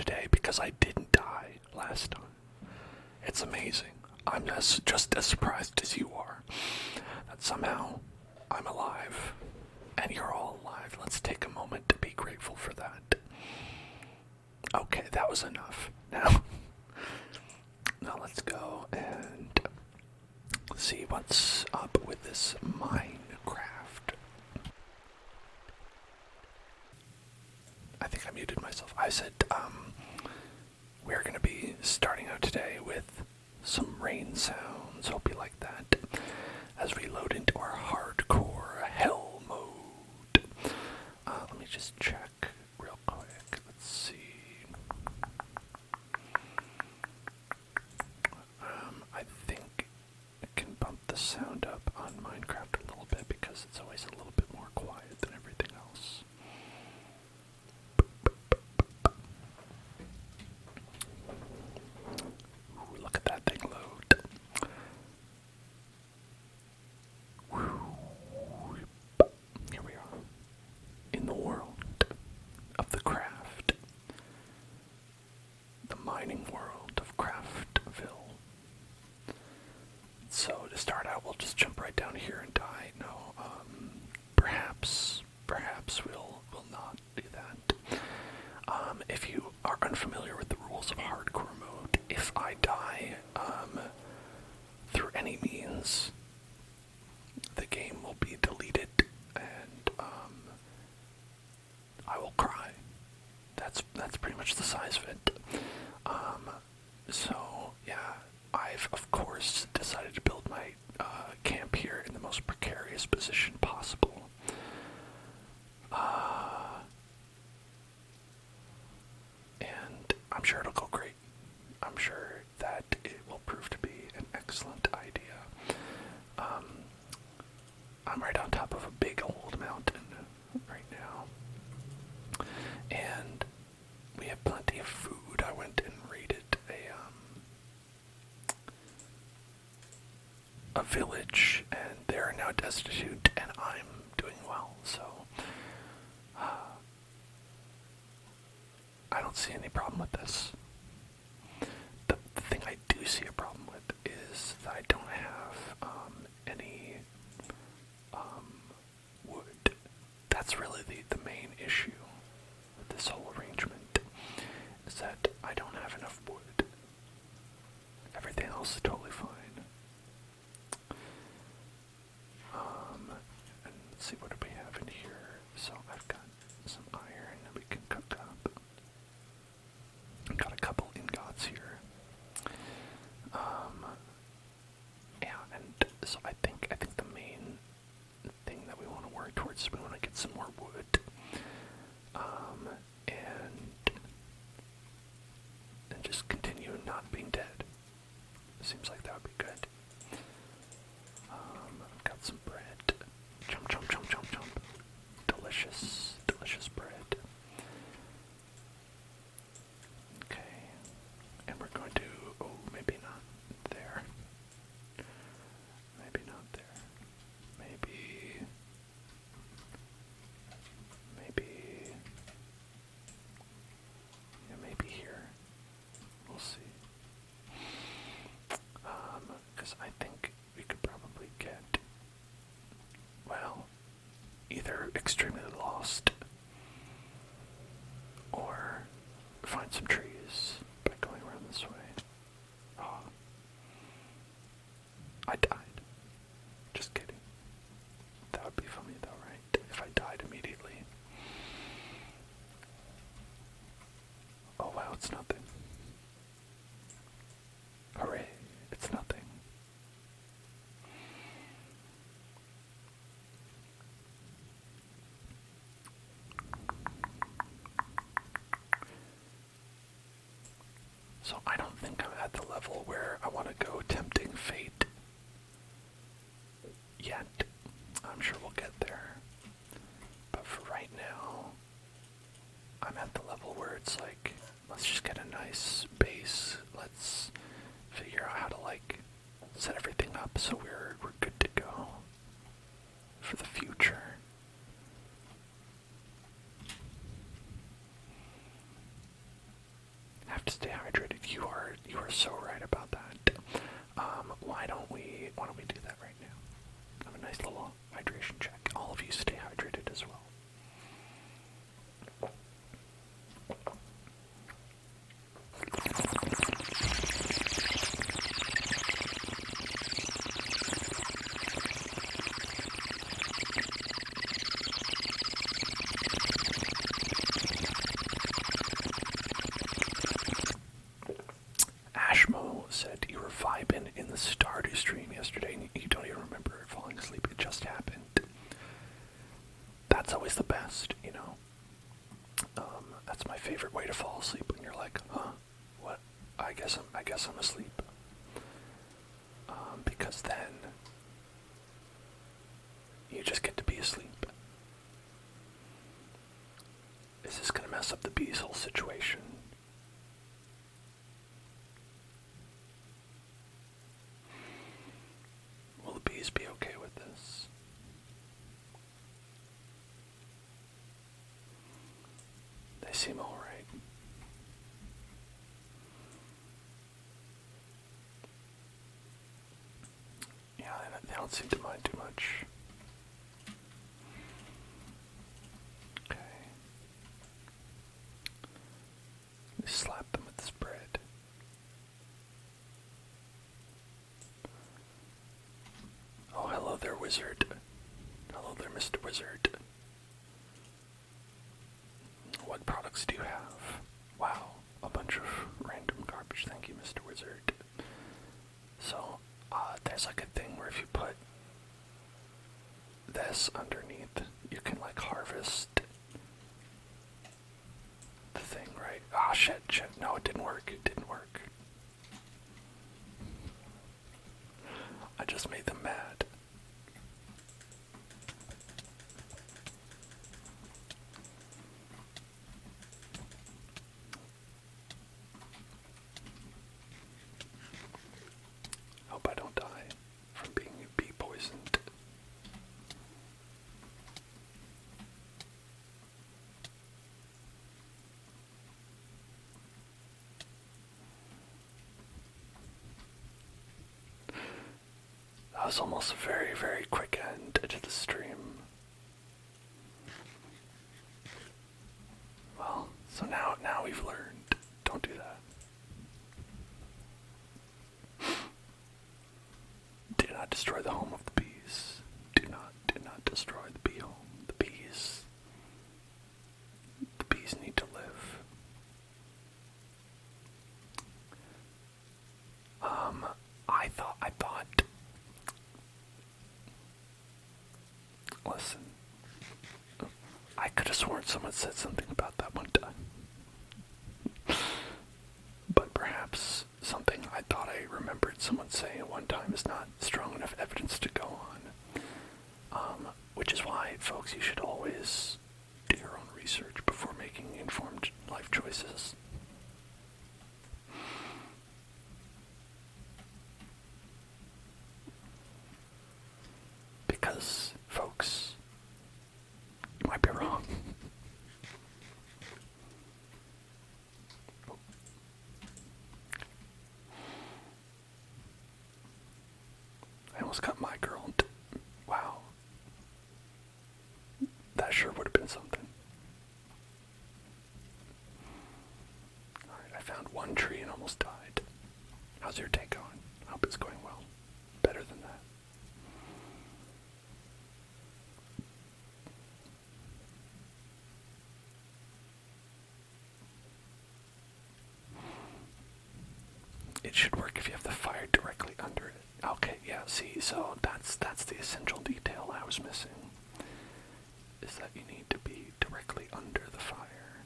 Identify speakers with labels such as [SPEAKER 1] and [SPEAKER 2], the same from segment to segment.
[SPEAKER 1] today because I didn't die last time. It's amazing. I'm just as surprised as you are that somehow I'm alive and you're all alive. Let's take a moment to be grateful for that. Okay, that was enough. Now let's go and see what's up with this Minecraft. I think I muted myself. I said, we're going to be starting out today with some rain sounds. Hope you like that. As we load into our hardcore hell mode. Let me just check real quick. Let's see. I think I can bump the sound up on Minecraft a little bit because it's always a little bit more quiet than everything else. Ooh, look at that thing load. Here we are, in the world of the craft, the mining world of Craftville. So to start out, we'll just jump right down here and die. No, perhaps we'll not do that. If you are unfamiliar with the rules of hardcore mode, if I die through any means, the game will be deleted, and I will cry. That's pretty much the size of it. So yeah, I've of course decided to build my camp here in the most precarious position possible. And I'm sure it'll go great. I'm sure that it will prove to be an excellent idea. I'm right on top of a big old mountain right now. And we have plenty of food. I went and raided a village, and they're now destitute, and I'm doing well, so I don't see any problem with this. The thing I do see a problem with is that I don't have any wood. That's really the main issue with this whole arrangement, is that I don't have enough wood. Everything else is totally fine. And let's see, what do we have in here? So I've got some iron that we can cook up. I've got a couple ingots here. Yeah, and so I think the main thing that we want to work towards is we want to get some more wood. And just continue not being dead. Seems like that would be good. I've got some bread. Chomp, chomp, chomp, chomp, chomp. Delicious, delicious bread. Okay. And we're going to, oh, maybe not there. Maybe not there. Maybe, yeah, maybe here. We'll see. Because I think we could probably get, well, either extremely lost or find some trees by going around this way. Oh. I died. Just kidding. That would be funny though, right? If I died immediately. Oh wow, it's nothing. Hooray, it's nothing. So I don't think I'm at the level where I want to go tempting fate yet. I'm sure we'll get there. But for right now, I'm at the level where it's like, let's just get a nice base. Let's figure out how to set everything up so we're good to go for the future. to stay hydrated. You are so right about that. Why don't we do that right now? Have a nice little hydration check. All of you stay hydrated as well. Ashmo said you were vibing in the Stardew stream yesterday and you don't even remember falling asleep. It just happened. That's always the best, you know. That's my favorite way to fall asleep, when you're like, huh, what? I guess I'm asleep. Because then you just get to be asleep. Is this gonna mess up the bees' whole situation? Will the bees be okay with this? They seem alright. Yeah, they don't seem to mind too much. Okay. Let me slap them with this bread. Oh, hello there, wizard. Hello there, Mr. Wizard. What products do you have? Wow, a bunch of random garbage. Thank you, Mr. Wizard. So, there's like a thing where if you put this underneath, you can like harvest the thing, right? Ah, shit. No, it didn't work. I just made them mad. Hope I don't die from being bee poisoned. That was almost a very, very quick end to the stream. Well, so now we've learned. Don't do that. Do not destroy the home of the bees. Do not destroy the bee home. The bees need to live. I thought. Listen, I could have sworn someone said something about that one time. But perhaps something I thought I remembered someone saying at one time is not strong enough evidence to go on. Which is why, folks, you should always do your own research before making informed life choices. Because, folks, you might be wrong. I almost got my girl. Wow. That sure would have been something. Alright, I found one tree and almost died. How's your day going? I hope it's going well. Better than that. It should work if you have the fire directly under it. Okay, yeah, see, so that's the essential detail I was missing. Is that you need to be directly under the fire.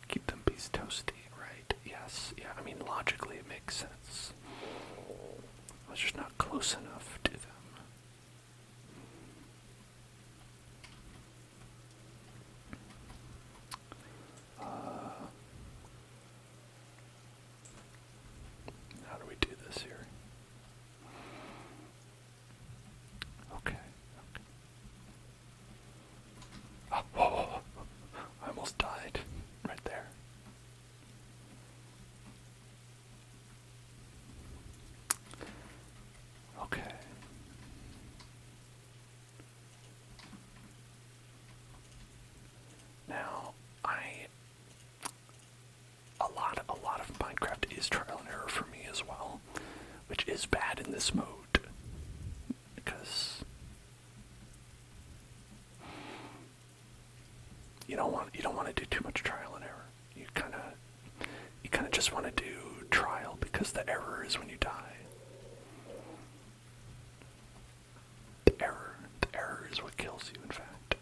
[SPEAKER 1] Keep them bees toasty, right? Yes, yeah, I mean, logically it makes sense. I was just not close enough to them. How do we do this here? Okay. Oh, whoa. I almost died right there. just want to do trial because the error is when you die. The error is what kills you, in fact.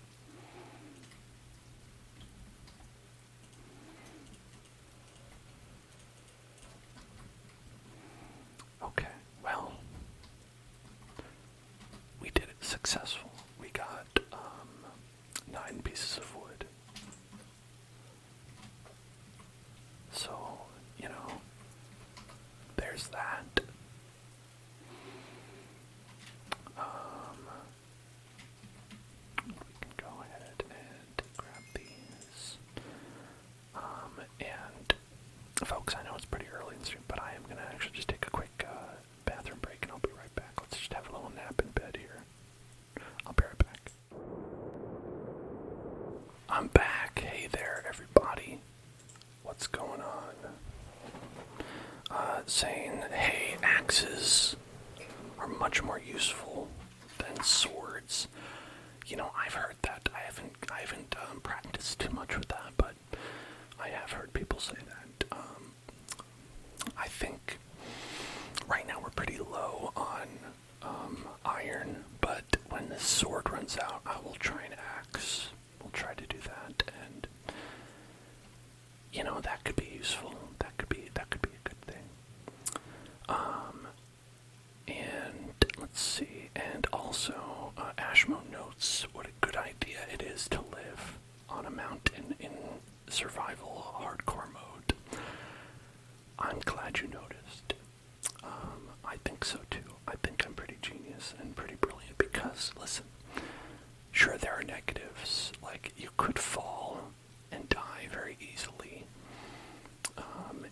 [SPEAKER 1] Okay, well, we did it successful. We got 9 pieces of wood. So, you know, there's that. We can go ahead and grab these. And folks, I know it's pretty early in the stream, but I am going to actually just take a quick bathroom break, and I'll be right back. Let's just have a little nap in bed here. I'll be right back. I'm back. Hey there, everybody. What's going on? Saying, hey, axes are much more useful than swords. You know, I've heard that. I haven't practiced too much with that, but I have heard people say that. I think right now we're pretty low on iron, but when the sword runs out, I will try an axe. We'll try to do that, and you know, that could be useful. That could be a good thing. And let's see. And also, Ashmo notes what a good idea it is to live on a mountain in survival hardcore mode. I'm glad you noticed. I think so too. I think I'm pretty genius and pretty brilliant because, listen, sure there are negatives, like you could fall and die very easily.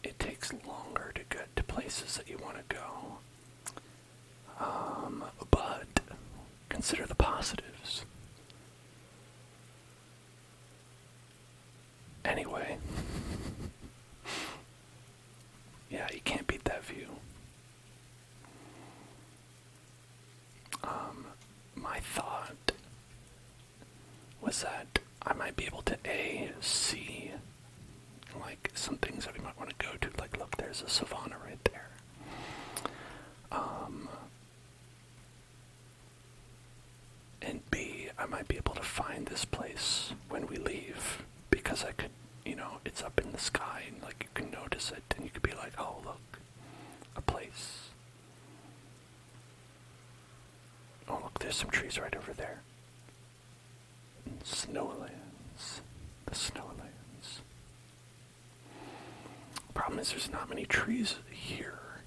[SPEAKER 1] It takes longer to get to places that you want to go. But consider the positives. Anyway, yeah, you can't beat that view. My thought was that I might be able to see like some things that we might want to go to. Like, look, there's a savanna right there. And B, I might be able to find this place when we leave, because I could, you know, it's up in the sky, and like you can notice it, and you could be like, oh look, a place. Oh look, there's some trees right over there. Snowlands. The snowlands. Problem is there's not many trees here.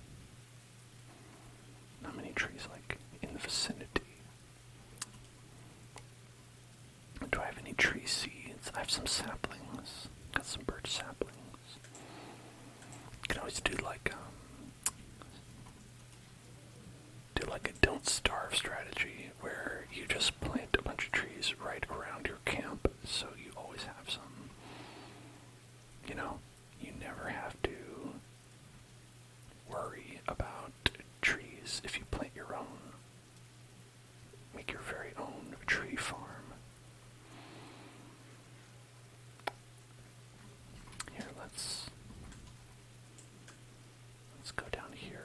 [SPEAKER 1] Not many trees like in the vicinity. Do I have any tree seeds? I have some saplings. Got some birch saplings. You can always do like a don't starve strategy where you just plant a bunch of trees right around your camp, so you always have some. You know, you never have to worry about trees if you plant your own. Make your very own tree farm. Here, let's go down here.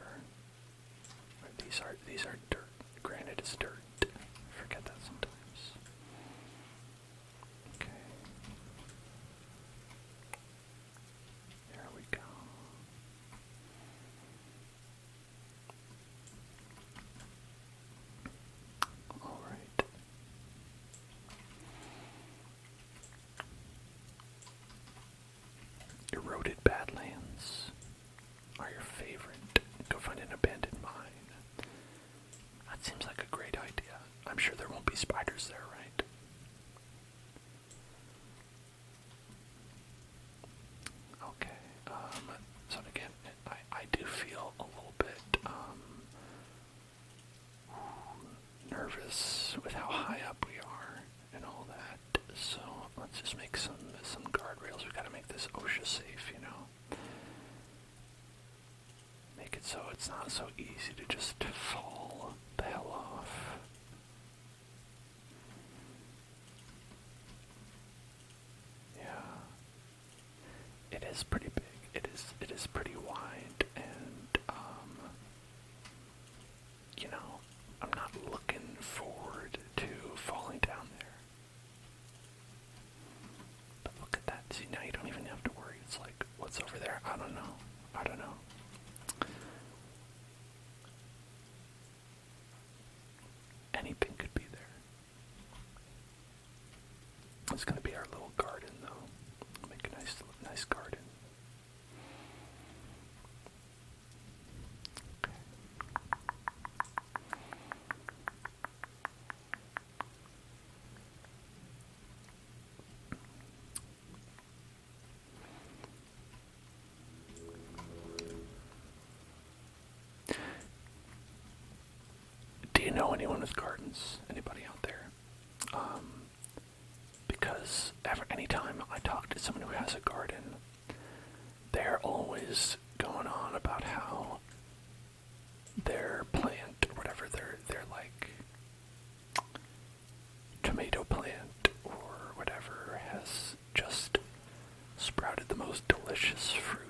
[SPEAKER 1] These are dirt. Granite is dirt. Forget that sometimes. Okay. There we go. All right. Eroded badlands are your favorite. Go find an abandoned mine. That seems like a great idea. I'm sure there won't be spiders there, right? Okay. So again, I do feel a little bit nervous with how high up we are and all that. So let's just make some guardrails. We gotta make this OSHA safe, you know. Make it so it's not so easy to just fall the hell off. Yeah. It is pretty big. It it is pretty wide, and you know, I'm not looking forward to falling down there. But look at that. See, now you don't even have to worry. It's like, what's over there? I don't know. I don't know. Anything could be there. It's going to be our little garden, though. Make a nice garden. Do you know anyone with gardens? Anybody out there? Because anytime I talk to someone who has a garden, they're always going on about how their plant, or whatever, their like tomato plant or whatever, has just sprouted the most delicious fruit.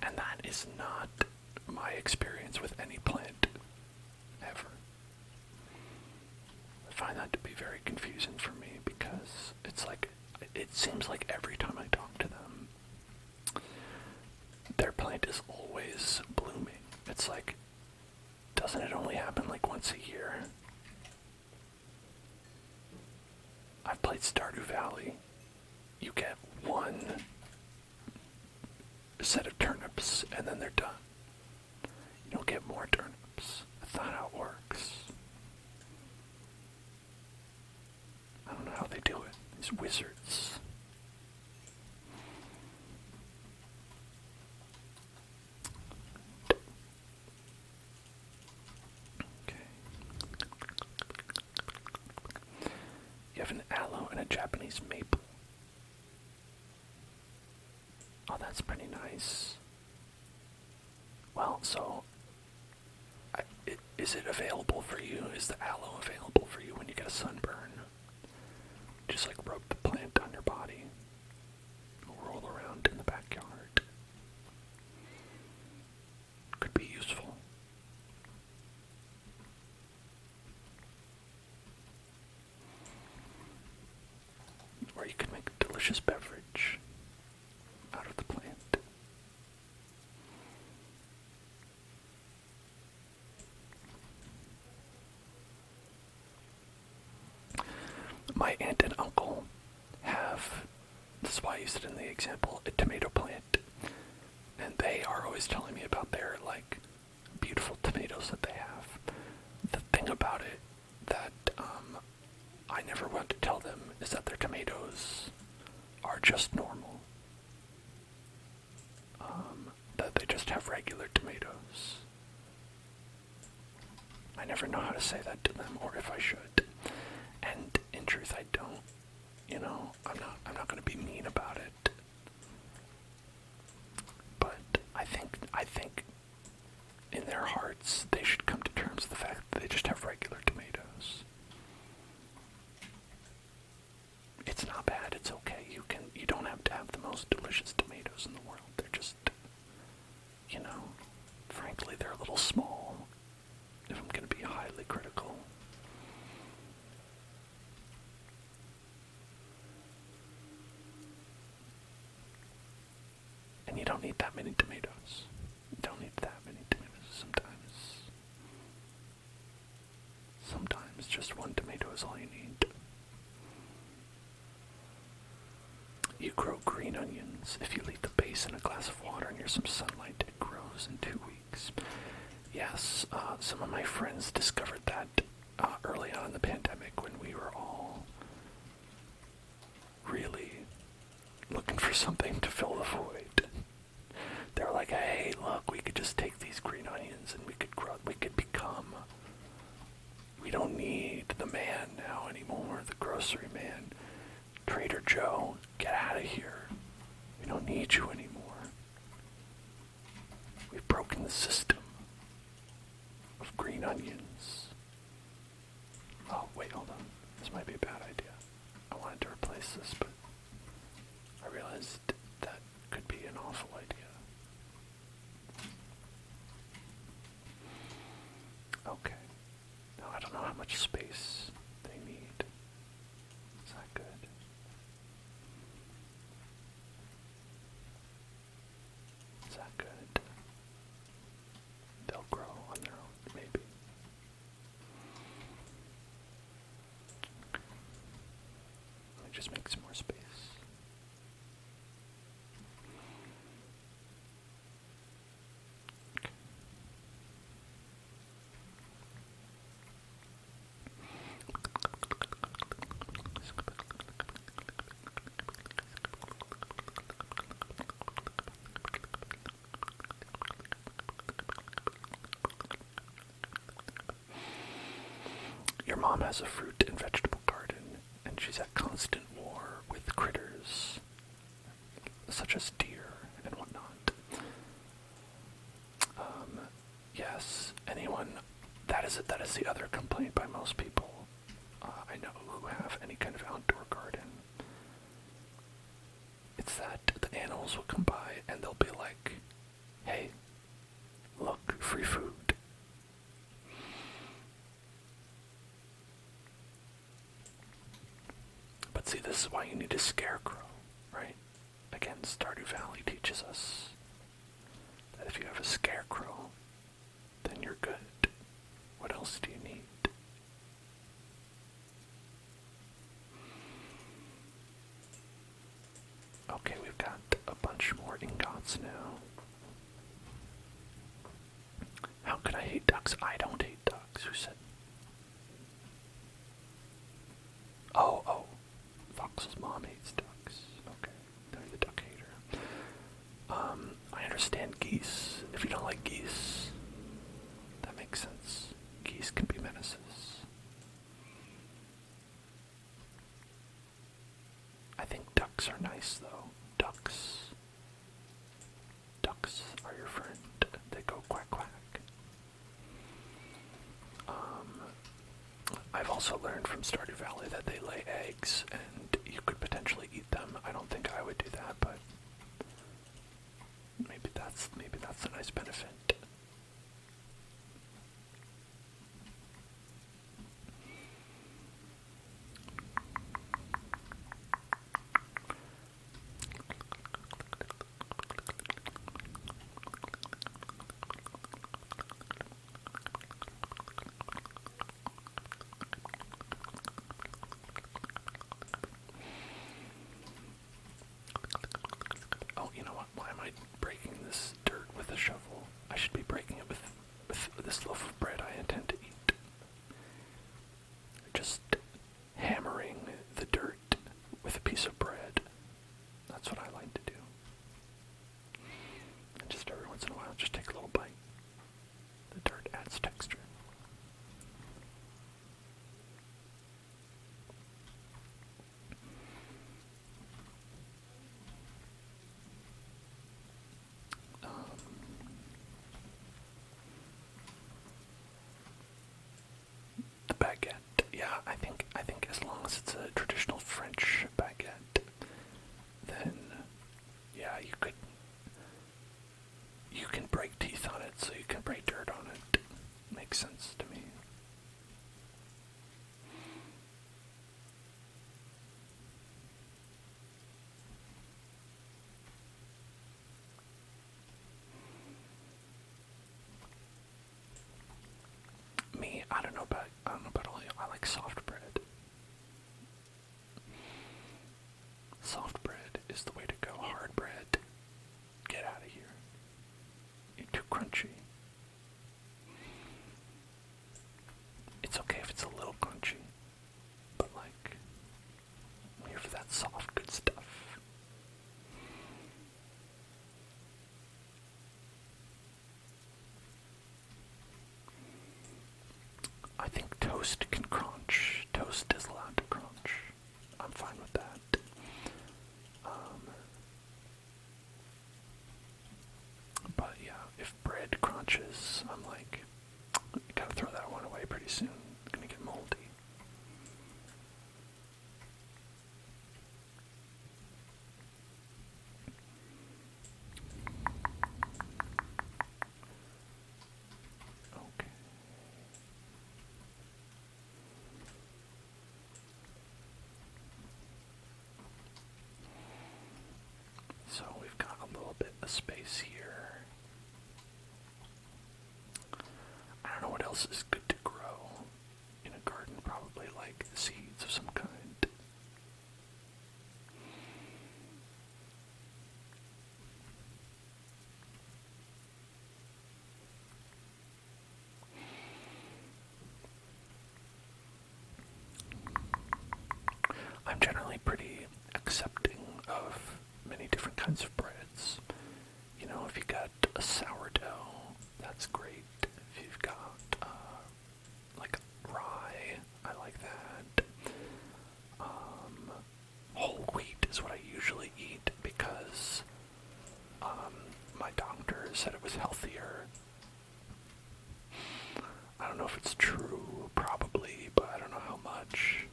[SPEAKER 1] And that is not my experience with any plant ever. I find that to be very confusing for me, because it's like, it seems like every time I talk to them, their plant is always blooming. It's like, doesn't it only happen like once a year? I've played Stardew Valley. You get one set of turnips and then they're done. You don't get more turnips. That's not how it works. I don't know how they do it. These wizards. Okay. You have an aloe and a Japanese maple. Oh, that's pretty nice. Well, so, is it available for you? Is the aloe available for you when you get a sunburn? Just like rub the plant on your body, roll around in the backyard. Could be useful. Or you could make a delicious beverage out of the plant. My aunt and uncle have, this is why I used it in the example, a tomato plant. And they are always telling me about their, like, beautiful tomatoes that they have. The thing about it that I never want to tell them is that their tomatoes are just normal. That they just have regular tomatoes. I never know how to say that to them, or if I should. And in truth, I don't. You know, I'm not going to be mean about it. But I think in their hearts, they should come to terms with the fact that they just have regular tomatoes. It's not bad. It's okay. You don't have to have the most delicious tomatoes in the world. They're just, you know, frankly, they're a little small, if I'm going to be highly critical. And you don't need that many tomatoes. You don't need that many tomatoes. Sometimes just one tomato is all you need. You grow green onions. If you leave the base in a glass of water and near some sunlight, it grows in 2 weeks. Yes, some of my friends discovered that early on in the pandemic, when we were all really looking for something to fill the void. They were like, hey, look, we could just take these green onions and we could grow, we don't need the man now anymore, the grocery man. Trader Joe, get out of here. We don't need you anymore. We've broken the system of green onions. Oh, wait, hold on. This might be a bad idea. I wanted to replace this, but I realized that could be an awful idea. Okay. Now I don't know how much space they need. Is that good? Is that good? They'll grow on their own, maybe. Let me just make some more space. Your mom has a fruit and vegetable garden, and she's at constant war with critters, such as deer and whatnot. Yes, that is the other complaint by most people I know who have any kind of outdoor garden. It's that the animals will come by and they'll be like, hey, look, free food. But see, this is why you need a scarecrow, right? Again, Stardew Valley teaches us that if you have a scarecrow, then you're good. What else do you need? Okay, we've got a bunch more ingots now. How could I hate ducks? I don't hate ducks. Who said? Oh. Fox's mom hates ducks. Okay, they're the duck hater. I understand geese. If you don't like geese, that makes sense. Geese can be menaces. I think ducks are nice, though. Ducks are your friend. They go quack quack. I've also learned from Stardew Valley that they lay eggs, and you could potentially eat them. I don't think I would do that, but maybe that's a nice benefit. Oh, you know what? Why am I breaking this dirt with a shovel? I should be breaking it with this loaf of bread I intend to eat. Just hammering the dirt with a piece of bread. That's what I like to do. And just every once in a while, just take a little bite. The dirt adds texture. The baguette. Yeah, I think as long as it's a traditional French baguette, then yeah, you can break teeth on it, so you can break dirt on it. Makes sense to me. I don't know about all you. I like soft bread. Soft bread is the way to go. Hard bread, get out of here. You're too crunchy. It's okay if it's a little crunchy, but like, I'm here for that soft, good stuff. I think toast can crunch. Toast is allowed to crunch. I'm fine with that. But yeah, if bread crunches, I'm like, you gotta throw that one away pretty soon. It's gonna get moldy. little bit of space here. I don't know what else is good to grow in a garden, probably like seeds of some kind. I'm generally pretty accepting of many different kinds of breads. You know, if you got a sourdough, that's great. If you've got, like rye, I like that. Whole wheat is what I usually eat because, my doctor said it was healthier. I don't know if it's true, probably, but I don't know how much.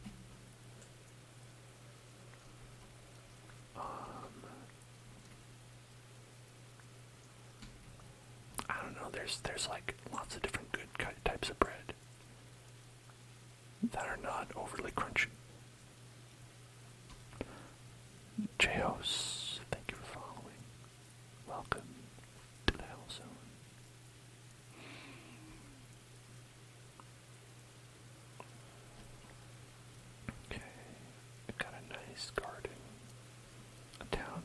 [SPEAKER 1] I don't know, there's like lots of different good types of bread that are not overly crunchy. Jayos, thank you for following. Welcome to the Hell Zone. Okay, we've got a nice garden, a town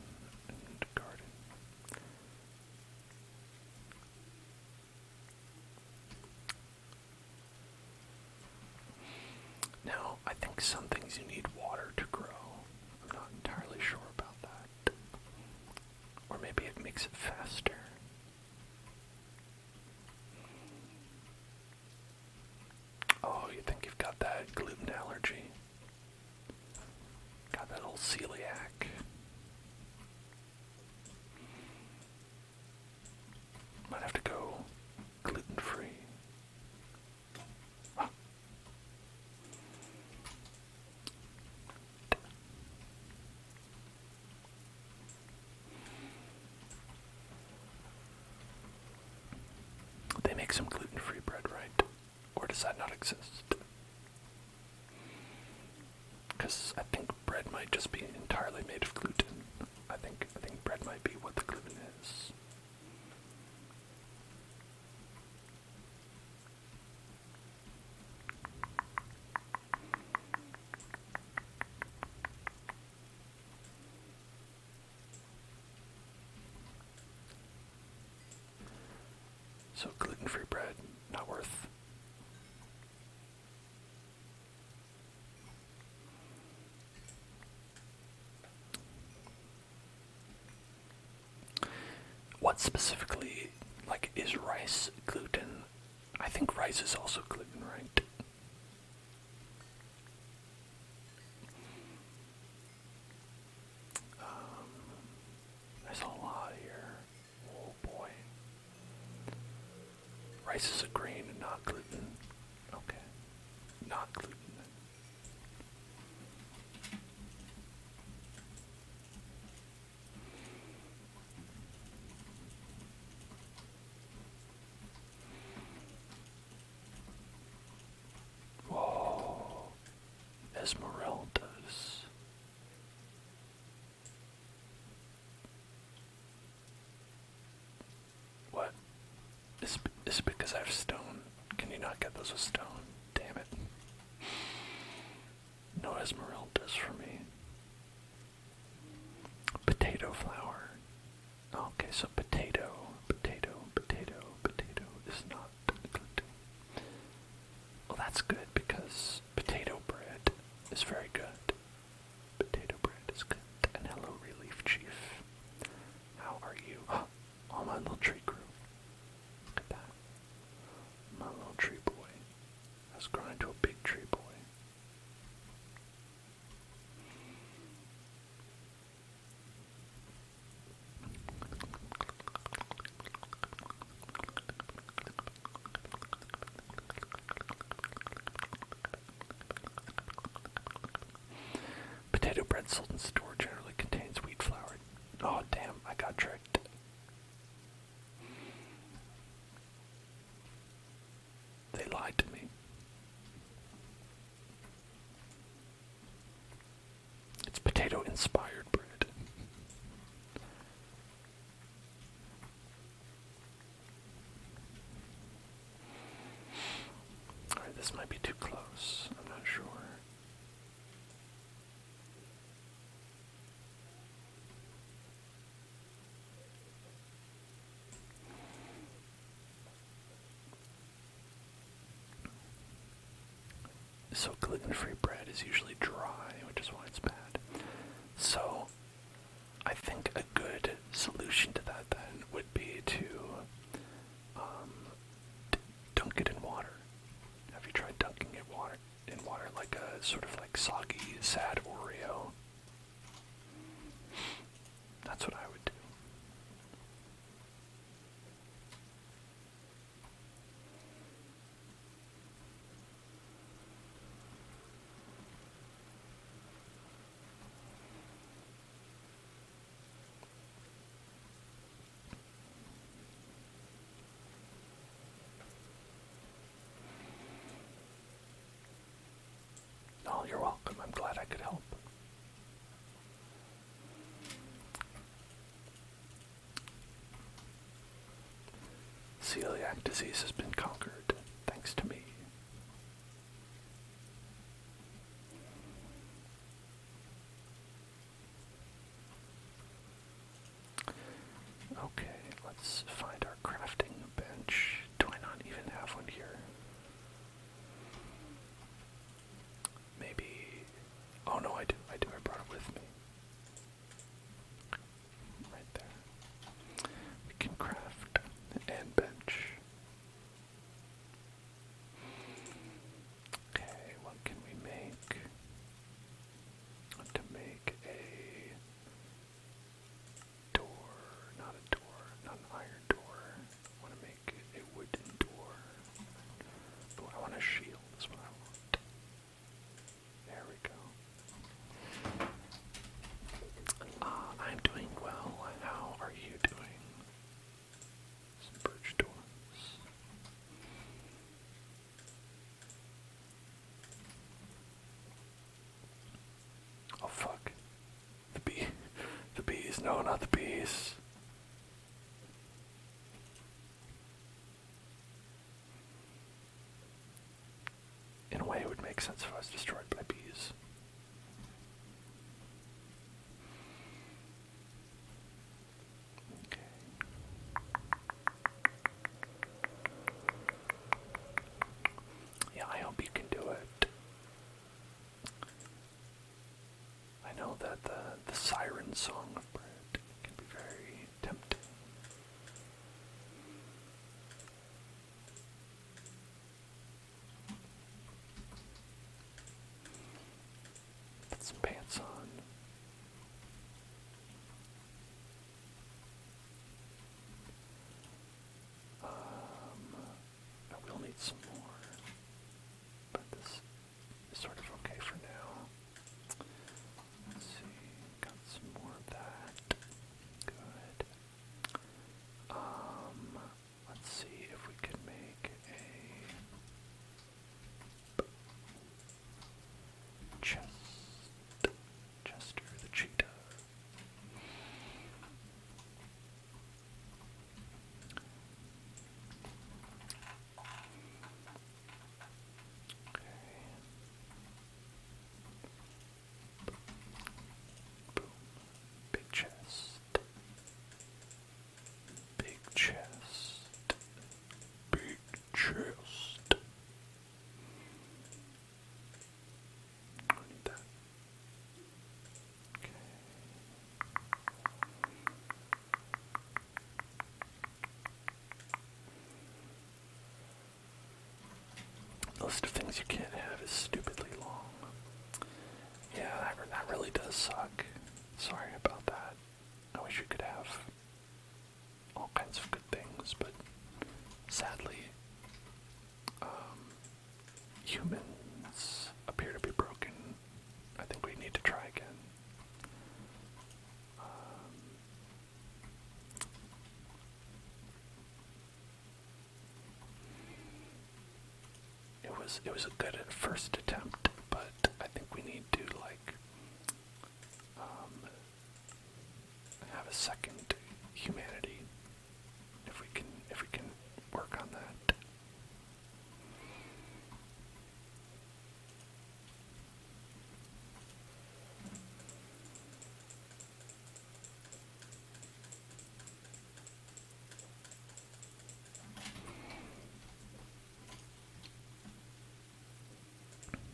[SPEAKER 1] and a garden. Now, I think some things you need water to grow. I'm not entirely sure about that. Or maybe it makes it faster. Oh, you think you've got that gluten allergy? Got that old celiac. Might have to go gluten-free. Huh. They make some gluten-free bread, right? Or does that not exist? Because I think bread might just be entirely made of gluten. I think bread might be what the gluten is. So gluten-free bread, not worth. What specifically, like, is rice gluten? I think rice is also gluten, right? There's a lot here. Oh boy. Rice is a grain and not gluten. Okay. Not gluten. Whoa. Esmeraldas. What? Is it because I have stone? Can you not get those with stone? Damn it. No Esmeraldas for me. Potato flour. Okay, so potato is not gluten. Well, that's good because potato bread is very good. Potato bread is good. And hello, Relief Chief. How are you? Oh, my little tree grew. Look at that. My little tree boy has grown into a big tree boy. Potato bread sold in store generally contains wheat flour. Oh, damn, I got tricked. They lied to me. It's potato-inspired bread. So gluten-free bread is usually dry, which is why it's bad. So I think a good solution to that then would be to dunk it in water. Have you tried dunking it in water like a sort of like soggy, sad Oreo? That's what I would do. Oh, you're welcome. I'm glad I could help. Celiac disease has been conquered, thanks to me. Okay, let's find our crafting bench. Do I not even have one here? Maybe... Oh no, I do. I brought it with me. Right there. We can craft and bench. Okay, what can we make? I want to make a door, not an iron door. I want to make a wooden door. But I want a shield, is what I want. There we go. I'm doing well. How are you doing? Some birch doors. Oh fuck. The bee. The bees. No, not the bees. In a way, it would make sense if I was destroyed by bees. Okay. Yeah, I hope you can do it. I know that the siren song of bread can be very tempting. Put some pants on. I will need some more, but this is sort of okay for now. Let's see, got some more of that. Good. Let's see if we can make a Chester the cheetah. Boom. Big chest. Big chest. Big chest. I need that. Okay. The list of things you can't have is stupidly long. Yeah, that really does suck. Sorry about that. I wish we could have all kinds of good things, but sadly, humans appear to be broken. I think we need to try again. It was a good first attempt, but I think we need to have a second humanity if we can work on that.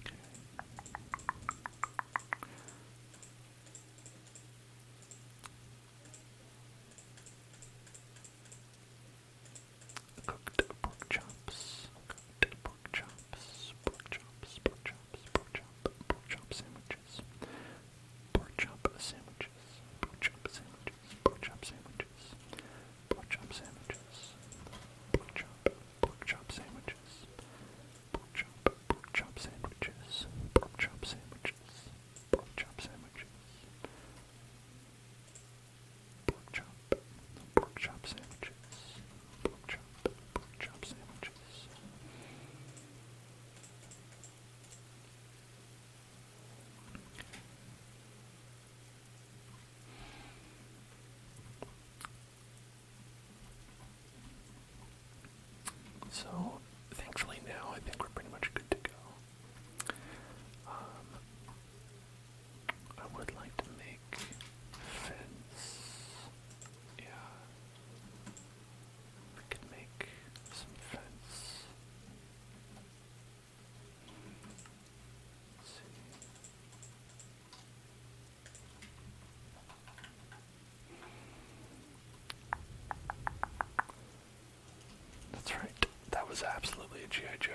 [SPEAKER 1] Okay. So, thankfully now I think we're pretty much good to go. I would like to make fence. Yeah. We could make some fence. Let's see. That's right. That was absolutely a G.I. Joe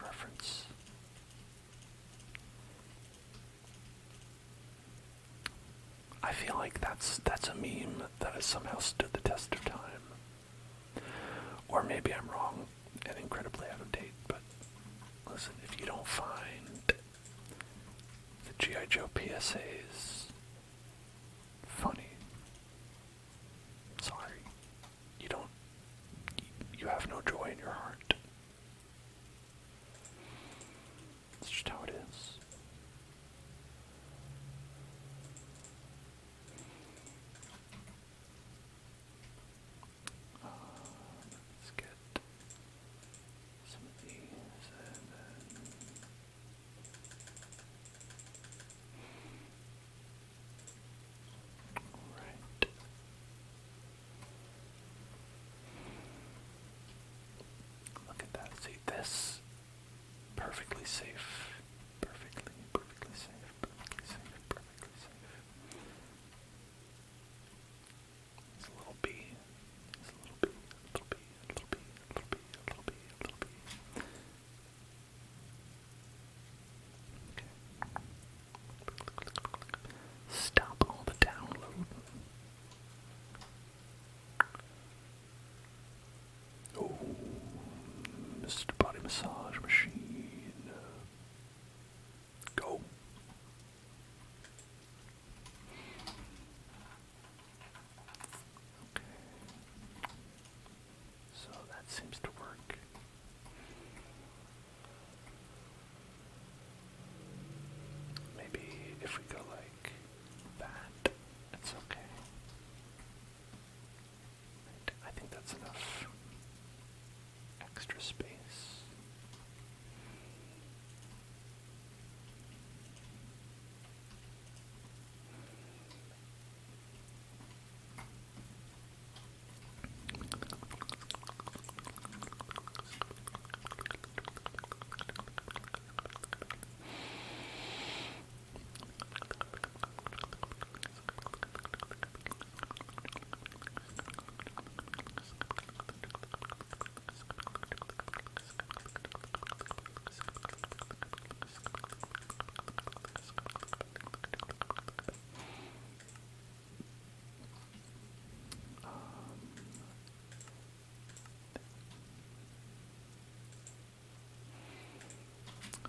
[SPEAKER 1] reference. I feel like that's a meme that has somehow stood the test of time. Or maybe I'm wrong and incredibly out of date, but listen, if you don't find the G.I. Joe PSAs funny, sorry, you have no joy in your heart. It's just how it is. Let's get some of these and then alright. Look at that. See this? Perfectly safe. Perfectly safe. Perfectly safe. Perfectly safe. It's a little bee. It's a little bee. A little bee. A little bee. A little bee. A little bee. A little bee. Okay. Stop all the download. Oh, Mr. Body Massage Machine. Go. Okay. So that seems to work. Maybe if we go like that, it's okay. I think that's enough extra space.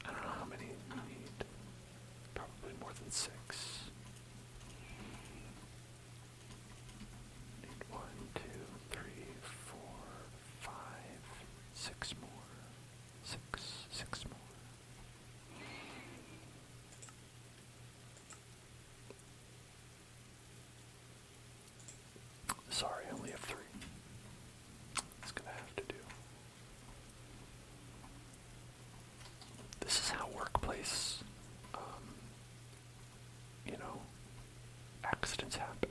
[SPEAKER 1] I don't know how many we need. Probably more than 6. Need 1, 2, 3, 4, 5, 6 more. 6 more. Sorry, I only have 3. It's gonna have to do. This is how workplace, accidents happen.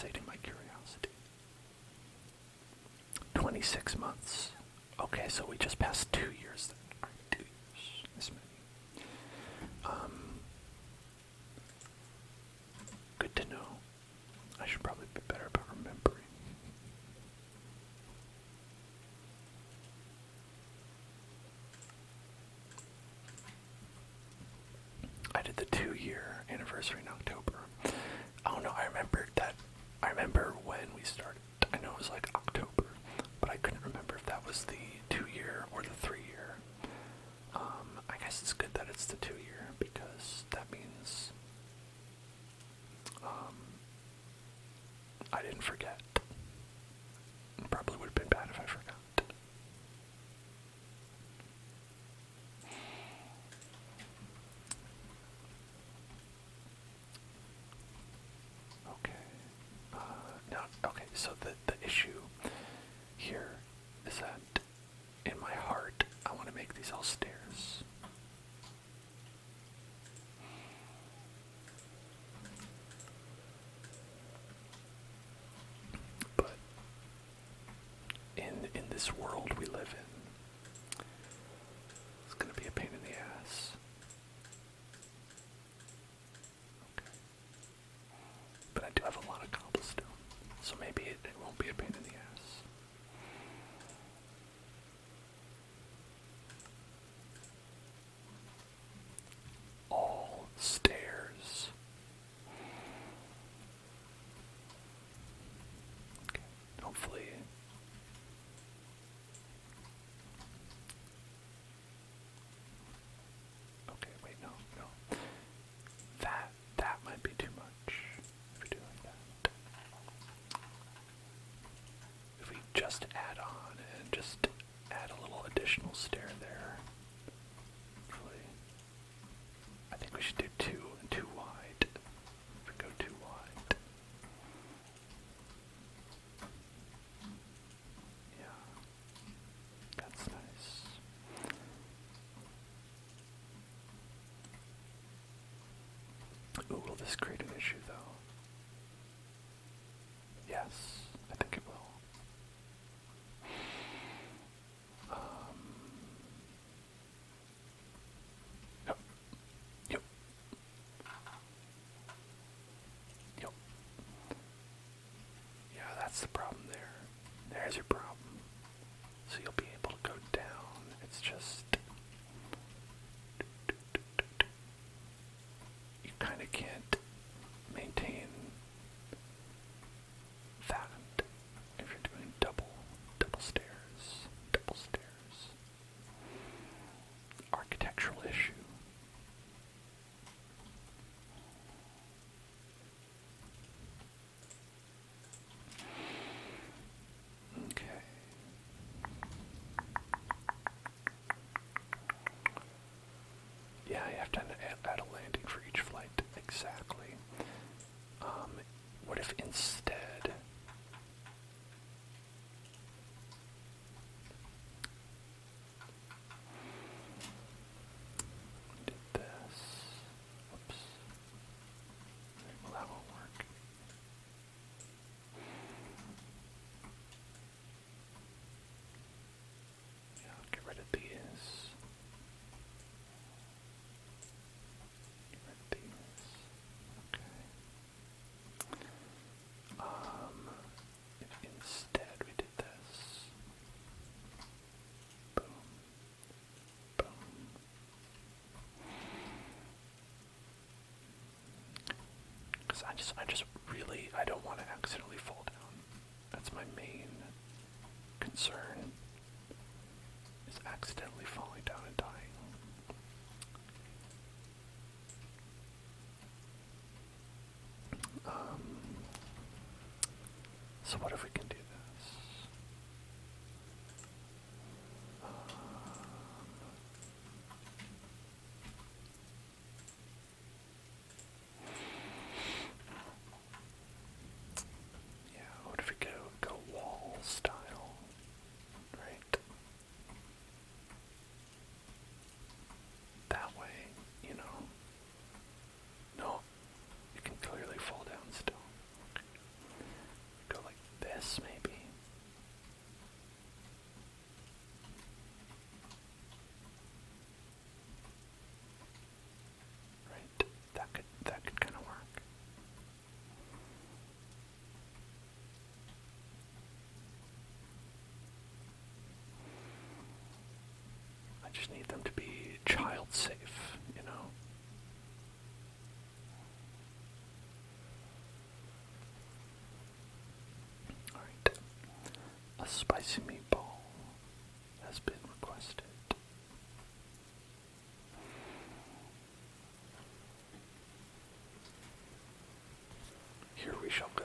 [SPEAKER 1] 26 months. Okay, so we just passed 2 years then. Alright, 2 years. This many. Good to know. I should probably be better about remembering. I did the 2-year anniversary in October. Oh no, I remembered that. I remember when we started. I know it was like October, but I couldn't remember if that was the 2-year or the 3-year. I guess it's good that it's the 2-year because that means I didn't forget. It probably would have been bad if I forgot. Okay, so the issue here is that in my heart, I want to make these all stairs. But in this world we live in, it's going to be a pain in the ass. Okay. But I do have a lot of cobblestone, so maybe it won't be a pain in the ass. All stairs. Okay, hopefully. Okay, wait, no. That might be too much if we do like that. If we just add on and just add a little additional stair there. Actually, I think we should do 2 and 2 wide. If we go 2 wide. Yeah. That's nice. Ooh, will this create an issue though? Yes, I think it will. Yep. Yep. Yep. Yeah, that's the problem there. There's your problem. So you'll be able to go down. It's just you kind of can't maintain that if you're doing double stairs. Architectural issue. Okay. Yeah, you have to add a landing for each flight. Exactly. What if instead we did this? Whoops. Well, that won't work. Yeah, I'll get rid of these. Get rid of these. Okay. If instead we did this. Boom. Boom. Because I just really, I don't want to accidentally fall down. That's my main concern, is accidentally falling down and dying. So what if we can do this? Yeah, what if we go wall style, right? That way, you know. No, you can clearly fall down still. Go like this, maybe. just need them to be child safe, you know? Alright. A spicy meatball has been requested. Here we shall go.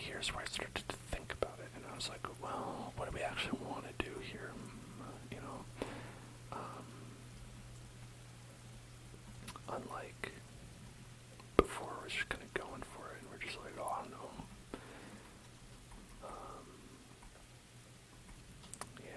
[SPEAKER 1] Here's where I started to think about it, and I was like, well, what do we actually want to do here? You know, unlike before, we're just kind of going for it, and we're just like, oh, no. Yeah.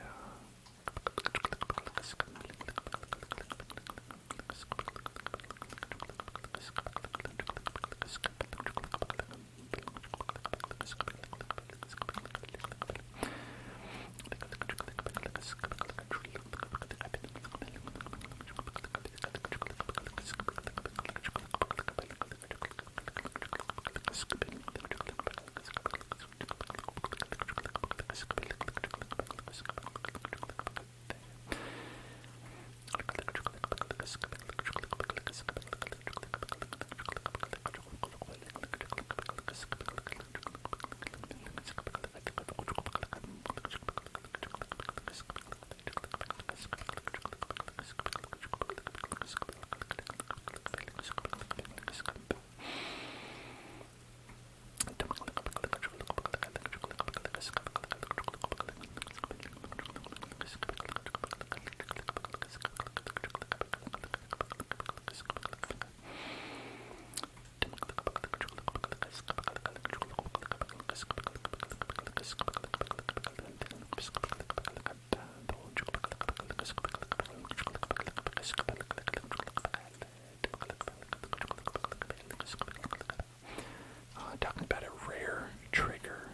[SPEAKER 1] Talking about a rare trigger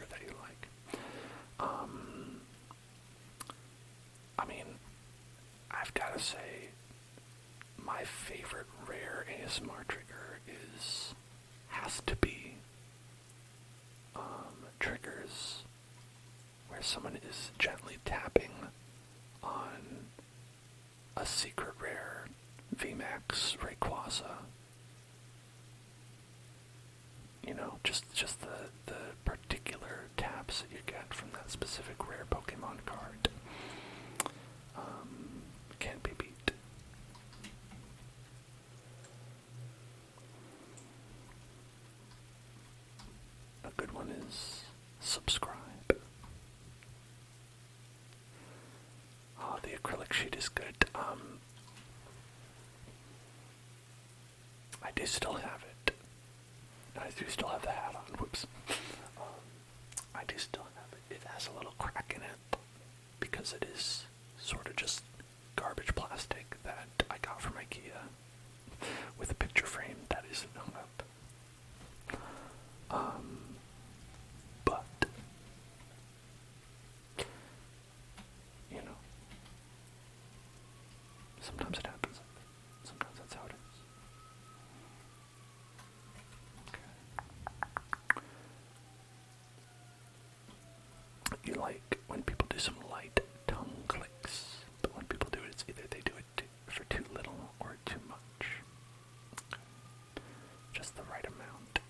[SPEAKER 1] that you like. I mean, I've got to say, my favorite rare ASMR trigger has to be triggers where someone is gently tapping on a secret rare VMAX Rayquaza. You know, just the particular taps that you get from that specific rare Pokemon card can't be beat. A good one is subscribe. sheet is good. I do still have it. I do still have the hat on. Whoops. I do still have it. It has a little crack in it because it is sort of just garbage plastic that I got from IKEA with a picture frame that isn't hung up. But you know, sometimes it happens. Sometimes that's how it is. Okay. You like when people do some light tongue clicks, but when people do it, it's either they do it for too little or too much. Just the right amount.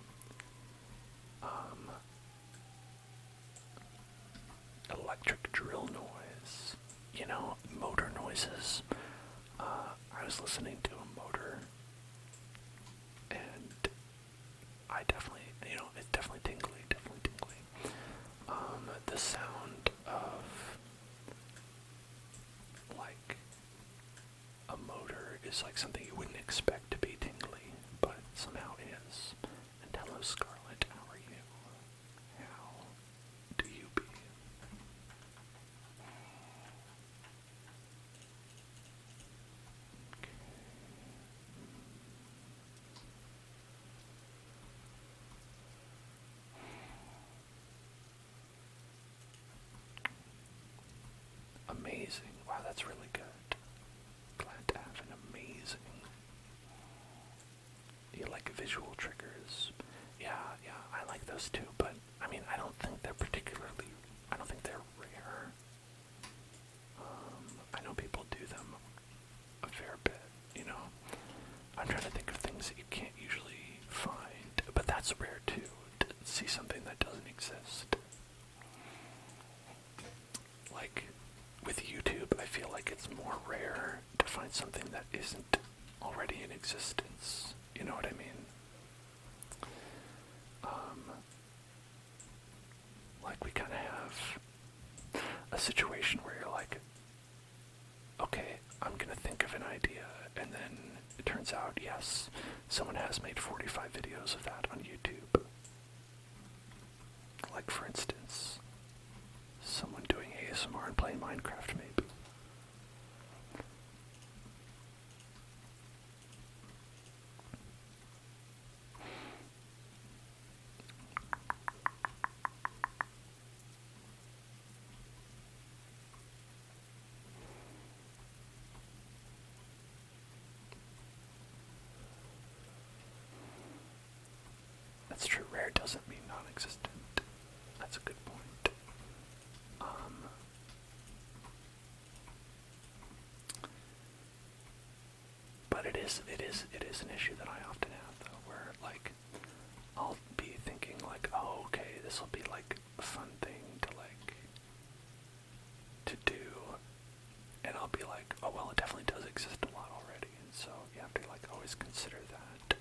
[SPEAKER 1] Electric drill noise. You know, motor noises. I was listening to a motor, and I definitely, it's definitely tingly, the sound of, like, a motor is like something you wouldn't expect to be tingly, but somehow is. And hello, Scarlett, how are you? How do you be? Amazing. Wow, that's really good. Glad to have an amazing. You like visual triggers? Yeah, I like those too, but I mean, I don't think they're rare. I know people do them a fair bit, I'm trying to think of things that you can't usually find, but that's rare too, to see something that doesn't exist. Like, with YouTube, I feel like it's more rare to find something that isn't already in existence. You know what I mean? Like, we kind of have a situation where you're like, okay, I'm going to think of an idea, and then it turns out, yes, someone has made 45 videos of that on YouTube. Like, for instance, someone doing ASMR and playing Minecraft, maybe. That's true. Rare doesn't mean non-existent. That's a good point. But it is an issue that I often have, though, where, like, I'll be thinking, like, oh, okay, this will be, like, a fun thing to do, and I'll be like, oh, well, it definitely does exist a lot already, and so you have to, like, always consider that.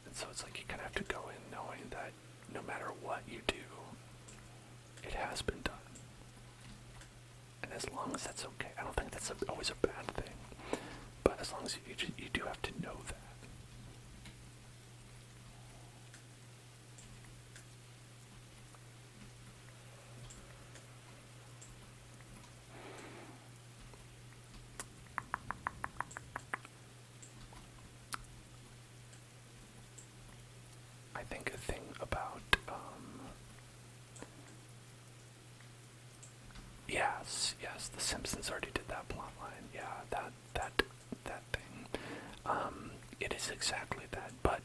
[SPEAKER 1] And so it's like you kind of have to go in knowing that no matter what you do, it has been done. And as long as that's okay, I don't think that's always a bad thing, but as long as you do have to know that. I think a thing about, yes, The Simpsons already did that plotline. Yeah, that thing. It is exactly that, but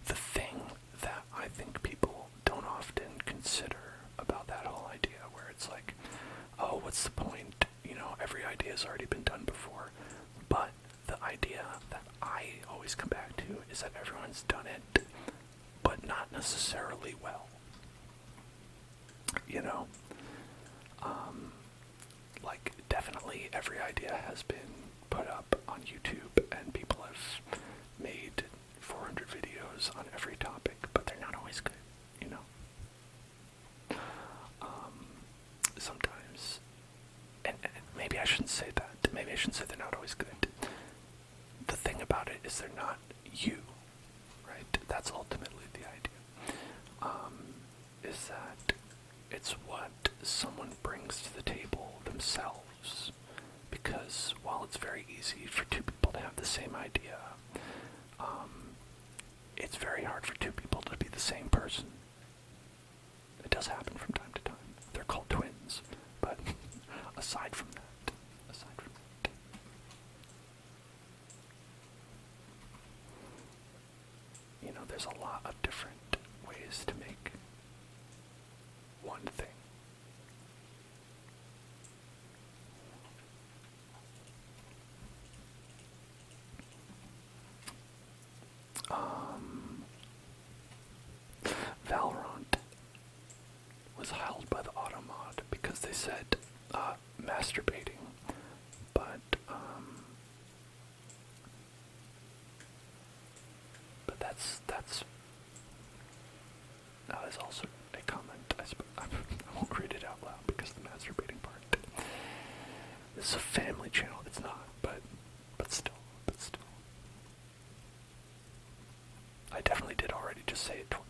[SPEAKER 1] the thing that I think people don't often consider about that whole idea, where it's like, oh, what's the point? Every idea's already been done before. But the idea that I always come back to is that everyone's done it, but not necessarily well. Like, definitely every idea has been put up on YouTube, and people have made 400 videos on every topic, but they're not always good, sometimes, and maybe I shouldn't say that. always good. The thing about it is they're not you, right? That's ultimately the idea. Is that it's what someone brings to the table themselves. Because while it's very easy for two people to have the same idea, it's very hard for two people to be the same person. It does happen from time to time. They're called twins. But aside from that, there's a lot of different ways to make one thing. Valorant was held by the Automod because they said masturbating, but that is also a comment. I won't read it out loud because of the masturbating part. This is a family channel. It's not, but still. I definitely did already just say it twice.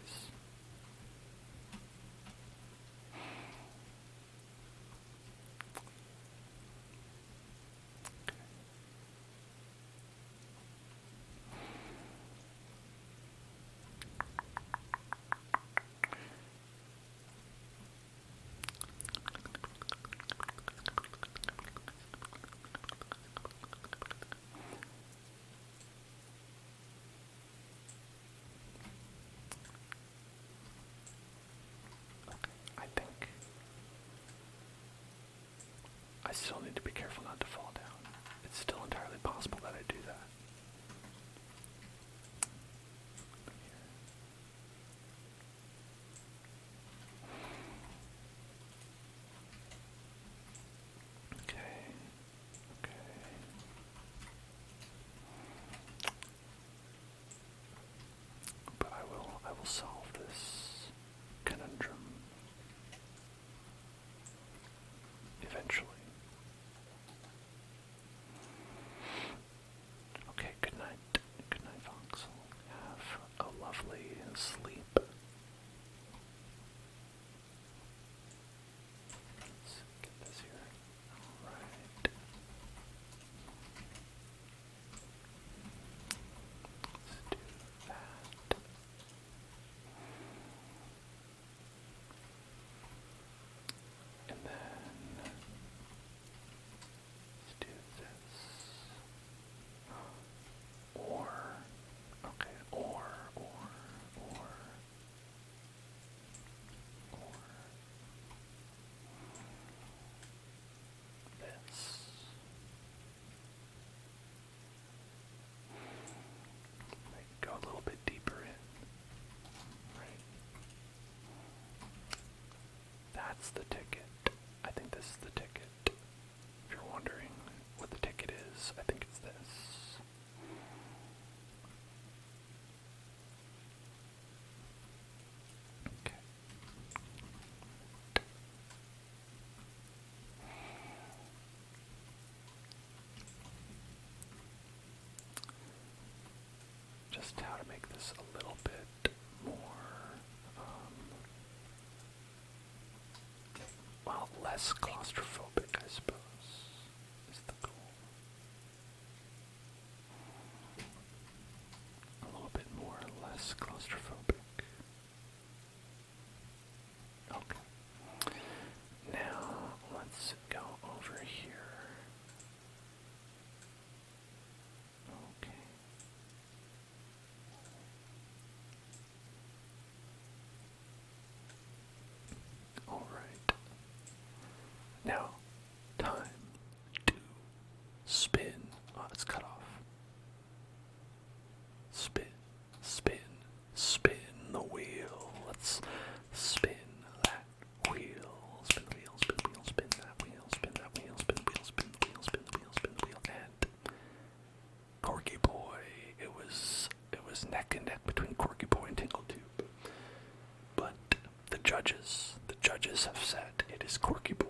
[SPEAKER 1] I still need to be careful not to fall down. It's still entirely possible that I do that. Okay. But I will solve this conundrum eventually. Okay, good night. Good night, Fox. Have a lovely sleep. Let's get this here. Alright. Let's do that. And then let's do this. Or this. Go a little bit deeper in. Right. That's the ticket. I think this is the ticket. If you're wondering what the ticket is, I think it's this. Okay. Just how to make this a little bit more, less claustrophobic, I suppose, is the goal. A little bit more, less claustrophobic. Okay. Now, let's go over here. Okay. All right. Now, time to spin. Oh, it's cut off. Spin the wheel. Let's spin that wheel. Spin the wheel, spin the wheel, spin that wheel, spin that wheel, spin the wheel, spin the wheel, spin the wheel, spin the wheel. And Corky Boy. It was neck and neck between Corky Boy and Tingletube. But the judges have said it is Corky Boy.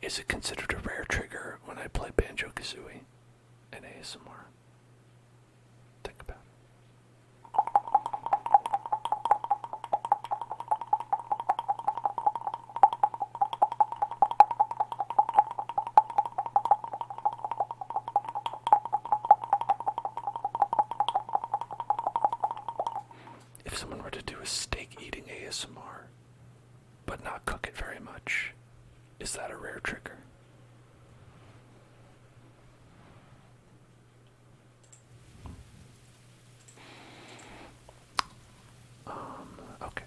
[SPEAKER 1] Is it considered a rare trigger when I play Banjo-Kazooie in ASMR? Think about it. If someone were to do a steak eating ASMR, but not cook it very much, is that a rare trigger? Okay.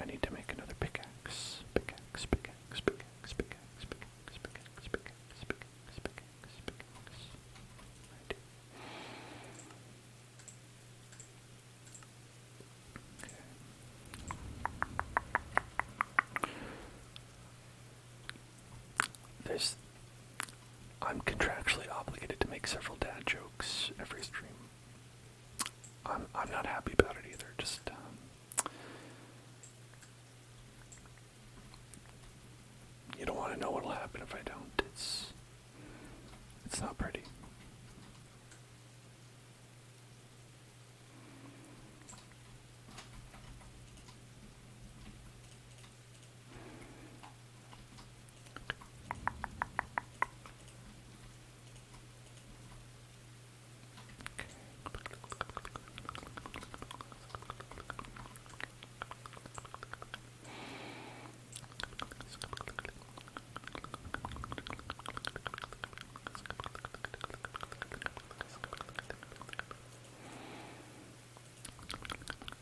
[SPEAKER 1] I need to make another pickaxe. Pickaxe, pickaxe, pickaxe, pickaxe, pickaxe, pickaxe, pickaxe, pickaxe, pickaxe, pickaxe. Right. There's I'm contractually obligated to make several dad jokes every stream. I'm not happy about it either. Just you don't want to know what'll happen if I don't. It's not pretty.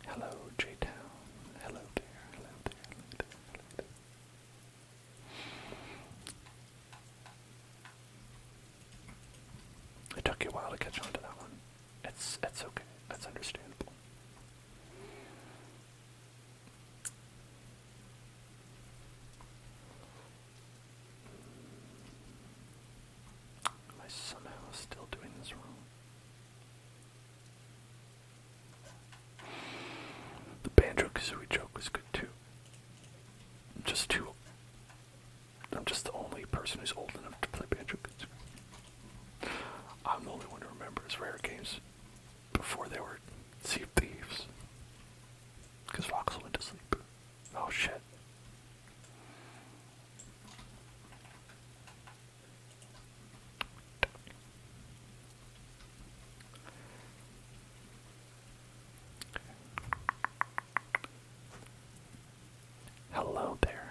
[SPEAKER 1] Hello, J-Town. Hello there, hello there, hello there, hello there. It took you a while to catch on to that one. It's okay. That's understandable. Am I somehow still doing this wrong? The Banjo-Kazooie joke was good too. I'm just the only person who's old enough to play Banjo-Kazooie. I'm the only one who remembers rare games before they were Sea of Thieves. Because Voxel went to sleep. Oh shit. Hello there,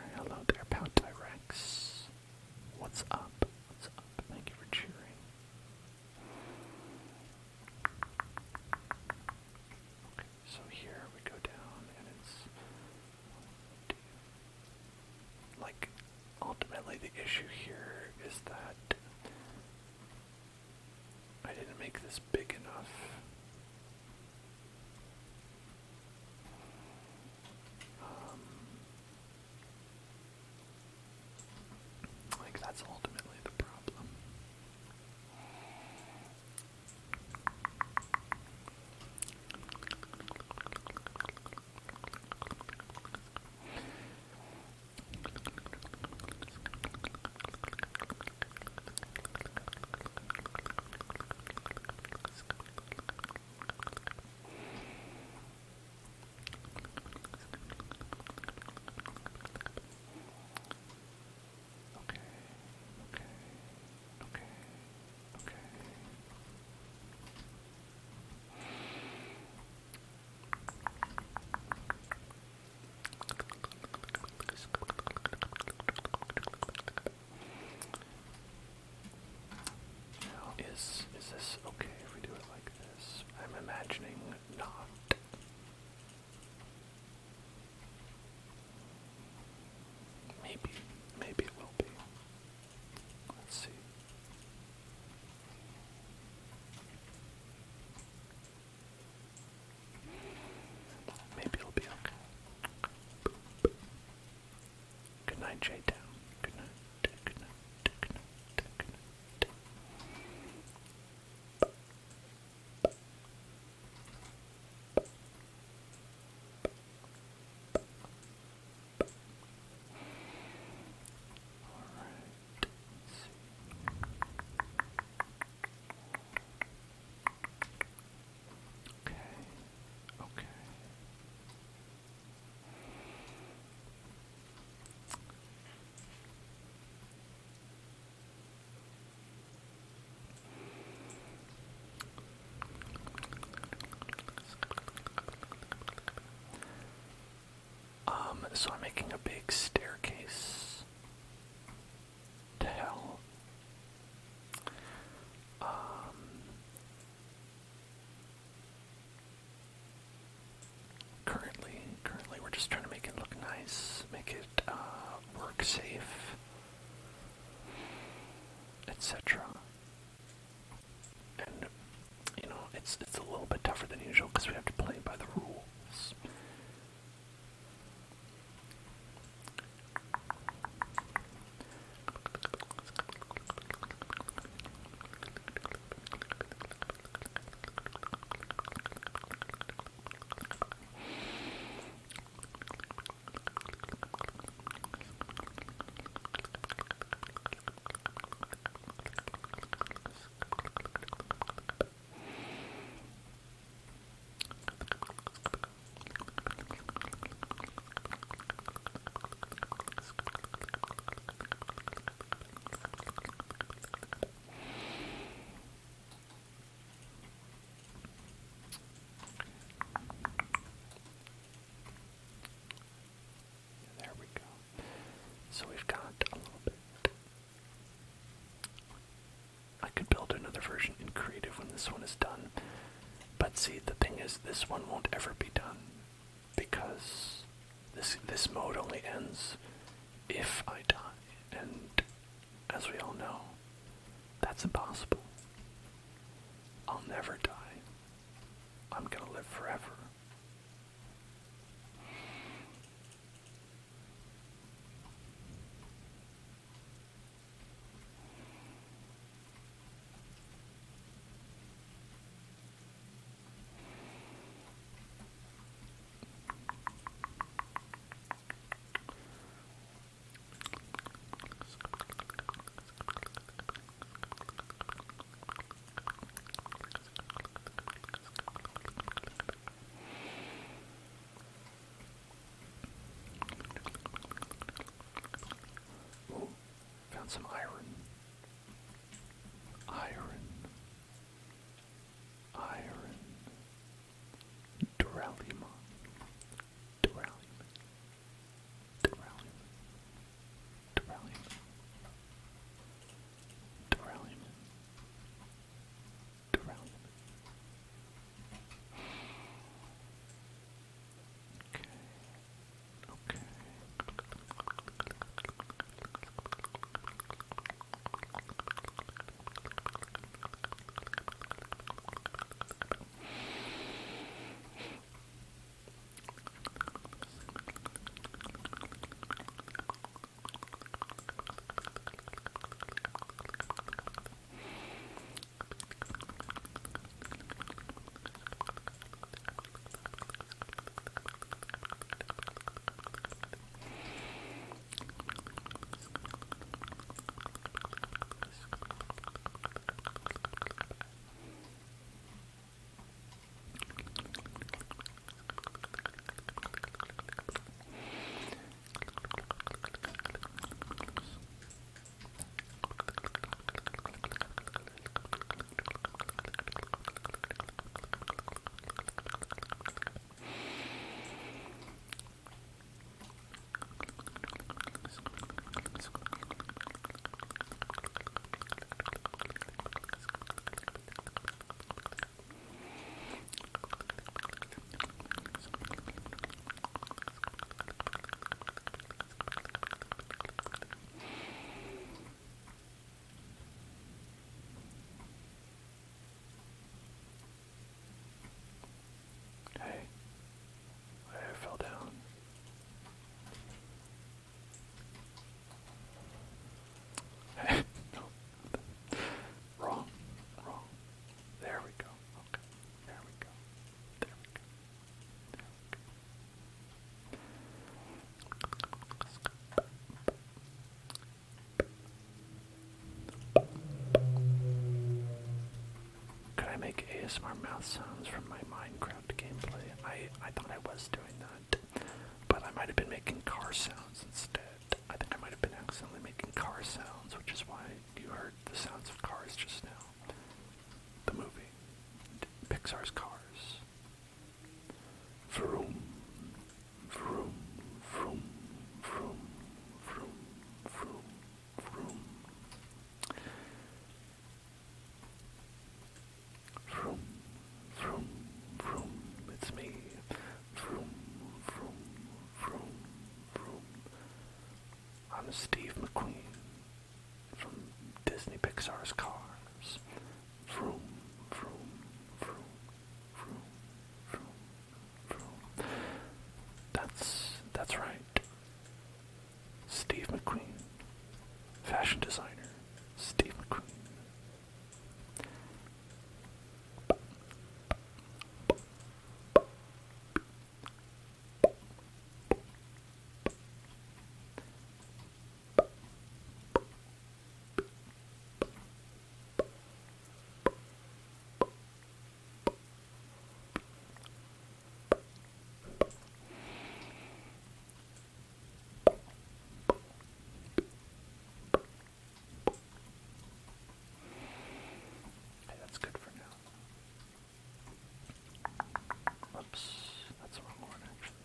[SPEAKER 1] Pout Tyrex. What's up? What's up? Thank you for cheering. Okay, so here we go down, and it's like ultimately the issue here is that I didn't make this big enough. Like that's ultimately the problem. So I'm making a big staircase to hell. Currently we're just trying to make it look nice, make it work safe, etc. And you know, it's a little bit tougher than usual because we have to play by the rules. There we go. So we've got a little bit. I could build another version in creative when this one is done. But see, the thing is, this one won't ever be done because this mode only ends if I die, and as we all know, that's impossible. I'll never die. I'm gonna live forever. Ooh, found some iron. Iron. Duralima. Duralima. Duralima. Duralima. Duralima. Duralima. Okay. Hey, I fell down. No. Wrong. There we go. Okay. There we go. Could I make ASMR mouth sounds from my Minecraft gameplay? I thought I was doing that, but I might have been making car sounds instead. I think I might have been accidentally making car sounds, which is why you heard the sounds of cars just now. The movie. Pixar's Cars. Vroom. Vroom. Vroom. Steve McQueen from Disney Pixar's Cars. Vroom, vroom, vroom, vroom, vroom, vroom. That's right. Steve McQueen, fashion designer. Steve McQueen. That's good for now. Whoops, that's the wrong one actually.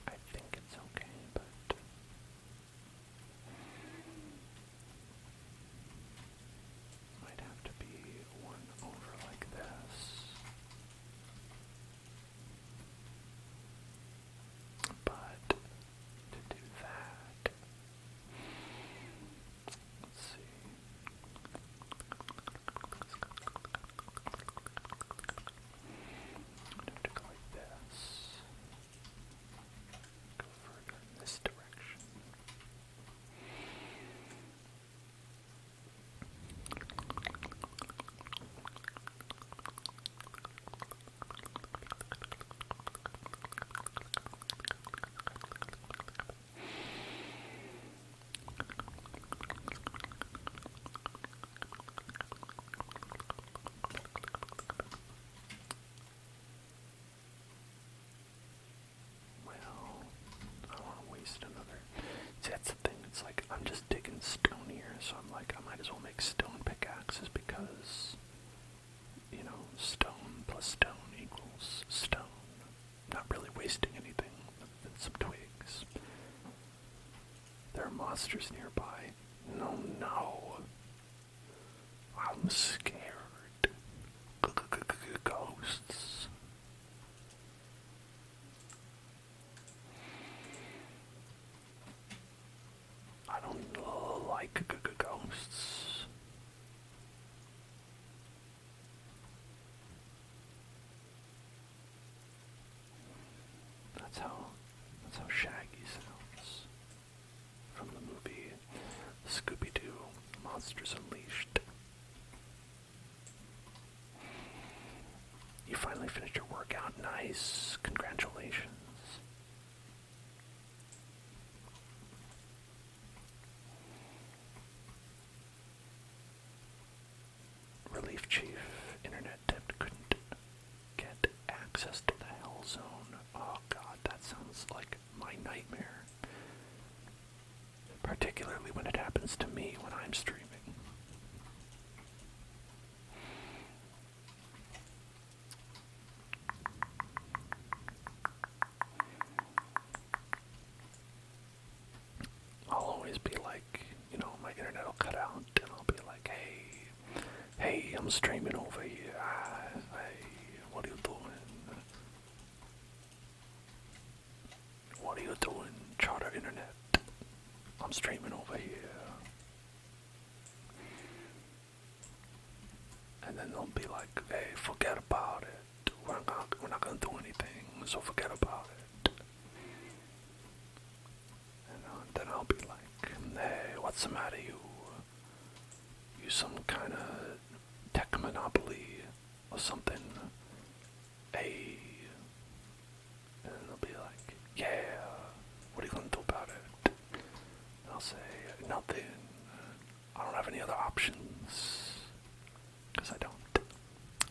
[SPEAKER 1] I think it's okay, but might have to be one over like this. But to do that, let's see. I'm going to go like this. Go further in this direction. Well, I don't want to waste another. See, that's the thing. It's like I'm just digging stone here, so I'm like, I might as well make stone pickaxes because, you know, stone plus stone equals stone. Not really wasting anything than some twigs. There are monsters nearby. No, no. I'm scared. Ghosts. I don't like ghosts. That's how Shaggy sounds from the movie Scooby-Doo Monsters Unleashed. You finally finished your workout. Nice. Congratulations. Relief Chief, internet tipped, couldn't get access to the Hell Zone. Oh god, that sounds like my nightmare. Particularly when it happens to me when I'm streaming. I'm streaming over here. Hey, what are you doing? What are you doing, Charter Internet? I'm streaming over here. And then they'll be like, hey, forget about it. We're not gonna do anything, so forget about it. And then I'll be like, hey, what's the matter, you? You some kind of tech monopoly or something? Hey. And they'll be like, yeah, what are you gonna do about it? And I'll say, nothing. I don't have any other options. Because I don't.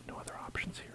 [SPEAKER 1] No other options here.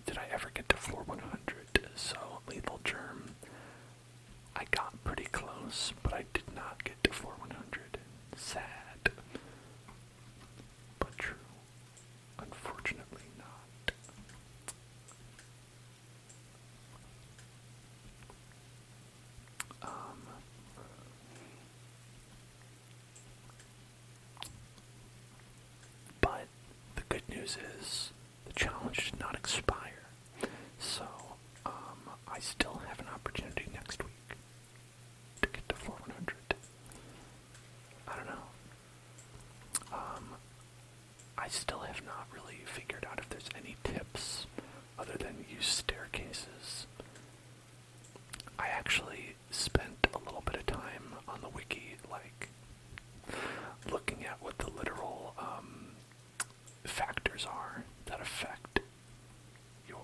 [SPEAKER 1] Did I ever get to floor 100? So, Lethal Germ, I got pretty close, but I did not get to floor 100. Sad. But true. Unfortunately not. But the good news is the challenge did not expire. So, I still have an opportunity next week to get to floor 100. I don't know. I still have not really figured out if there's any tips other than use staircases. I actually spent a little bit of time on the wiki, like, looking at what the literal factors are that affect your,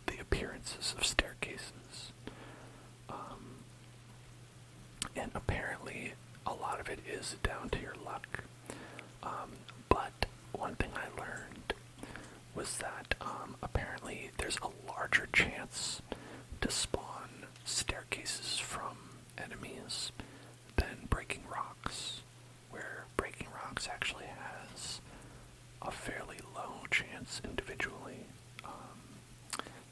[SPEAKER 1] the appearances of staircases. And apparently a lot of it is down to your luck. But one thing I learned was that apparently there's a larger chance to spawn staircases from enemies than breaking rocks, where breaking rocks actually has a fairly low chance individually.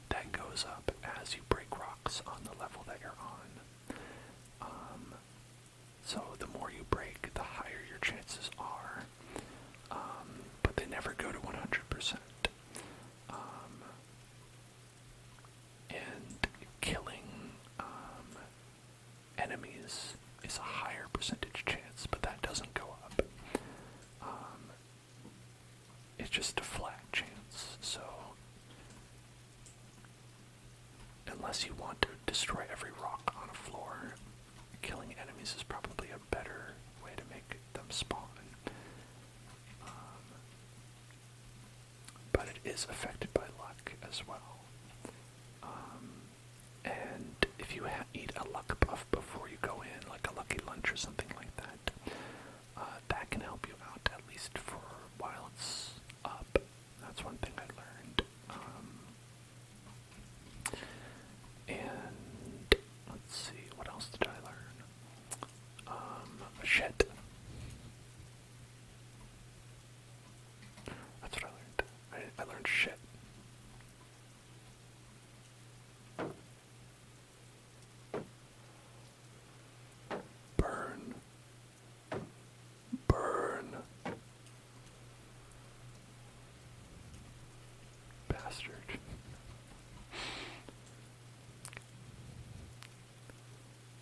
[SPEAKER 1] That goes up as you break rocks on the level that you're on. So the more you break, the higher your chances are. But they never go to 100%. And killing enemies is a higher percentage chance, but that doesn't go up. It's just a flat chance. So unless you want to destroy every rock on a floor, killing enemies is probably a better way to make them spawn. But it is affected by luck as well. And if you eat a luck buff before you go in, like a lucky lunch or something like that, that can help you out, at least for while it's up. That's one thing I learned. And let's see, what else did I learn? Shit. That's what I learned. I learned shit. Burn. Burn. Bastard.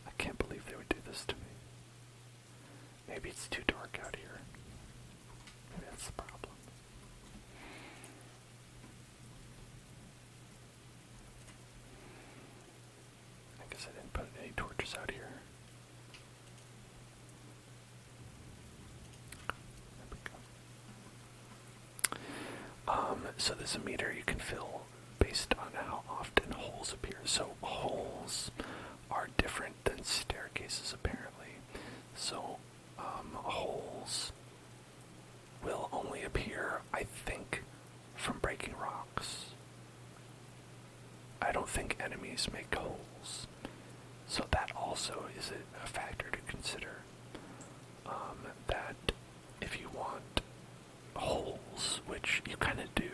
[SPEAKER 1] I can't believe they would do this to me. Maybe it's too dark out here. Maybe that's the problem. temperatures out here. There we go. So there's a meter you can fill based on how often holes appear. So holes are different than staircases, apparently. So holes will only appear, I think, from breaking rocks. I don't think enemies make holes. So that also is a factor to consider. That if you want holes, which you kind of do,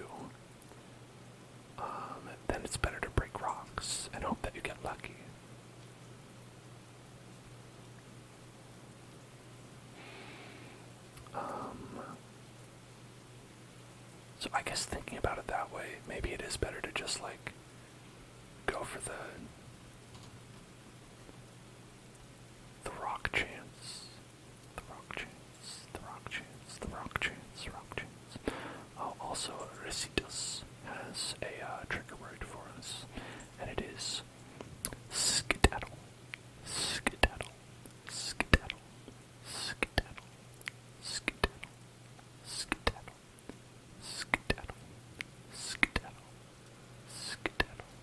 [SPEAKER 1] then it's better to break rocks and hope that you get lucky. So I guess thinking about it that way, maybe it is better to just like go for the rock chance. The rock chance. The rock chance. The rock chance. The rock chance. Also, Recitos has a trigger word for us, and it is skedaddle. Skedaddle. Skedaddle. Skedaddle. Skedaddle. Skedaddle. Skedaddle. Skedaddle. Skedaddle.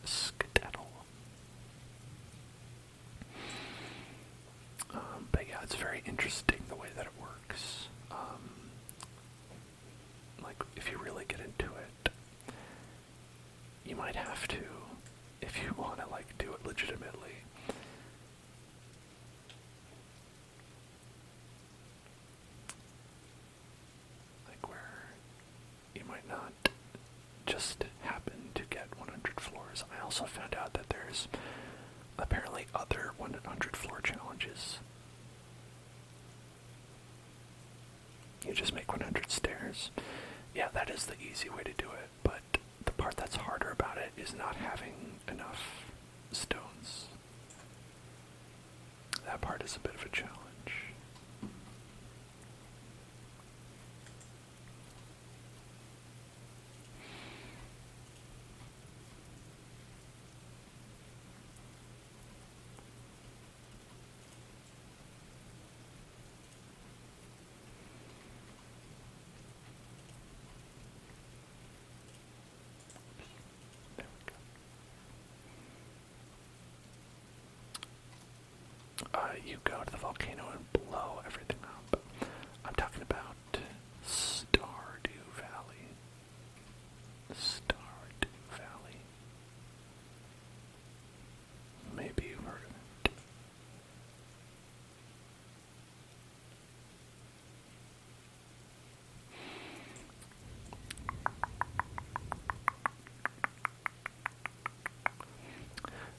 [SPEAKER 1] Skedaddle. But yeah, it's very interesting the way that it works. Like, if you really get into it, you might have to, if you want to, like, do it legitimately. Like, where you might not just happen to get 100 floors. I also found out that there's apparently other 100 floor challenges. You just make 100 stairs. Yeah, that is the easy way to do it, but the part that's harder about it is not having enough stones. That part is a bit of a challenge. You go to the volcano and blow everything up. I'm talking about Stardew Valley. Stardew Valley. Maybe you've heard of it.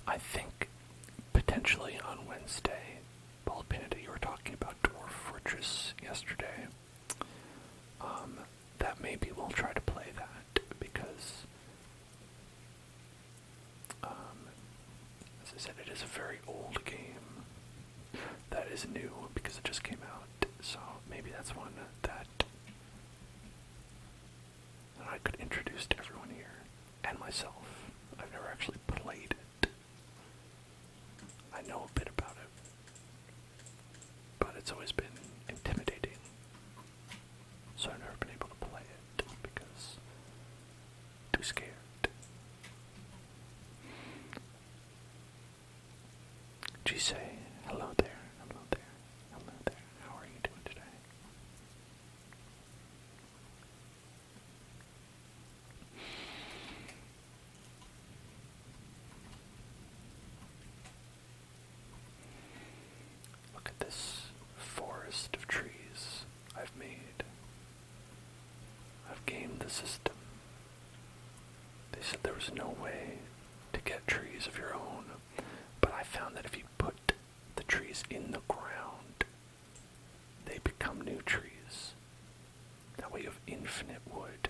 [SPEAKER 1] I think potentially on Wednesday, Bald Panda, you were talking about Dwarf Fortress yesterday. That maybe we'll try to play that because, as I said, it is a very old game that is new because it just came out. So maybe that's one that I could introduce to everyone here and myself. I've never actually played it. I know a bit about it, but it's always been intimidating, so I've never been able to play it because I'm too scared. G say, hello there, hello there, hello there, how are you doing today? Look at this forest. the system. They said there was no way to get trees of your own, but I found that if you put the trees in the ground, they become new trees. That way you have infinite wood.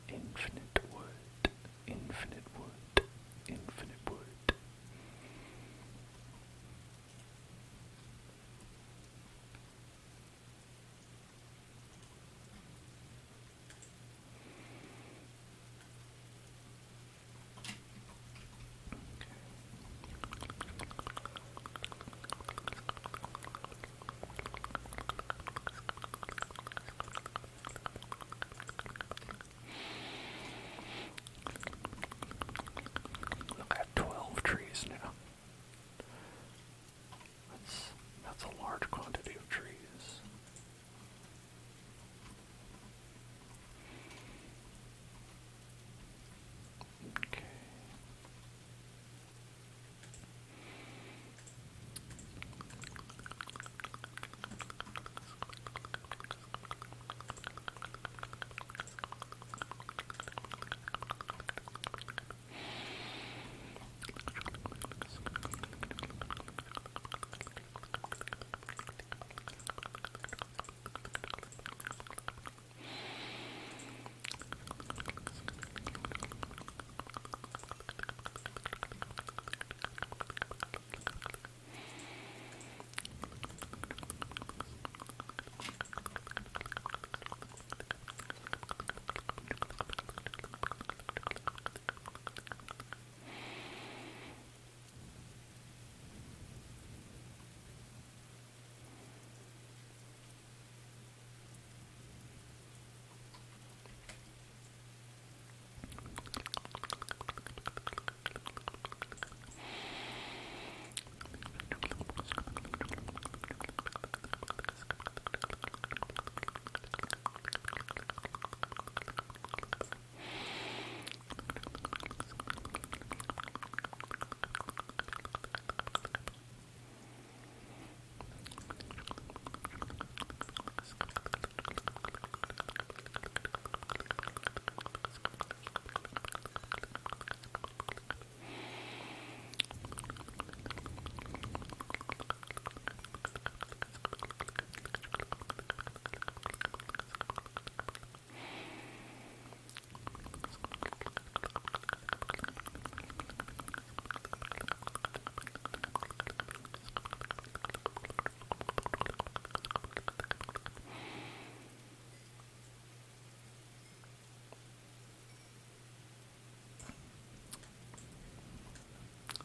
[SPEAKER 1] Infinite wood. Infinite wood. Infinite wood. Look, I have 12 trees now. That's a large quantity of trees. Okay.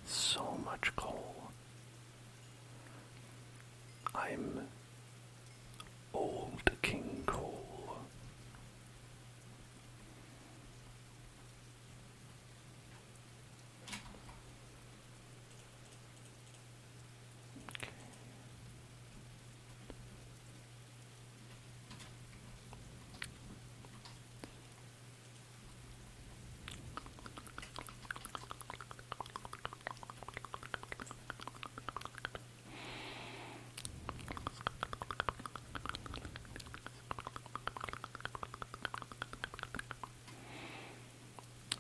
[SPEAKER 1] So much coal. I'm old King Coal. Okay.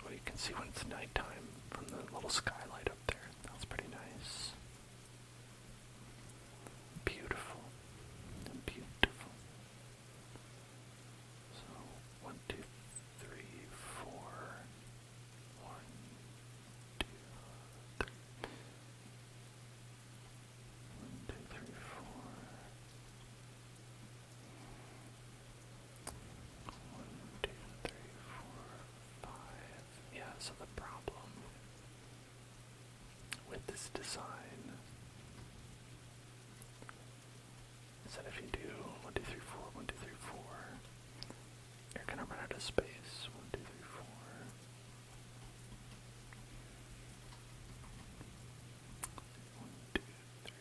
[SPEAKER 1] Well, you can see when it's nighttime from the little skylight up there. That's pretty nice. Beautiful. Beautiful. So, 1, 2, 3, 4. 1, 2, 3. 1, 2, 3, 4. 1, 2, 3, 4, 5. Yeah, so the problem with this design is that if you do 1, 2, 3, 4, 1, 2, 3, 4, you're gonna run out of space. 1, 2, 3, 4. 1, 2, 3.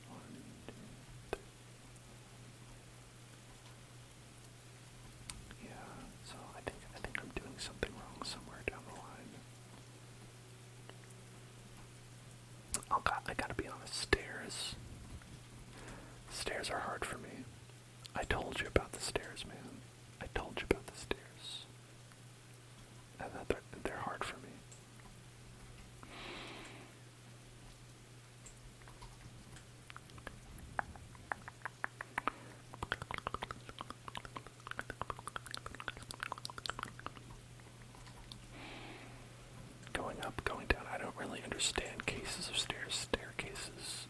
[SPEAKER 1] 1, 2, 3. Yeah, so I think I'm doing something wrong somewhere down the line. I gotta be honest, stairs are hard for me. I told you about the stairs, man. I told you about the stairs. And that they're hard for me. Going up, going down. I don't really understand cases of stairs. Staircases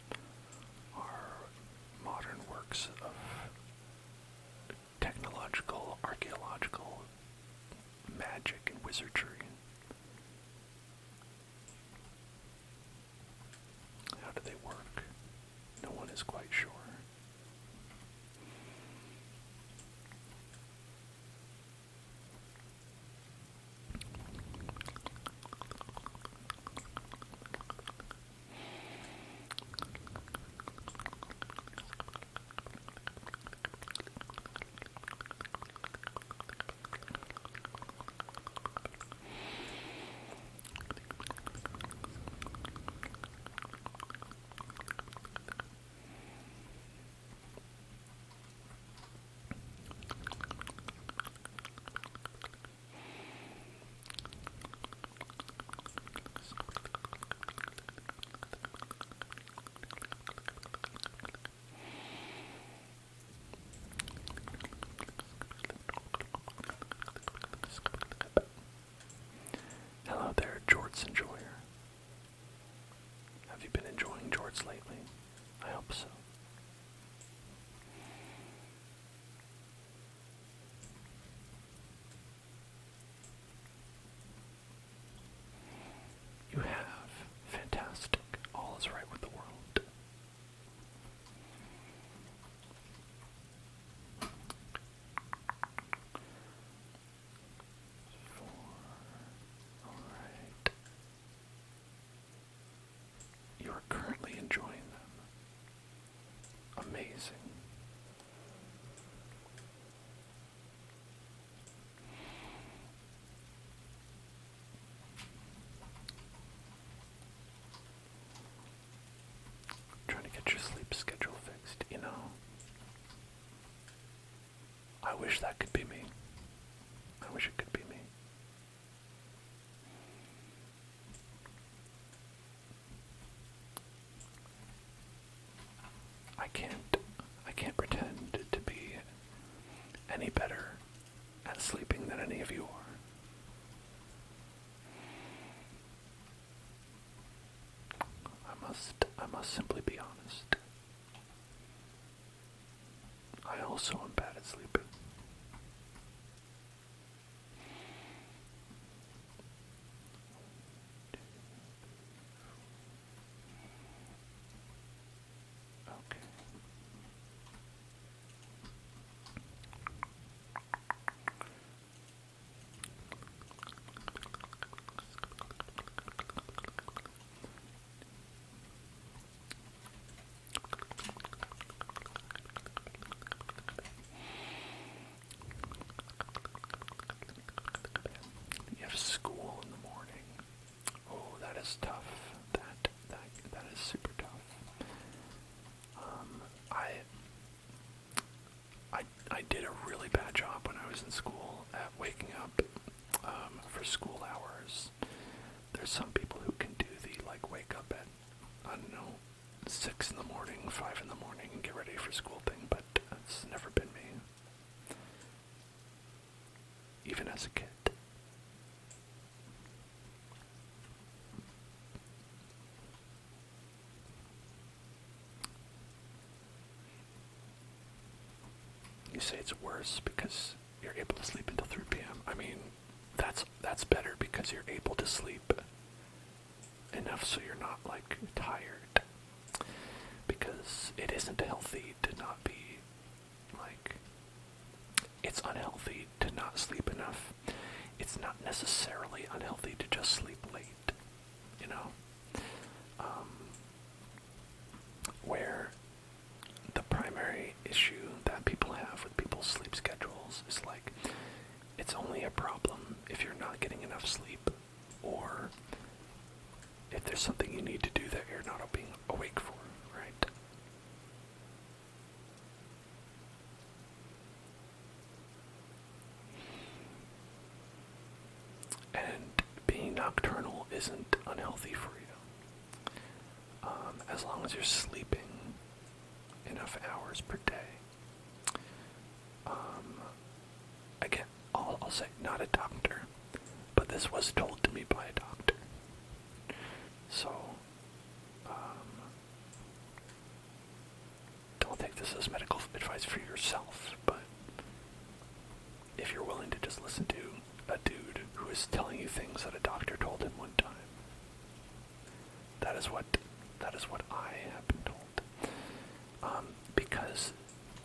[SPEAKER 1] are modern works of technological, archaeological magic and wizardry. How do they work? No one is quite sure. Hello there, Jorts Enjoyer. Have you been enjoying Jorts lately? I hope so. You have. Fantastic. All is right with the world. Alright. You are currently enjoying them. Amazing. Trying to get your sleep schedule fixed, you know. I wish that could be me. I wish it could be me. I can't pretend to be any better at sleeping than any of you are. I must simply be honest. I also am bad at sleeping. Okay. You have school in the morning. Oh, that is tough. That is super tough. I did a really bad job when I was in school at waking up for school hours. There's some people who can do the wake up at, I don't know, 6 in the morning, 5 in the morning and get ready for school thing, but that's never been me. Even as a kid. You say it's worse because you're able to sleep until 3 p.m. I mean, that's better because you're able to sleep enough so you're not tired. Because it isn't healthy to not be it's unhealthy to not sleep enough. It's not necessarily unhealthy to just sleep late, you know? Where the primary issue that people have with people's sleep schedules is it's only a problem if you're not getting enough sleep, or if there's something you need to do that you're not being awake for, right? And being nocturnal isn't unhealthy for you. As long as you're sleeping enough hours per day. Again, I'll say not a doctor, but this was told to me by a doctor. So, don't take this as medical advice for yourself, but if you're willing to just listen to a dude who is telling you things that a doctor told him one time, that is what I have been told. Because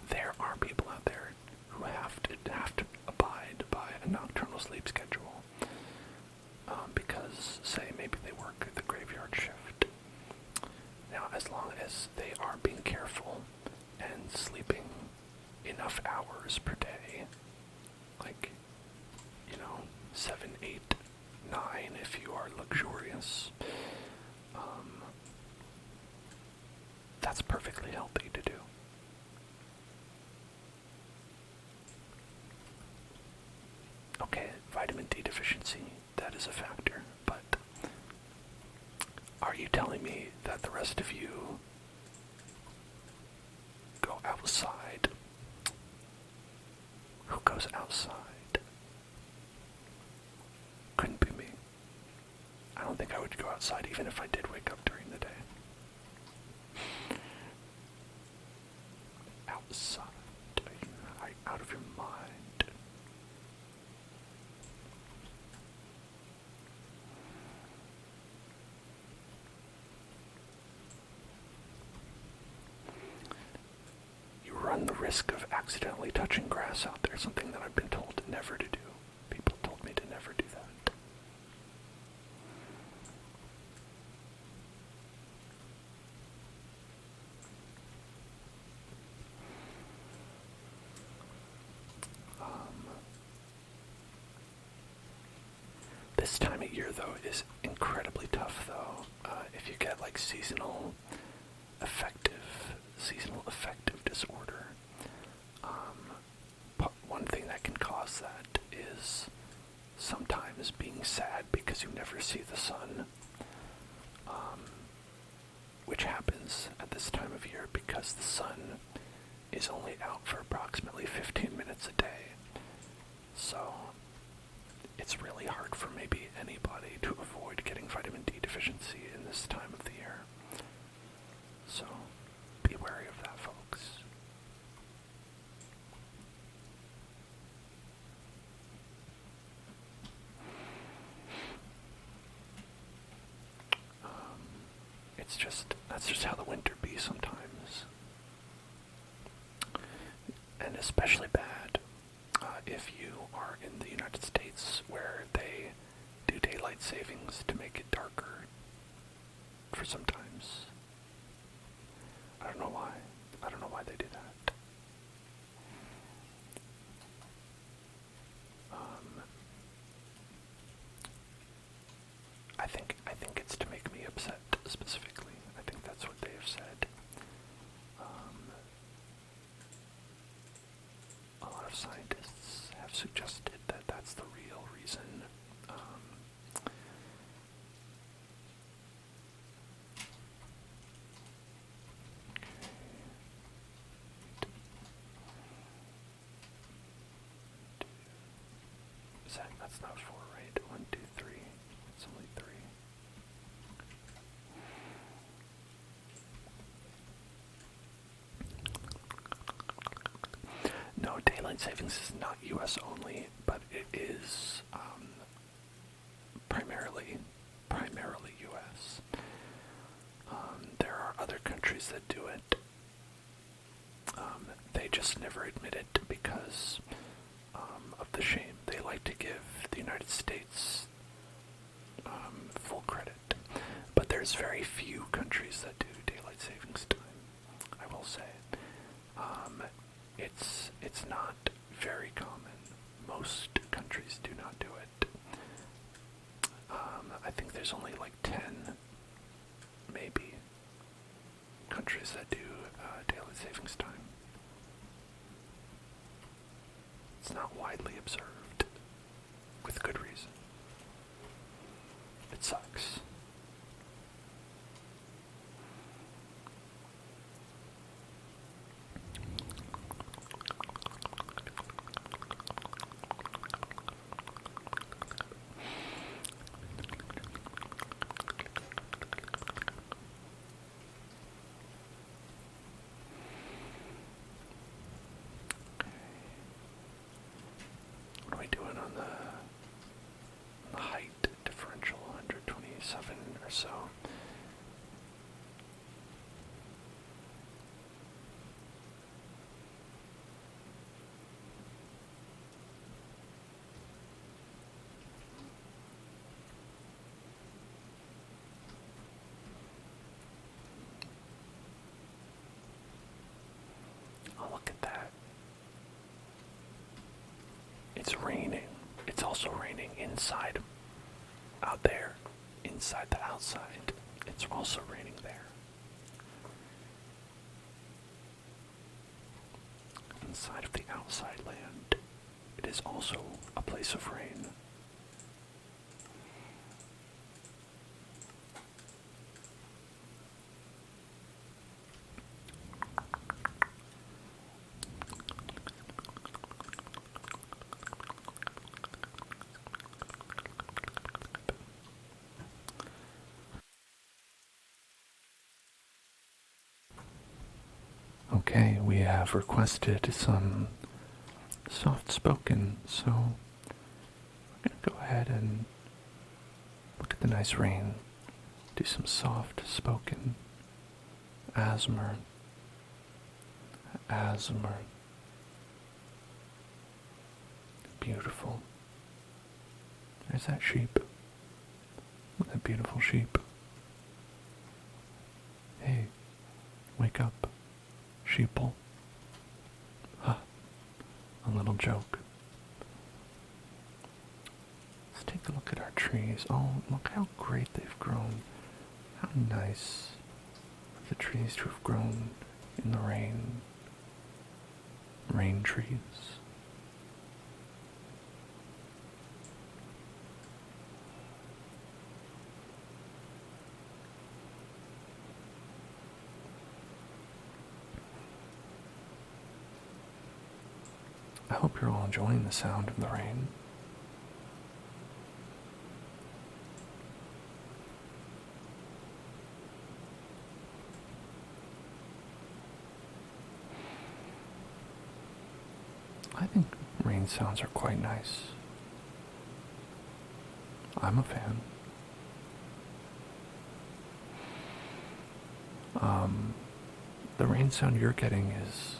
[SPEAKER 1] there are people out there who have to abide by a nocturnal sleep schedule. Because, say, maybe they work the graveyard shift. Now, as long as they are being careful and sleeping enough hours per day, like, 7, 8, 9 if you are luxurious, that's perfectly healthy to do. Okay, vitamin D deficiency, that is a factor, but are you telling me that the rest of you go outside? Who goes outside? Couldn't be me. I don't think I would go outside even if I did wake up during the day. Outside. Are you out of your mind? You run the risk of accidentally touching grass out there, something that I've been told never to do. People told me to never do that. This time of year, though, is incredibly tough, though. If you get, like, seasonal affective disorder, one thing that can cause that is sometimes being sad because you never see the sun, which happens at this time of year because the sun is only out for approximately 15 minutes a day. So it's really hard for maybe anybody to avoid getting vitamin D deficiency in this time of the year. So be wary of that, folks. That's just how the winter be sometimes. And especially bad if you are in the United States where they do daylight savings to make it darker for sometimes. I don't know why. I don't know why they do that. I think it's to make me upset specifically. I think that's what they have said. A lot of scientists have suggested that that's the real reason. That's not 4, right? 1, 2, 3. It's only 3. No, daylight savings is not U.S. only, but it is primarily U.S. There are other countries that do it. They just never admit it because of the shame. They like to give the United States full credit. But there's very few countries that do daylight savings time, I will say. It's not very common. Most countries do not do it. I think there's only like 10, maybe, countries that do daylight savings time. It's not widely observed, with good reason. It sucks. What are we doing on the height differential? 127 or so. Oh, look at that. It's raining. It's also raining inside, out there, inside the outside. It's also raining there. Inside of the outside land, it is also a place of rain. Okay, we have requested some soft spoken, so we're going to go ahead and look at the nice rain, do some soft spoken ASMR. ASMR. Beautiful. There's that sheep. Look at that beautiful sheep. Hey, wake up, sheeple. Huh, a little joke. Let's take a look at our trees. Oh, look how great they've grown. How nice for the trees to have grown in the rain. Rain trees. I hope you're all enjoying the sound of the rain. I think rain sounds are quite nice. I'm a fan. The rain sound you're getting is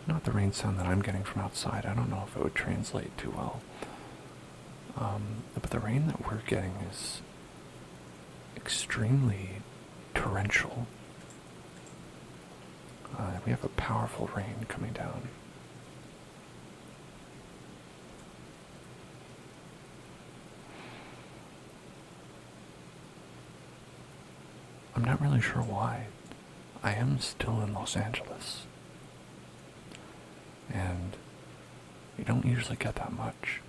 [SPEAKER 1] not the rain sound that I'm getting from outside. I don't know if it would translate too well. But the rain that we're getting is extremely torrential. We have a powerful rain coming down. I'm not really sure why. I am still in Los Angeles. And we don't usually get that much.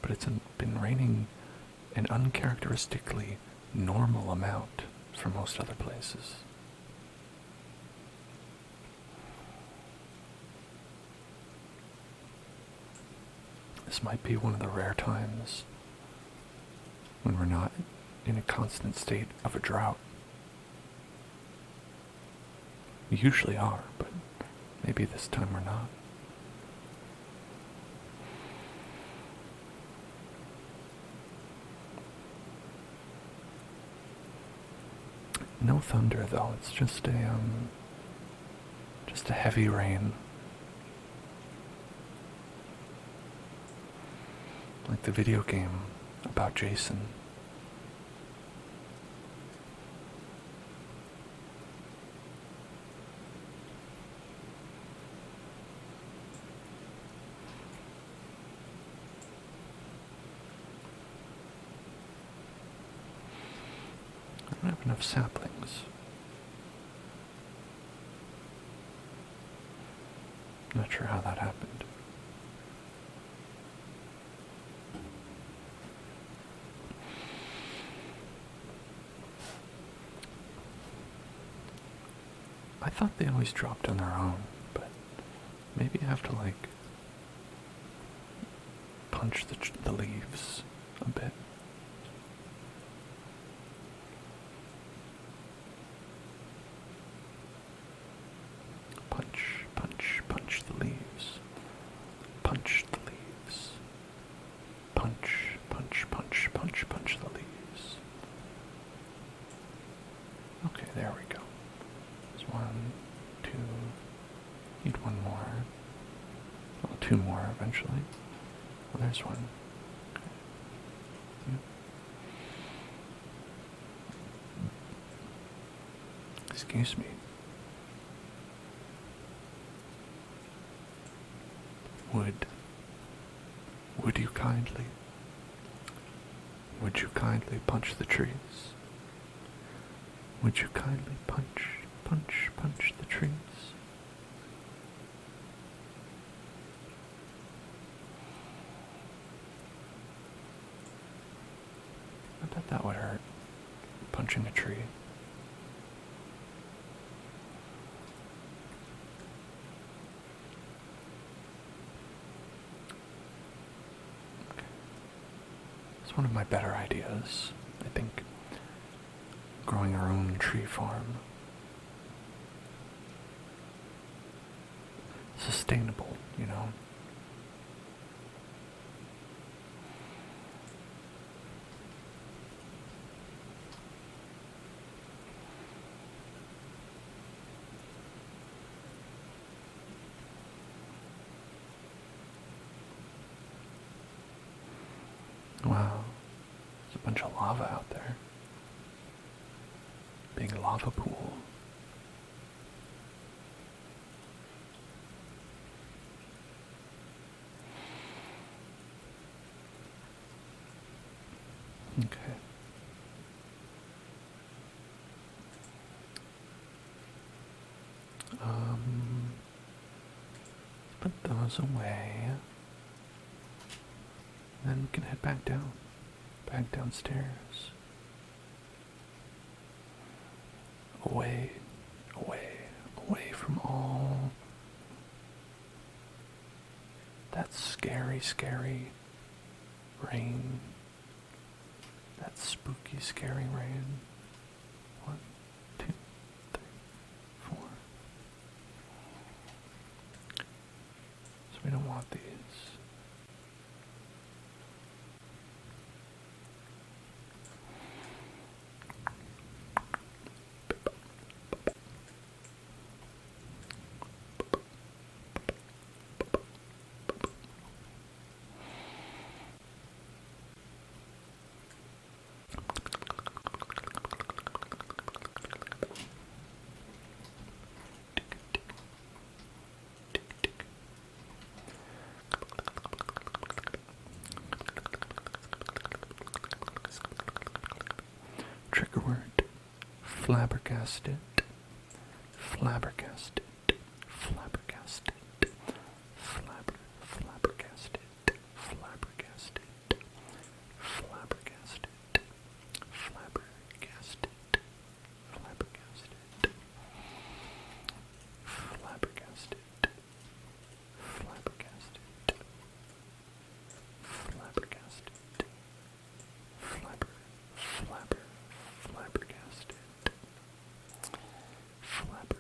[SPEAKER 1] But it's been raining an uncharacteristically normal amount for most other places. This might be one of the rare times when we're not in a constant state of a drought. We usually are, but maybe this time we're not. No thunder though, it's just a heavy rain. Like the video game about Jason. I don't have enough saplings. Not sure how that happened. thought they always dropped on their own, but maybe I have to, like, punch the leaves a bit. Punch, punch, punch the leaves. Punch the leaves. Punch, punch, punch, punch, punch the leaves. Okay, there we go. There's 1, 2, need one more. Well, 2 more eventually. Well, there's one. Okay. Yeah. Excuse me. Would you kindly punch the trees? Would you kindly punch the trees? I bet that would hurt, punching a tree. It's one of my better ideas, I think. Growing our own tree farm. Sustainable, you know. Wow, there's a bunch of lava out there. Big lava pool. Okay. Put those away. Then we can head back downstairs. Away from all that scary rain. That spooky, scary rain. 1, 2, 3, 4. So we don't want these. Trigger word: flabbergasted, flabbergasted, flabbergasted, flabbergasted, flabbergasted, flabbergasted, flabbergasted, flabbergasted, flabbergasted, flabbergasted, flabbergasted, flabbergasted, flabber,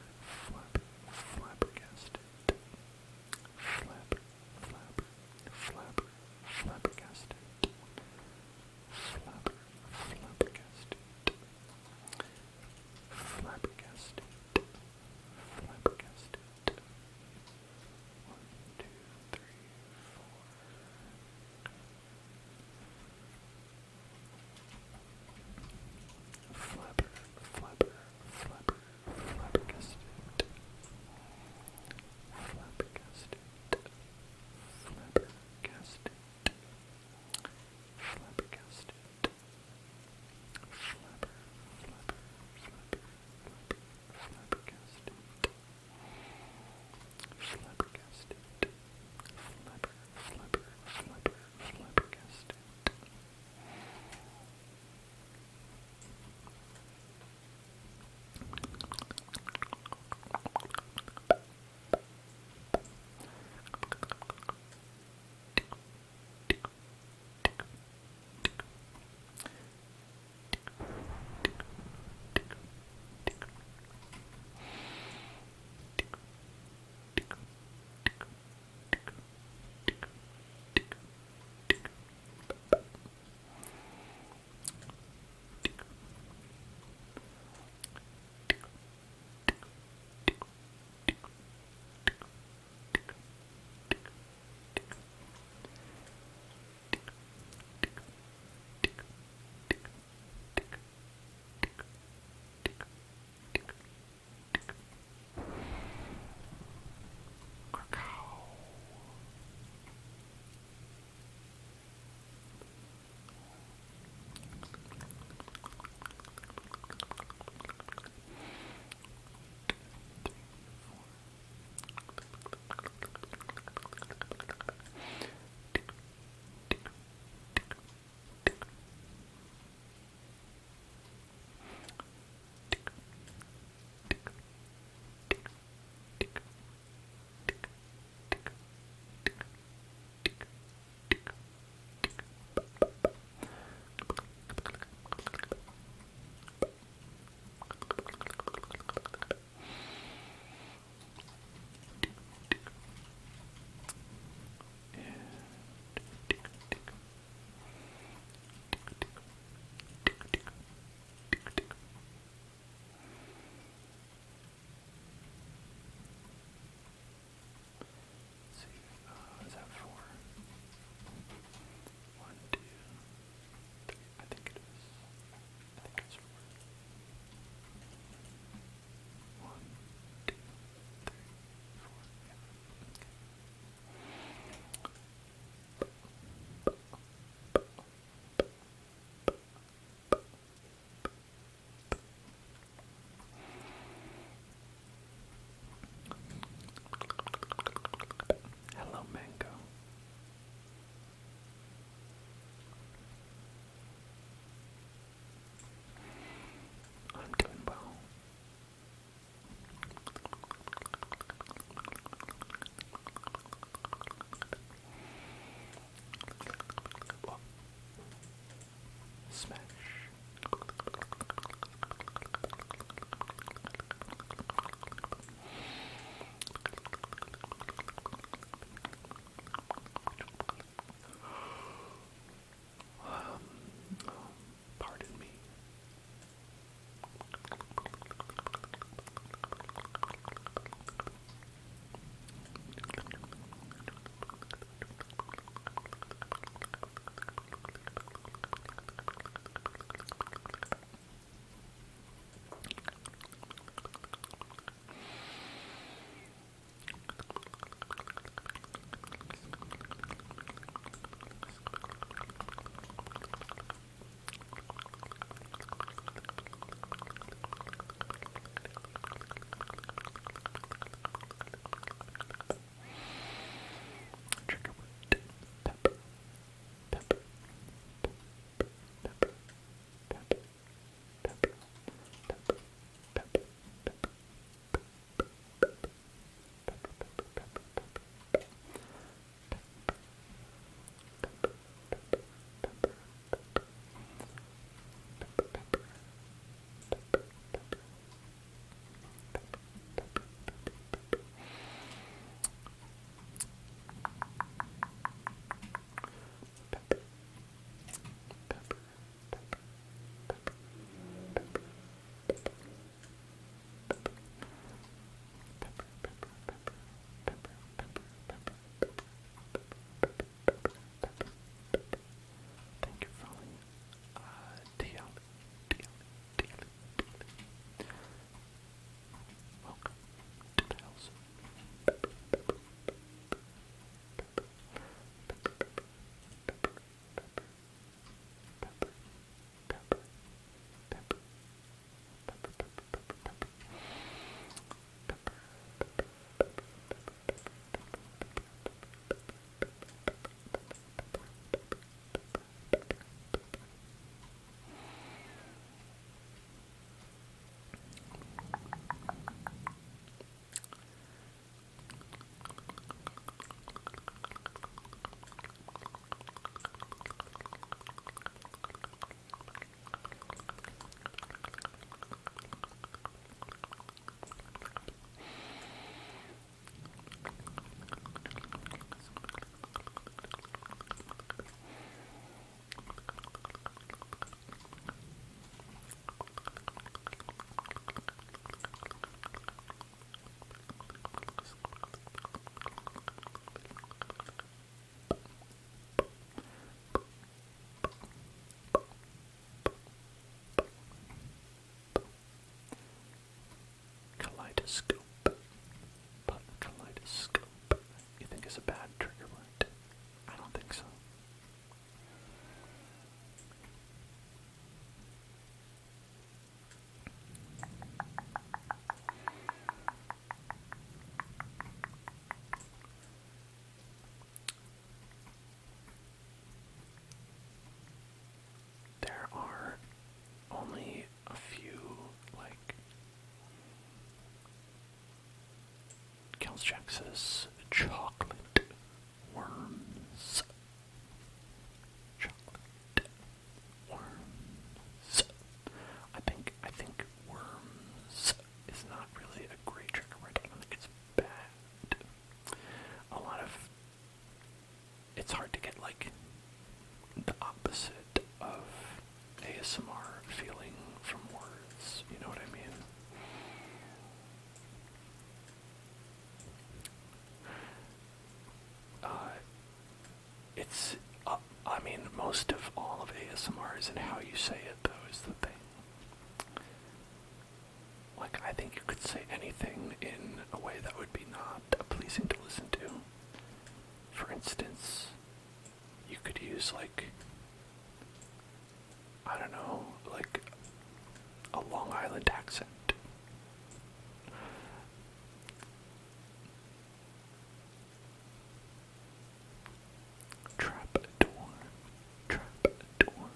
[SPEAKER 1] Kaleidoscope. But kaleidoscope, you think is a bad trigger word? I don't think so. There are only a few, like, Kels Jack says chocolate worms. Chocolate worms. I think worms is not really a great trigger word. I don't think it's bad. A lot of it's hard to get like the opposite of ASMR feeling from words. You know what I mean? It's, I mean, most of all of ASMR is in how you say it, though, is the thing. Like, I think you could say anything in a way that would be not pleasing to listen to. For instance, you could use, like, I don't know, like a Long Island accent. Trapdoor. Trapdoor.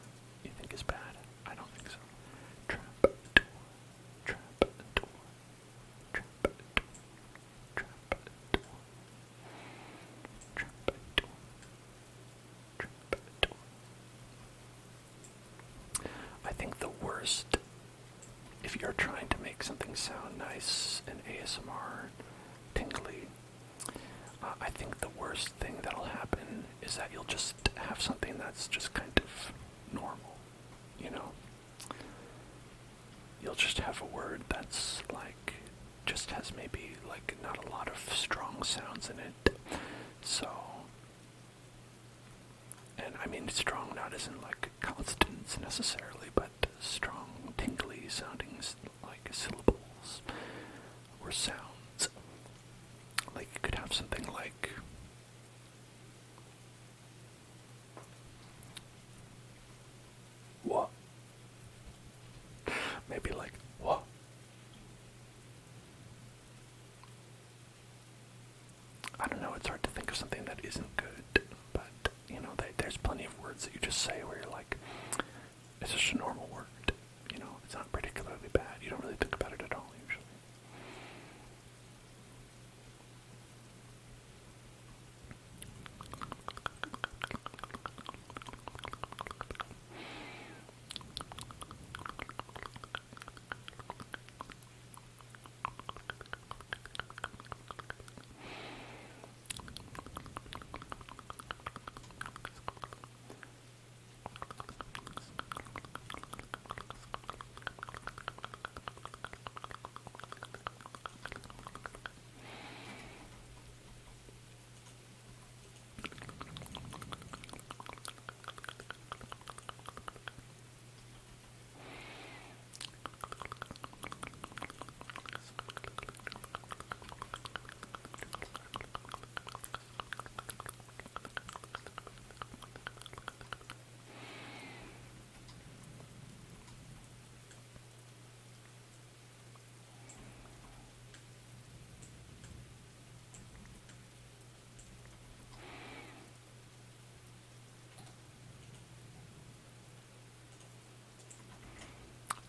[SPEAKER 1] You think is bad? I don't think so. Trapdoor. Trapdoor. Trapdoor. Trapdoor. Trapdoor. Trapdoor. I think the worst, if you're trying to make something sound nice in ASMR, tingly, I think the worst thing that'll happen is that you'll just have something that's just kind of normal, you know? You'll just have a word that's like, just has maybe like not a lot of strong sounds in it. So, and I mean strong not as in like consonants necessarily, but strong, tingly sounding like syllables or sounds. Like you could have something like what? Maybe like what? I don't know, it's hard to think of something that isn't good, but you know, there's plenty of words that you just say where you're like, it's just a normal word, you know, it's not particularly bad, you don't really think about it at all usually.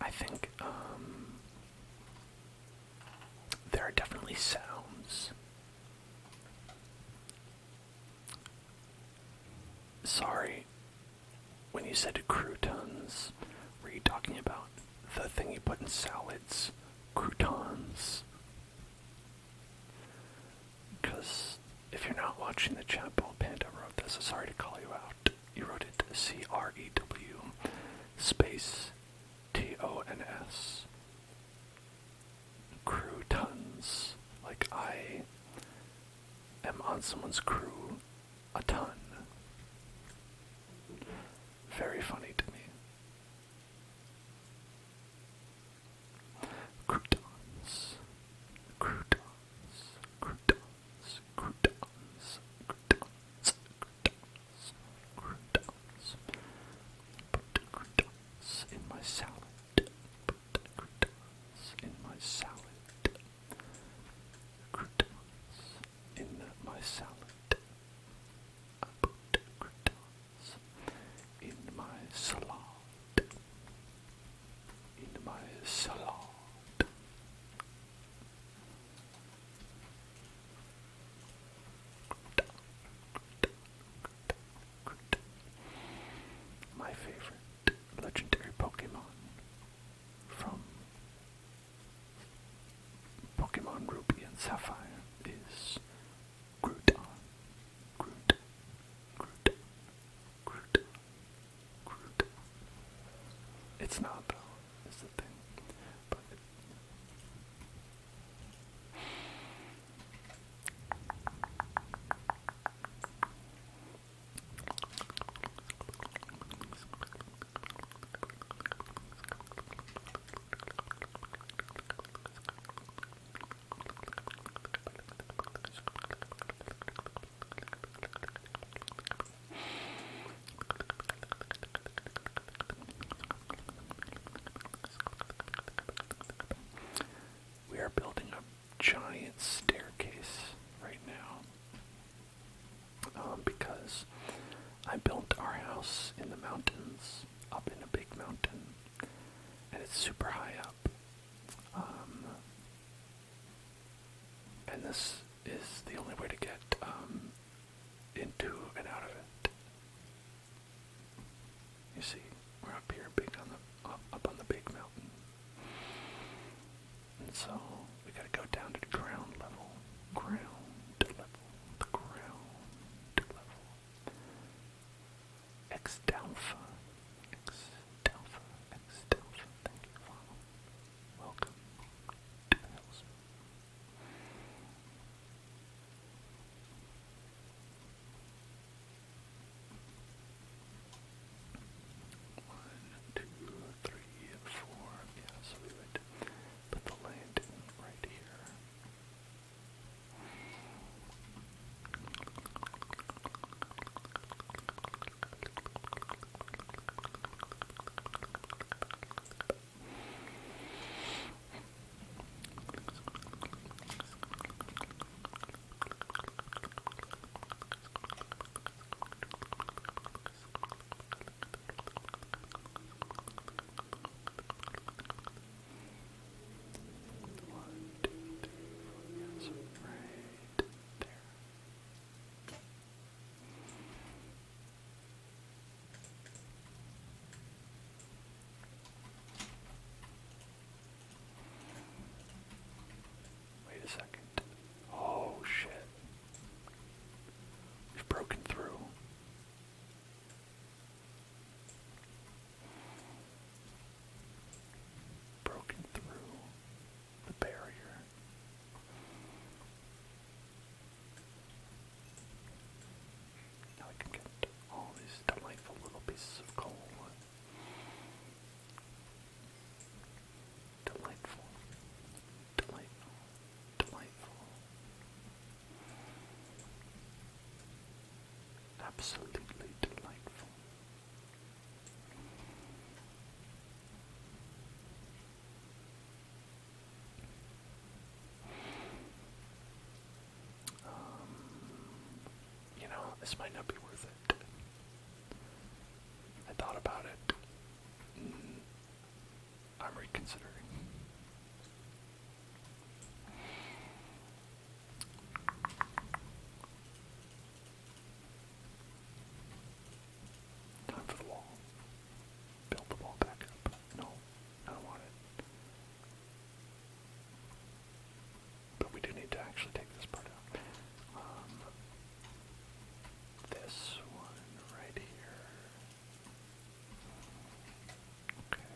[SPEAKER 1] I think there are definitely sounds. Sorry, when you said croutons, were you talking about the thing you put in salads? Croutons? Because if you're not watching the chat, Ball Panda wrote this. Sorry to call you out. You wrote it CREW space TONS. Croutons. Like I am on someone's crew a ton. Very funny to me. Croutons. salad. I put croutons in my salad. In my salad. My favorite legendary Pokemon from Pokemon Ruby and Sapphire is Groudon. Groudon. Groudon. Groudon. Groudon. It's not though, is the thing. But we are building a giant staircase right now because I built our house in the mountains, up in a big mountain, and it's super high up. And this is the only way to get into and out of it. You see, we're up here, big on the up on the big mountain, and so we gotta go down to the ground level, the ground level. X-Delpha. Thank you, Father. Welcome to the hills. One, two, three, four. Yeah, so we would put the land in right here. One, two, three, four. Yeah, so right there. Wait a second. Oh shit. We've broken through. Broken through the barrier. Now we can get all these delightful little pieces of coal. Delightful. Delightful. Delightful. Absolutely delightful. This might not be worth it. I thought about it. I'm reconsidering. Time for the wall. Build the wall back up. No, I don't want it. But we do need to actually take this part out. This one right here. Okay.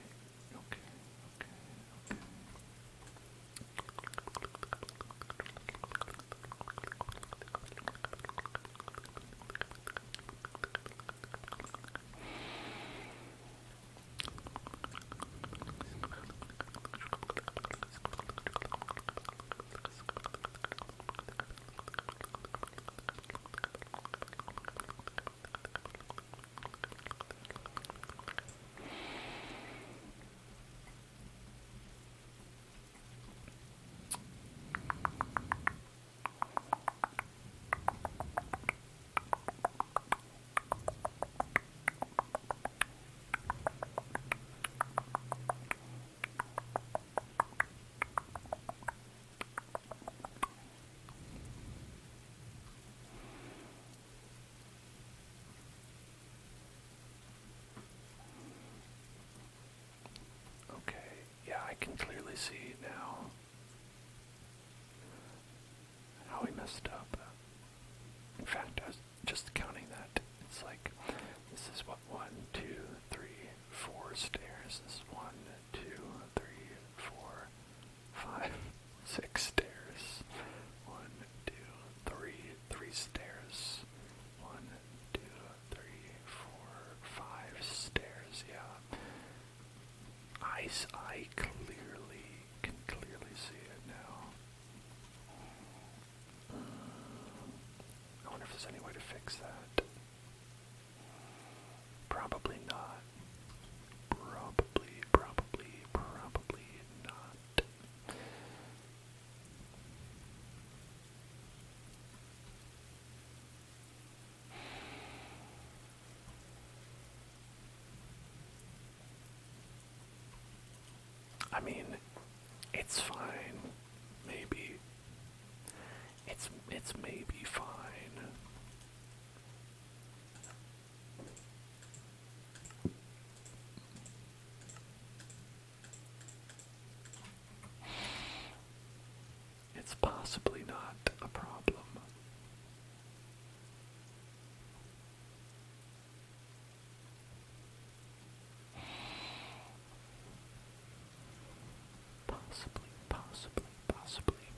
[SPEAKER 1] can clearly see now how we messed up. In fact, I was just counting that. It's like, this is what, 1, 2, 3, 4 stairs. This is 1, 2, 3, 4, 5, 6 stairs. 1, 2, 3, 3 stairs. 1, 2, 3, 4, 5 stairs. Yeah. I can clearly see it now. I wonder if there's any way to fix that. Probably not. Probably not. I mean, it's fine. Maybe. It's maybe fine. It's possibly not a problem.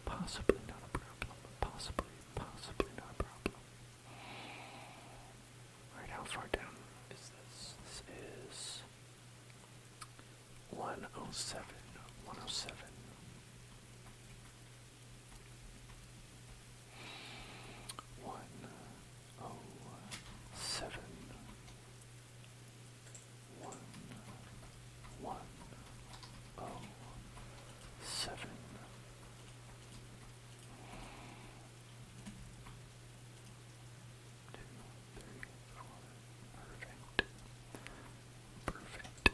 [SPEAKER 1] Possibly not a problem. Possibly not a problem. Alright, how far down is this? This is 107. 107. 107. 107. Perfect.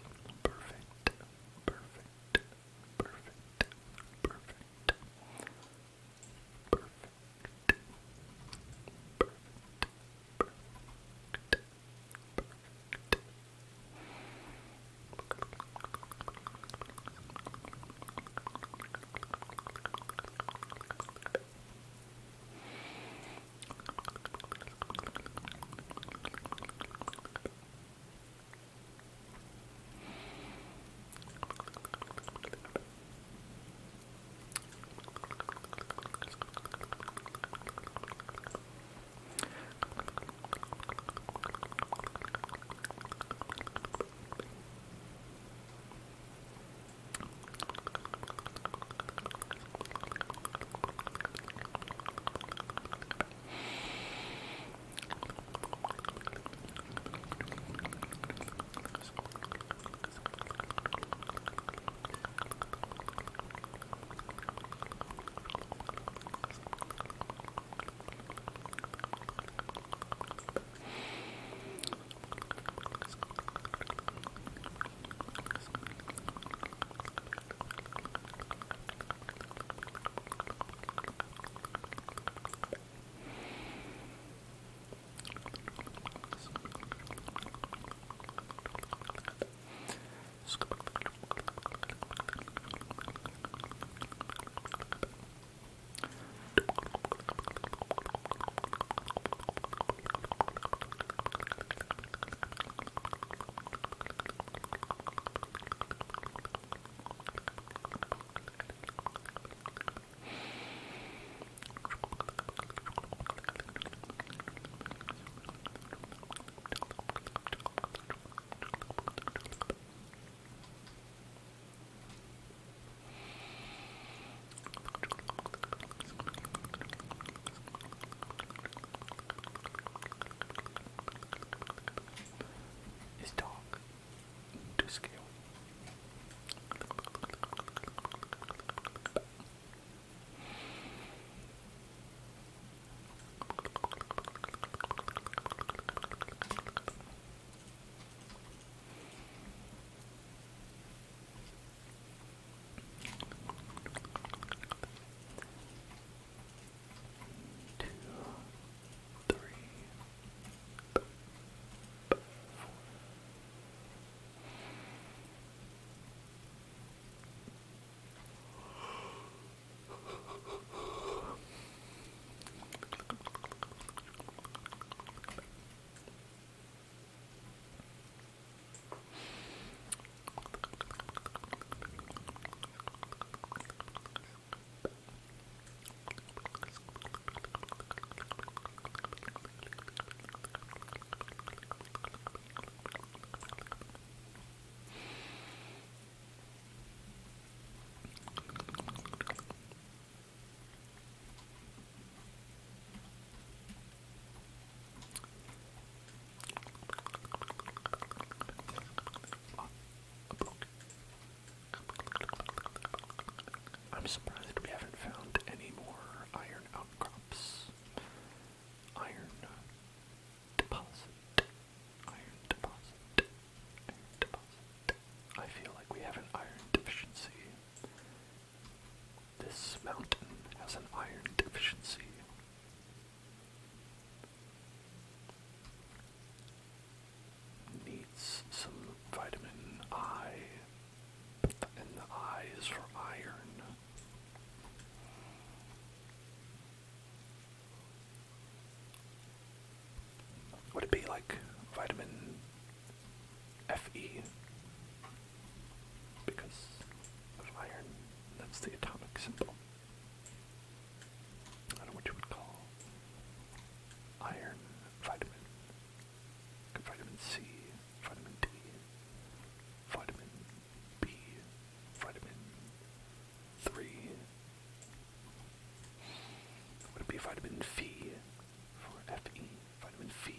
[SPEAKER 1] has an iron deficiency. Needs some vitamin I, and the I is for iron. Would it be like vitamin Fe? Because of iron, that's the atomic symbol. I don't know what you would call iron vitamin. Vitamin C, vitamin D, vitamin B, vitamin 3. Would it be vitamin Phi for Fe? Vitamin Phi.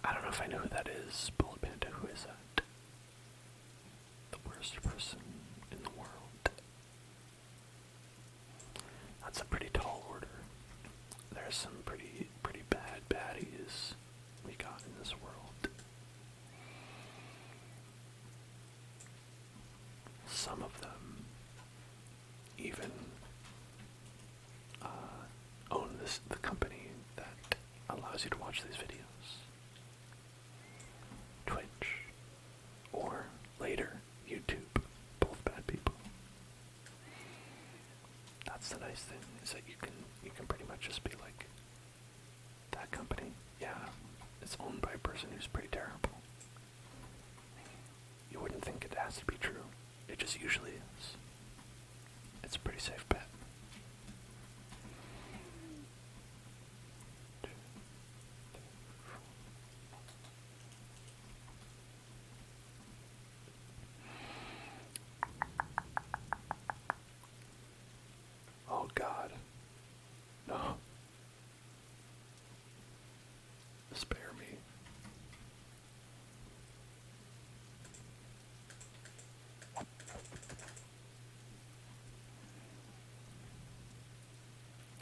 [SPEAKER 1] I don't know if I know who that is. Bullet Panda, who is that? The worst person in the world. That's a pretty tall order. There's some pretty bad baddies we got in this world. Some of them even own the company that allows you to watch these videos. Twitch, or later, YouTube. Both bad people. That's the nice thing, is that you can pretty much just be like, that company, yeah, it's owned by a person who's pretty terrible. You wouldn't think it has to be true. It just usually is. It's a pretty safe bet. Oh God. No. Spare me.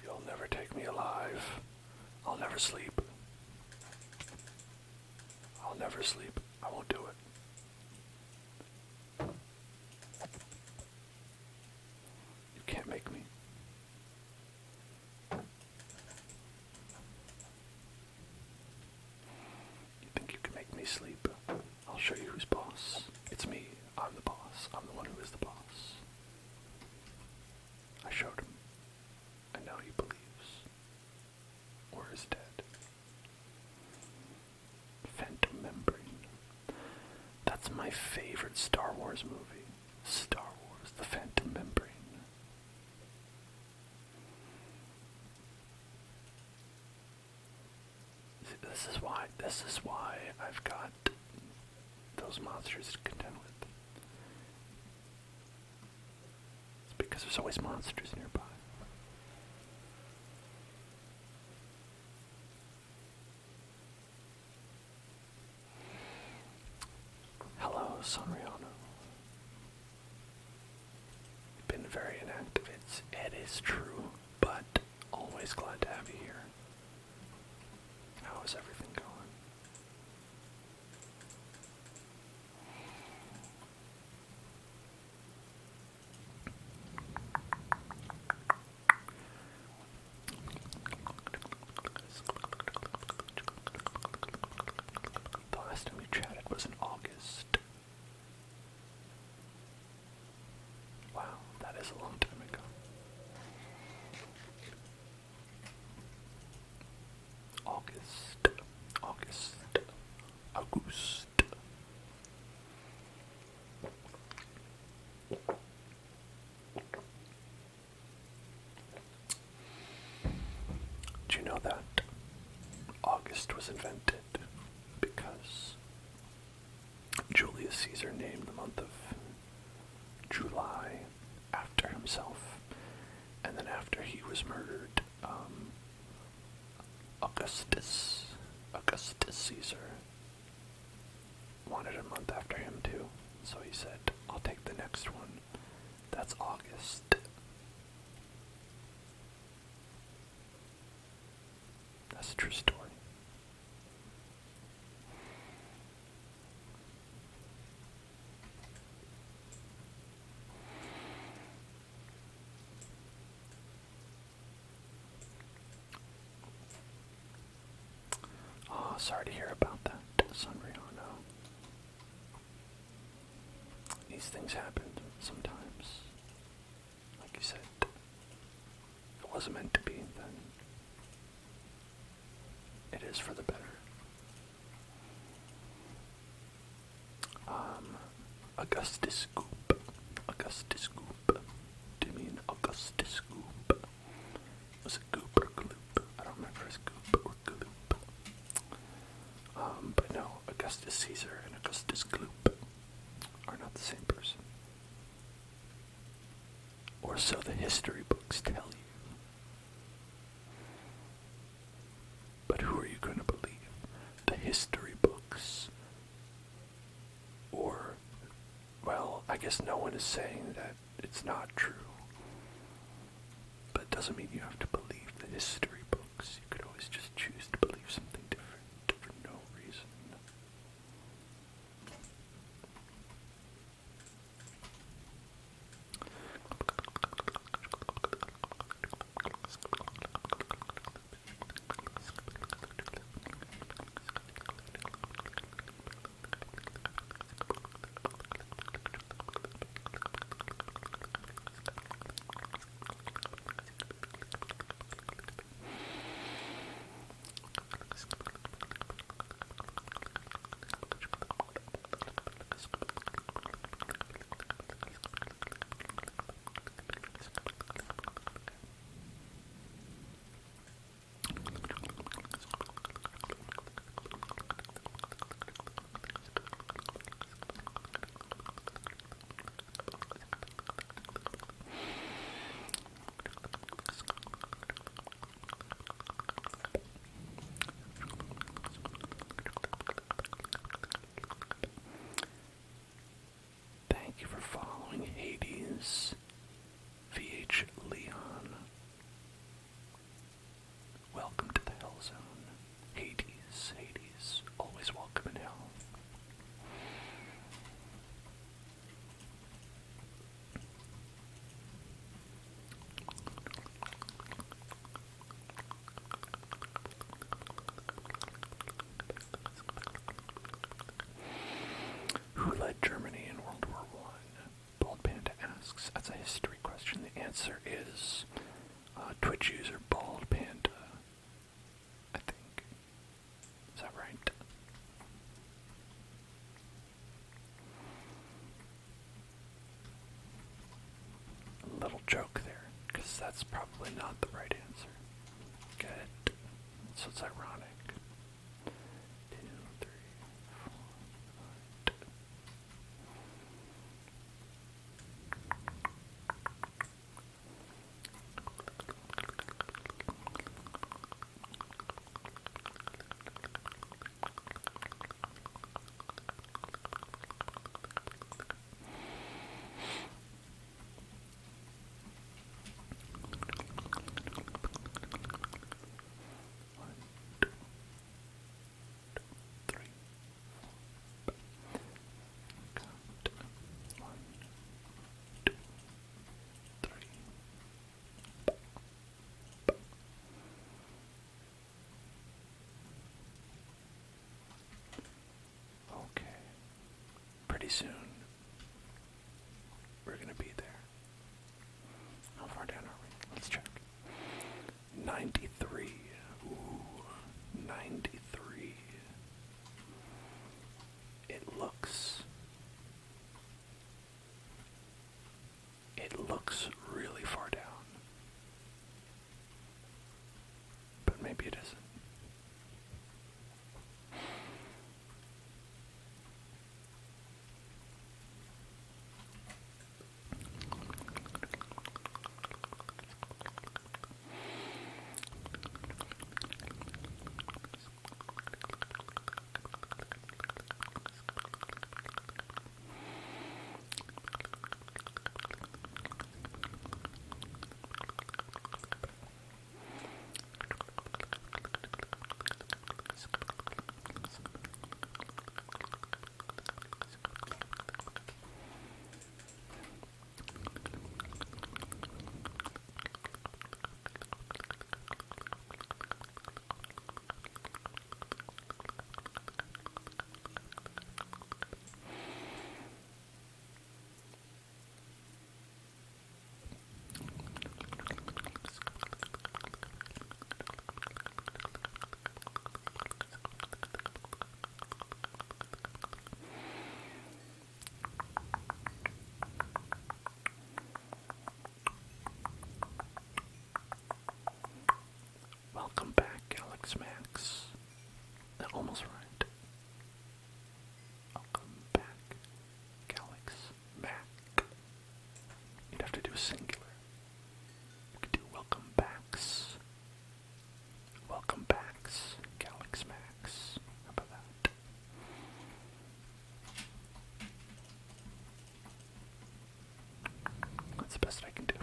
[SPEAKER 1] You'll never take me alive. I'll never sleep. I'll never sleep. I won't do it. You can't make me. You think you can make me sleep? I'll show you who's boss. It's me. I'm the boss. I'm the one who is the boss. I showed him. And now he believes. Or is dead. Phantom Membrane. That's my favorite Star Wars movie. Star Wars, the Phantom Membrane. This is why I've got those monsters to contend with. It's because there's always monsters nearby. Hello, Sonriano. You've been very inactive. It is true, but always glad to have you here. How is everything going? The last time we chatted was in August. Wow, that is a long time ago. August. know that August was invented because Julius Caesar named the month of July after himself, and then after he was murdered, Augustus Caesar wanted a month after him too, so he said, I'll take the next one. That's August. That's a true story. Oh, sorry to hear about that, Sanrio. These things happen sometimes. Like you said, if it wasn't meant to be, then it is for the better. Augustus Goop. Augustus Goop. Do you mean Augustus Goop? Was it Goop or Gloop? I don't remember if it was Goop or Gloop. But no, Augustus Caesar and Augustus Gloop are not the same person. Or so the history books tell you. But who are you going to believe? The history books? Or, well, I guess no one is saying that it's not true. But it doesn't mean you have to believe the history books. You could always just choose to believe something different for no reason. Thank you for following Hades, VH Leon. Welcome to the Hell Zone. Hades, always welcome in hell. Who led Germany in World War I? Bald Panda asks. That's a history question. The answer is Twitch user Bald Panda, I think. Is that right? A little joke there, because that's probably not the right answer. Get it? So it's ironic. 2, 3, 4, 5. Soon we're gonna be there. How far down are we? Let's check. 93. Ooh, 93. It looks really far down, but maybe it isn't. Welcome back, Alex Max. That almost rhymed. Welcome back, Alex Mac. You'd have to do singular. You could do welcome backs. Welcome backs, Alex Max. How about that? That's the best I can do.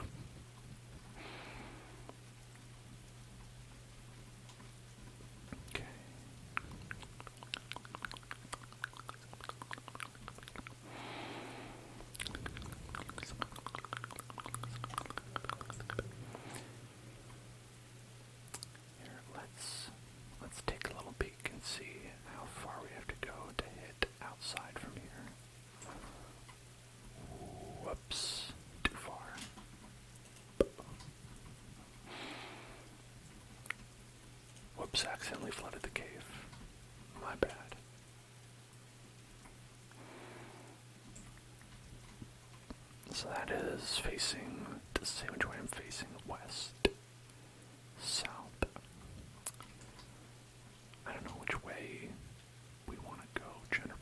[SPEAKER 1] Let's take a little peek and see how far we have to go to hit outside from here. Whoops, too far. Whoops, accidentally flooded the cave. My bad. So that is facing, does it say which way I'm facing? West. South. I don't know which way we want to go generally.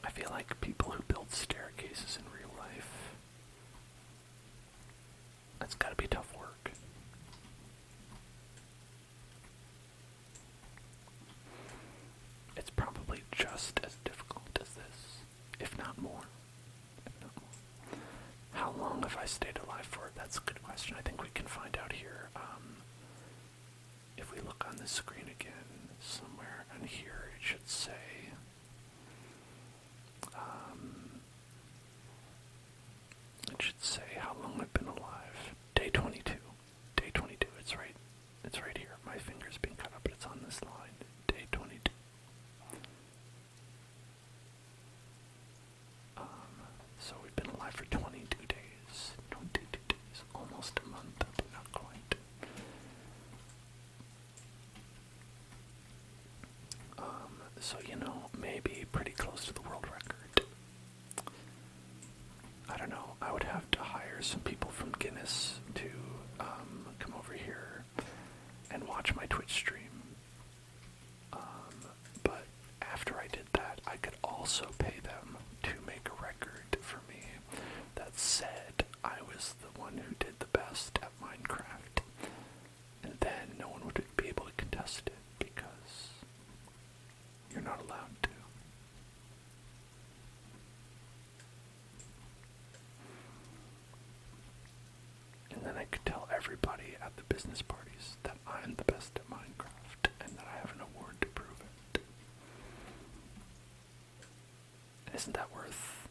[SPEAKER 1] I feel like people who build staircases in real life, that's gotta be tough work. It's probably just as difficult as this, if not more. How long have I stayed alive for? That's a good question. I think we can find out here. If we look on the screen again, somewhere on here it should say how long I've been alive. Day 22. Day 22. It's right here. My finger's being cut up, but it's on this line. Day 22. So we've been alive for 22 days. 22 days. Almost a month, but not quite. So, maybe pretty close to the world record. I don't know. I would have to hire some people from Guinness to come over here and watch my Twitch stream. But after I did business parties that I'm the best at Minecraft and that I have an award to prove it. Isn't that worth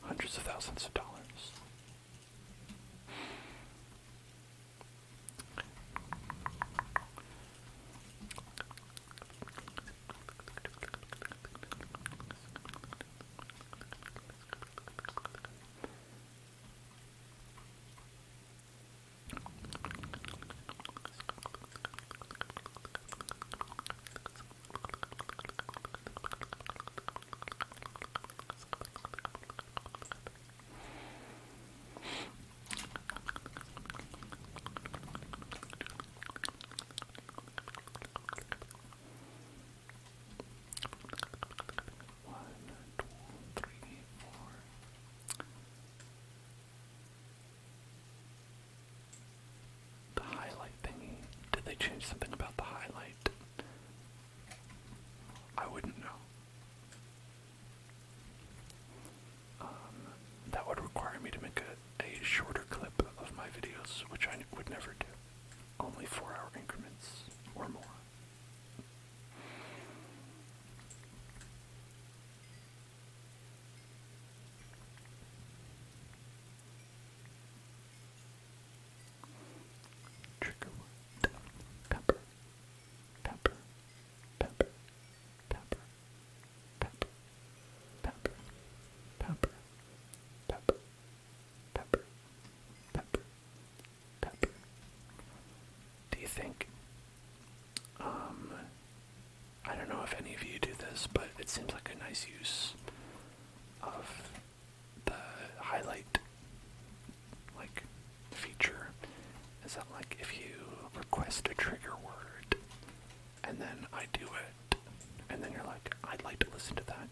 [SPEAKER 1] hundreds of thousands of dollars? Change something about the highlight. I wouldn't know. That would require me to make a shorter clip of my videos, which I would never do. Only 4-hour increments or more. Trigger word. Pepper. Pepper. Pepper. Pepper. Pepper. Pepper. Pepper. Pepper. Pepper. Pepper. Pepper. Do you think, I don't know if any of you do this, but it seems like a nice use of the highlight, like, feature, is that, like, if you request a trigger word, and then I do it, and then you're like, I'd like to listen to that,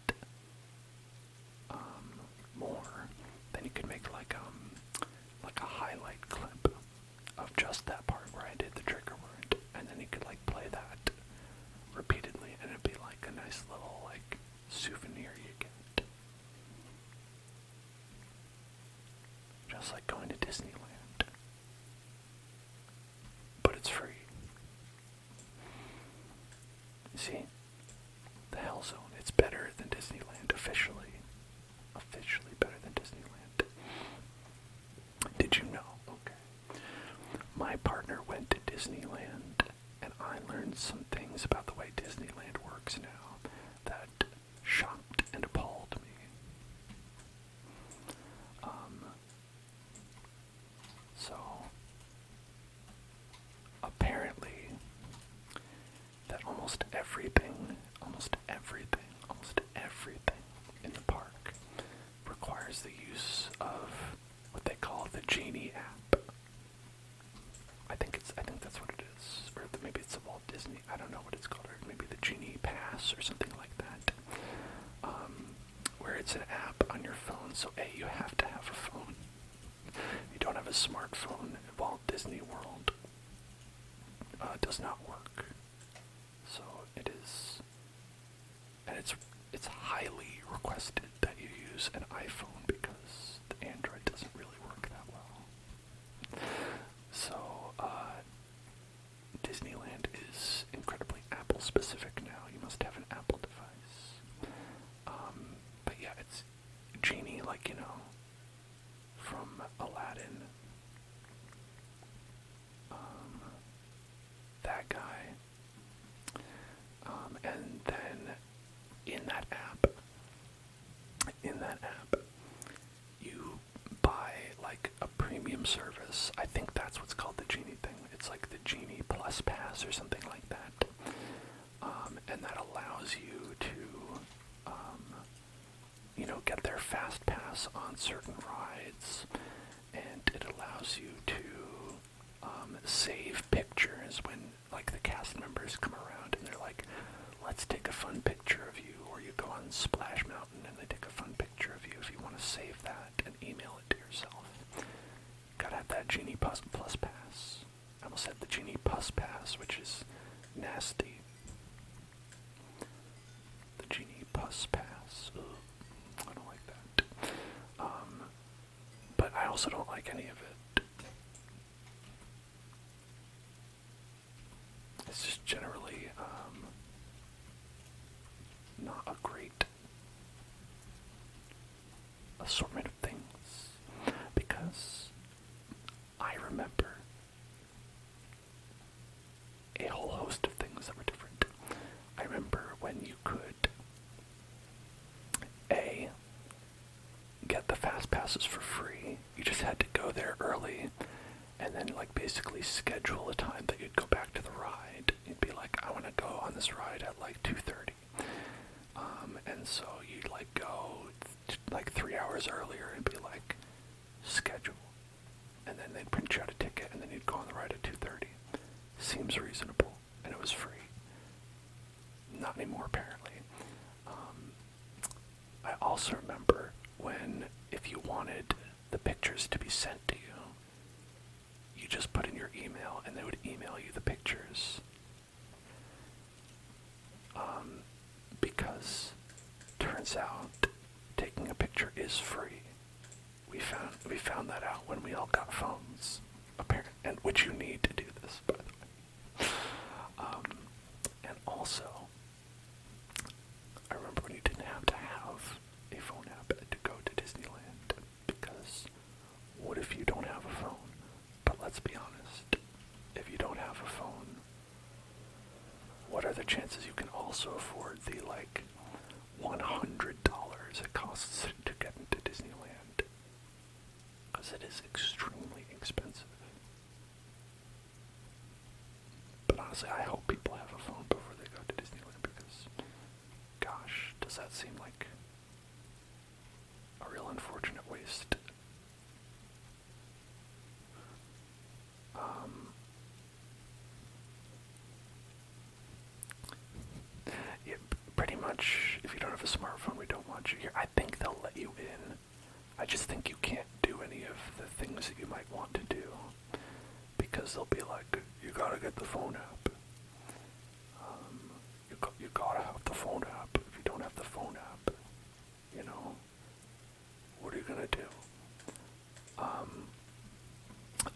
[SPEAKER 1] more, then you could make, like a highlight clip of just that part where I did the trigger word, and then you could, like, play that repeatedly, and it'd be like a nice little, like, souvenir you get. Just like going to Disneyland. But it's free. See? The Hell Zone. It's better than Disneyland, officially. Officially better than Disneyland. Did you know? Okay. My partner went to Disneyland, and I learned some things about the way Disneyland works now that shocked and appalled me. So, apparently, that almost everything in the park requires the use of what they call the Genie app. I think that's what it is, or maybe it's the Walt Disney. I don't know what it's called, or maybe the Genie Pass or something like that. Where it's an app on your phone. So you have to have a phone. If you don't have a smartphone, Walt Disney World does not work. So it is, and it's highly requested that you use an iPhone because the Android doesn't really work that well. So Disneyland is incredibly Apple specific now. You must have an Apple device. But yeah, it's Genie, like, you know, from Aladdin. That guy. And then in that app, you buy, like, a premium service. I think that's what's called the Genie thing. It's like the Genie Plus Pass or something like that. And that allows you to, get their fast pass on certain rides. And it allows you to save pictures when, like, the cast members come around and they're like, let's take a fun picture of you, or you go on Splash Mountain and they take a fun picture of you. If you want to save that and email it to yourself, gotta have that Genie Plus Pass. I almost said the Genie Plus Pass, which is nasty. The Genie Plus Pass. Ugh, I don't like that. But I also don't like any of it. it's just generally not a great assortment of things, because I remember a whole host of things that were different. I remember when you could get the fast passes for free. You just had to go there early and then like basically schedule a time that you'd go back to the ride. You'd be like, I want to go on this ride at like 2:30. And so you'd like go like 3 hours earlier and be like, schedule. And then they'd print you out a ticket and then you'd go on the ride at 2:30. Seems reasonable. And it was free. Not anymore, apparently. I also remember when, if you wanted the pictures to be sent to you, you just put in your email and they would email you the pictures. Because turns out taking a picture is free. We found that out when we all got phones, apparently, and which you need to do this, by the way. And also, I remember when you didn't have to have a phone app to go to Disneyland, because what if you don't have a phone? But let's be honest, if you don't have a phone, what are the chances you can also afford the like $100 it costs to get into Disneyland? Because it is extremely expensive. But honestly, I hope people have a phone before they go to Disneyland, because gosh, does that seem like a real unfortunate waste. Yeah, pretty much, if you don't have a smartphone, we don't want you here. I think they'll let you in. I just think you can't do any of the things that you might want to do, because they'll be like, you gotta get the phone app. You gotta have the phone app. If you don't have the phone app, you know, what are you gonna do?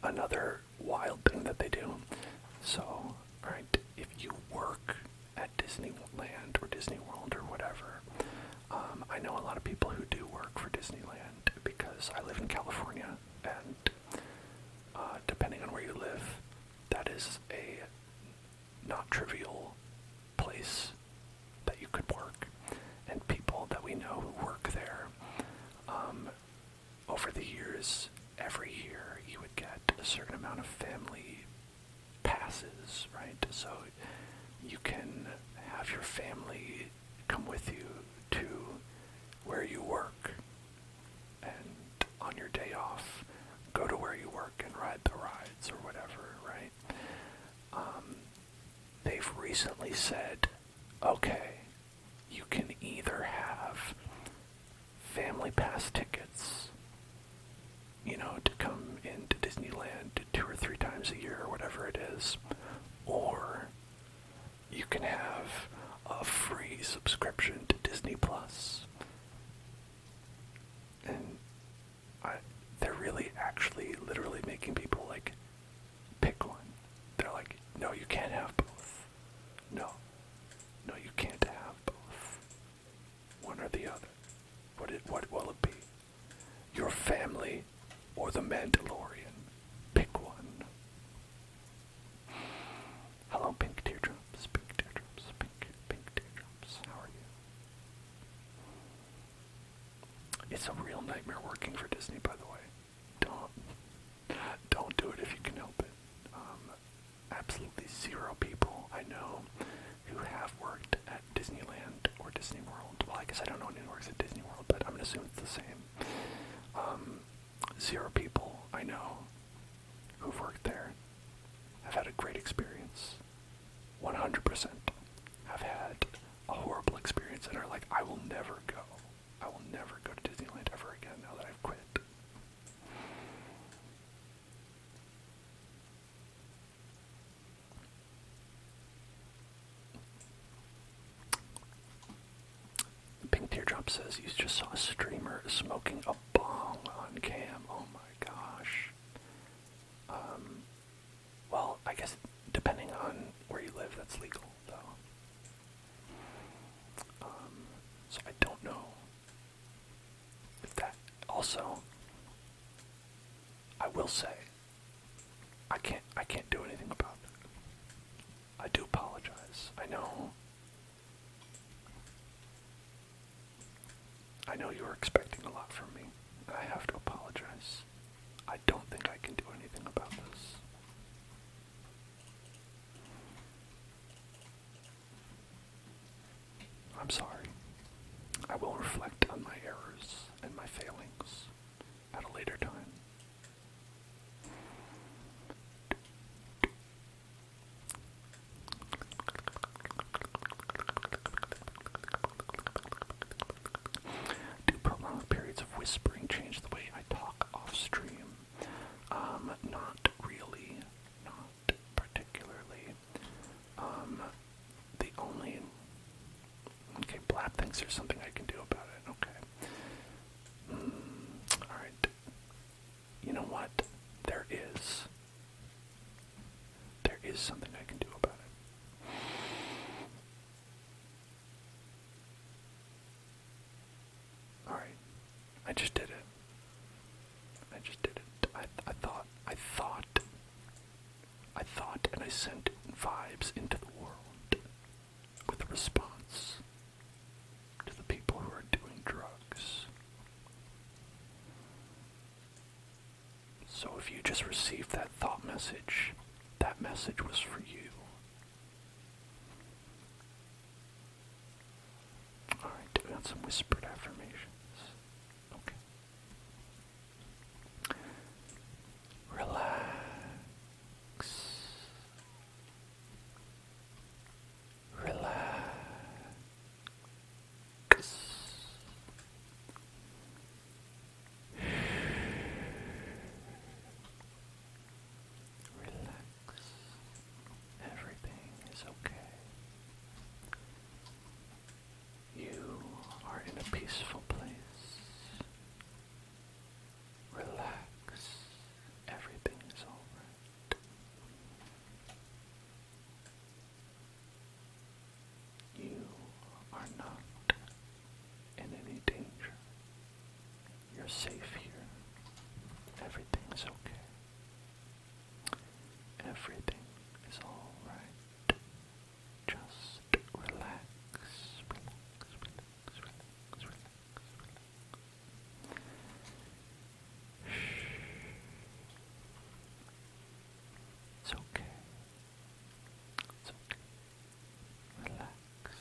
[SPEAKER 1] Another wild thing that they do. So, alright, if you work at Disneyland or Disney World or whatever, I know a lot of people who do work for Disneyland, because I live in California, and depending on where you live, that is a not trivial place that you could work. And people that we know who work there, over the years, every year you would get a certain amount of family passes, right? So you can have your family come with you to where you work, and on your day off, go to where you work and ride the rides or whatever, right? They've recently said, okay, you can either have family pass tickets, you know, to come into Disneyland 2 or 3 times a year or whatever it is, or you can have a free subscription to Disney Plus. And they're really actually literally making people like pick one. They're like, no, you can't have both. No, you can't have both. One or the other. What will it be? Your family or the Mandalorian? Pick one. Hello, pink teardrops, pink teardrops, pink teardrops. How are you? It's a real nightmare working for Disney, by the way. Don't do it if you can help it. Absolutely zero people I know who have worked at Disneyland or Disney World. Well, I guess I don't know anyone who works at Disney World, but I'm going to assume it's the same. Zero people I know who've worked there have had a great experience. 100% have had a horrible experience and are like, I will never go. I will never go to Disneyland ever again now that I've quit. Pink Teardrop says you just saw a streamer smoking a bong on cam. Oh my gosh. Well, I guess depending on where you live, will say, I can't do anything about it. I do apologize. I know you were expecting a lot from me, and I have to apologize. I don't think I can do anything about this. I'm sorry. I will reflect on my errors and my failings at a later time. Do prolonged periods of whispering change the way I talk off stream? Not really. Not particularly. The only... Okay, Blab thinks there's something I can do about it. Okay. Alright. You know what? There is. There is something I can do about it. Alright. I just did it. I thought, and I sent vibes into the world with a response to the people who are doing drugs. So if you just received that thought message, that message was for you. Alright, we got some whispered affirmations. Okay. Relax. Peaceful place. Relax. Everything is alright. You are not in any danger. You're safe here. Everything is okay. Everything is alright. Just relax. It's okay. It's okay. Relax.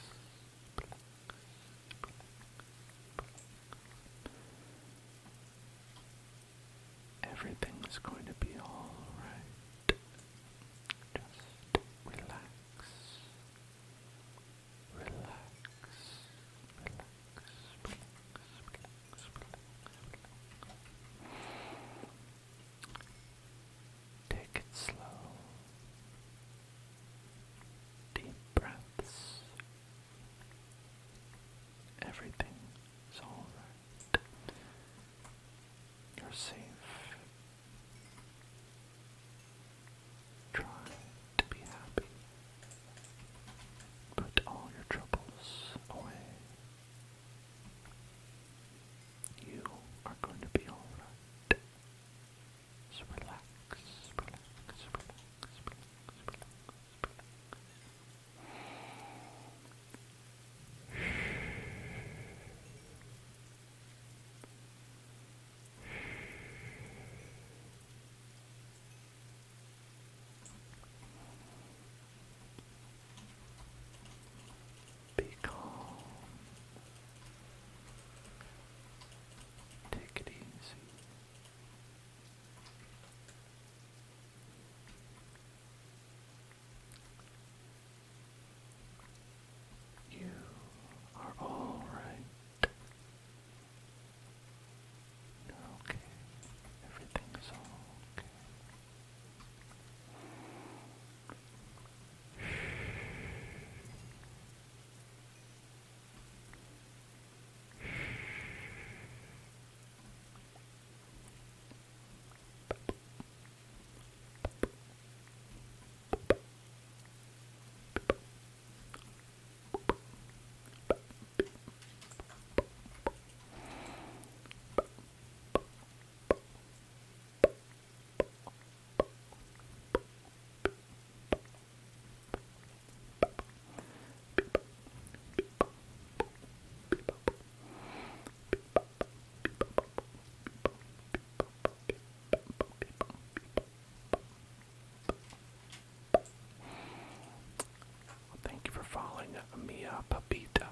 [SPEAKER 1] Mia Papita.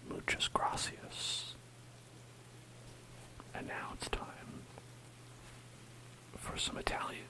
[SPEAKER 1] Muchas gracias. And now it's time for some Italian.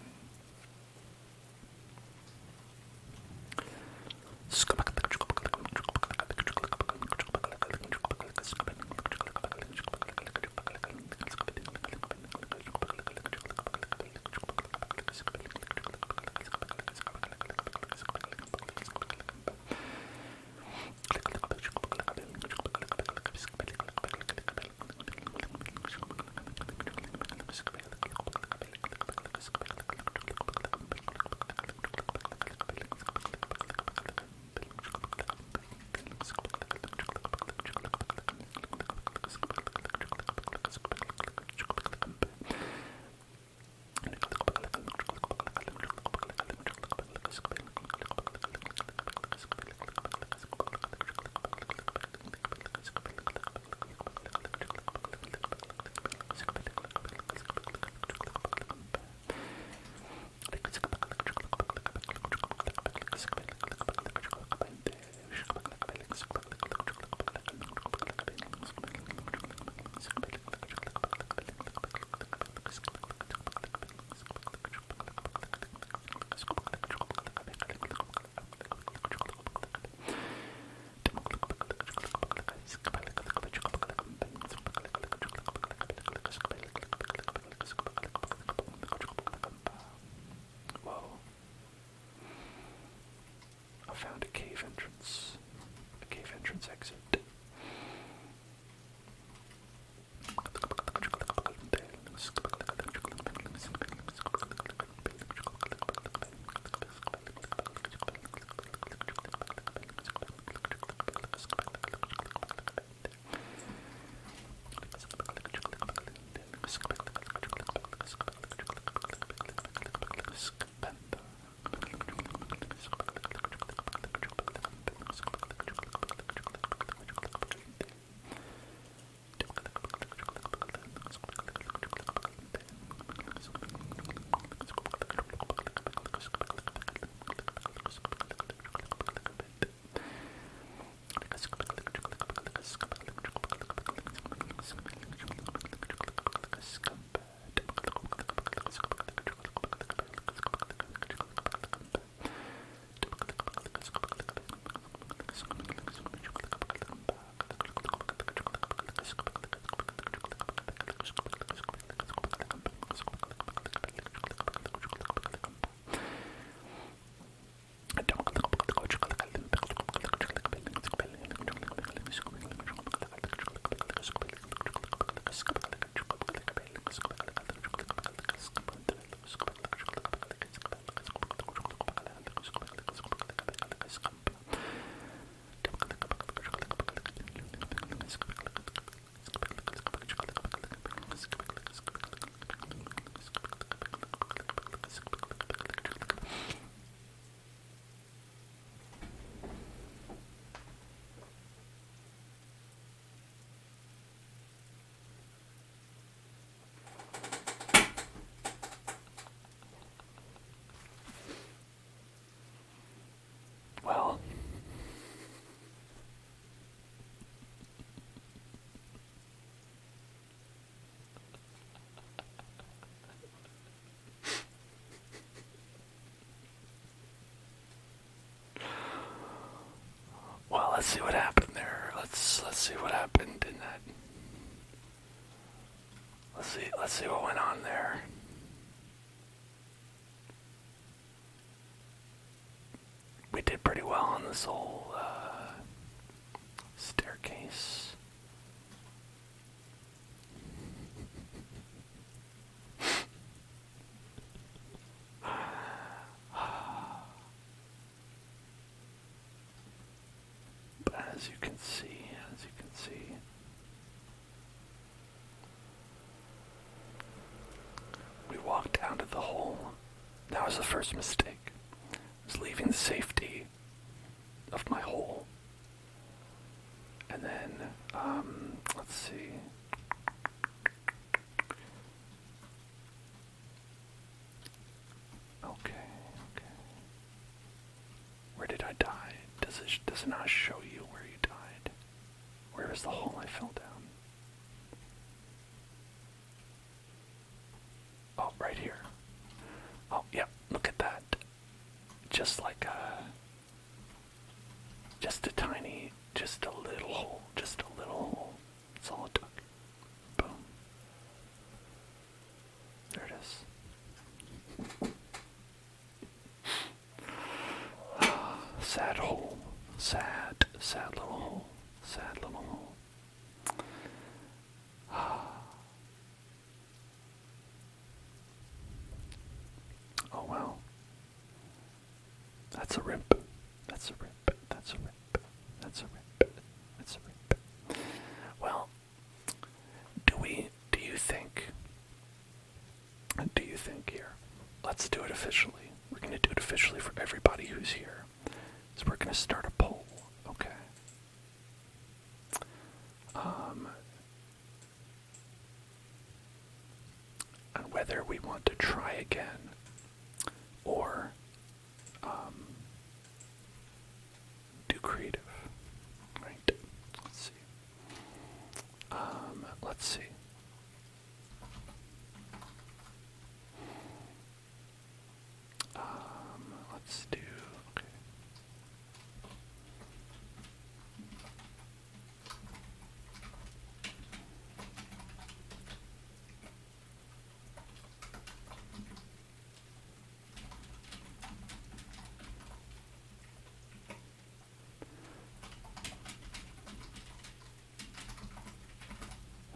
[SPEAKER 1] Found a cave entrance exit. Well, let's see what happened there. Let's see what happened in that. Let's see what went on there. We did pretty well on this whole staircase. But as you can see, we walked down to the hole. That was the first mistake. Was leaving the safety of my hole. And then, let's see. Okay. I die? Does it not show you where you died? Where is the hole I fell down? Oh, right here. Oh, yeah, look at that. Just like just a tiny, just a little hole. Just a little hole. That's all it took. Boom. There it is. Sad hole. Sad, sad little hole. Sad little hole. Oh well. That's a rip. That's a rip. That's a rip. That's a rip. That's a rip. Well, do you think here? Let's do it officially. We're gonna do it officially for everybody who's here. So we're gonna start a poll, okay? On whether we want to try again or do creative, right? Let's see. Let's see. Let's do, okay.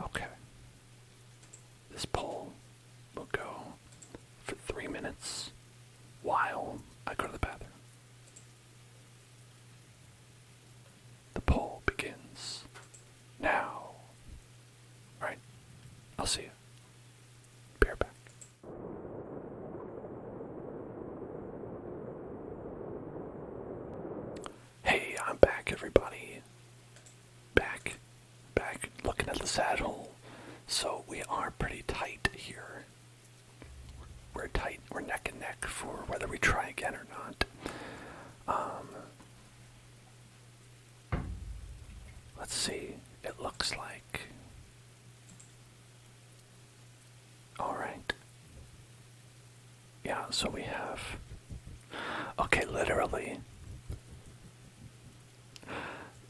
[SPEAKER 1] Okay. This poll will go for 3 minutes while I go to the bathroom. The poll begins now. Alright, I'll see you. Be right back. Hey, I'm back, everybody. Back looking at the sad hole. So we are pretty tight here. We're tight, we're neck and neck for whether we try again or not. Let's see, it looks like... Alright. Yeah, so we have... Okay, literally.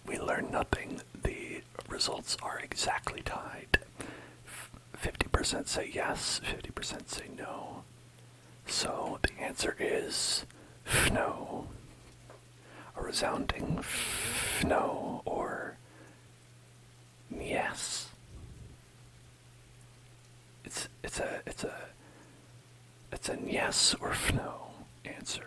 [SPEAKER 1] We learned nothing. The results are exactly tied. 50% say yes, 50% say no. So the answer is no. A resounding no or yes. It's a yes or no answer.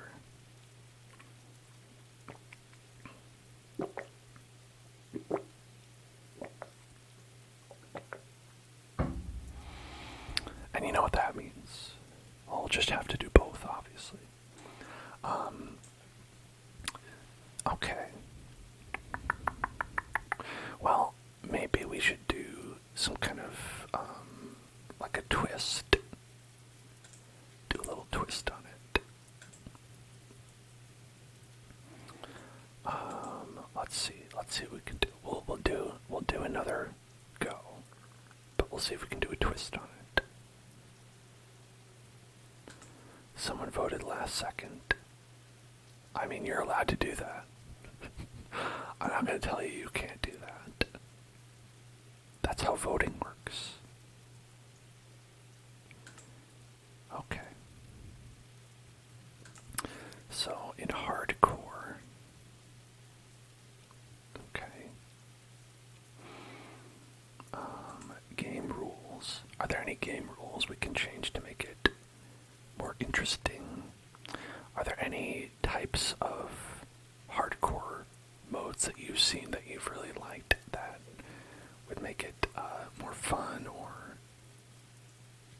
[SPEAKER 1] And you know what that means. I'll just have to do both, obviously. Okay. Well, maybe we should do some kind of, like a twist. Do a little twist on it. Let's see what we can do. We'll do another go. But we'll see if we can do a twist on it. Someone voted last second. I mean, you're allowed to do that. I'm not going to tell you you can't do that. That's how voting works. Okay. So, in hardcore. Okay. Game rules. Are there any game rules we can change to make it more interesting? Are there any types of hardcore modes that you've seen that you've really liked that would make it more fun or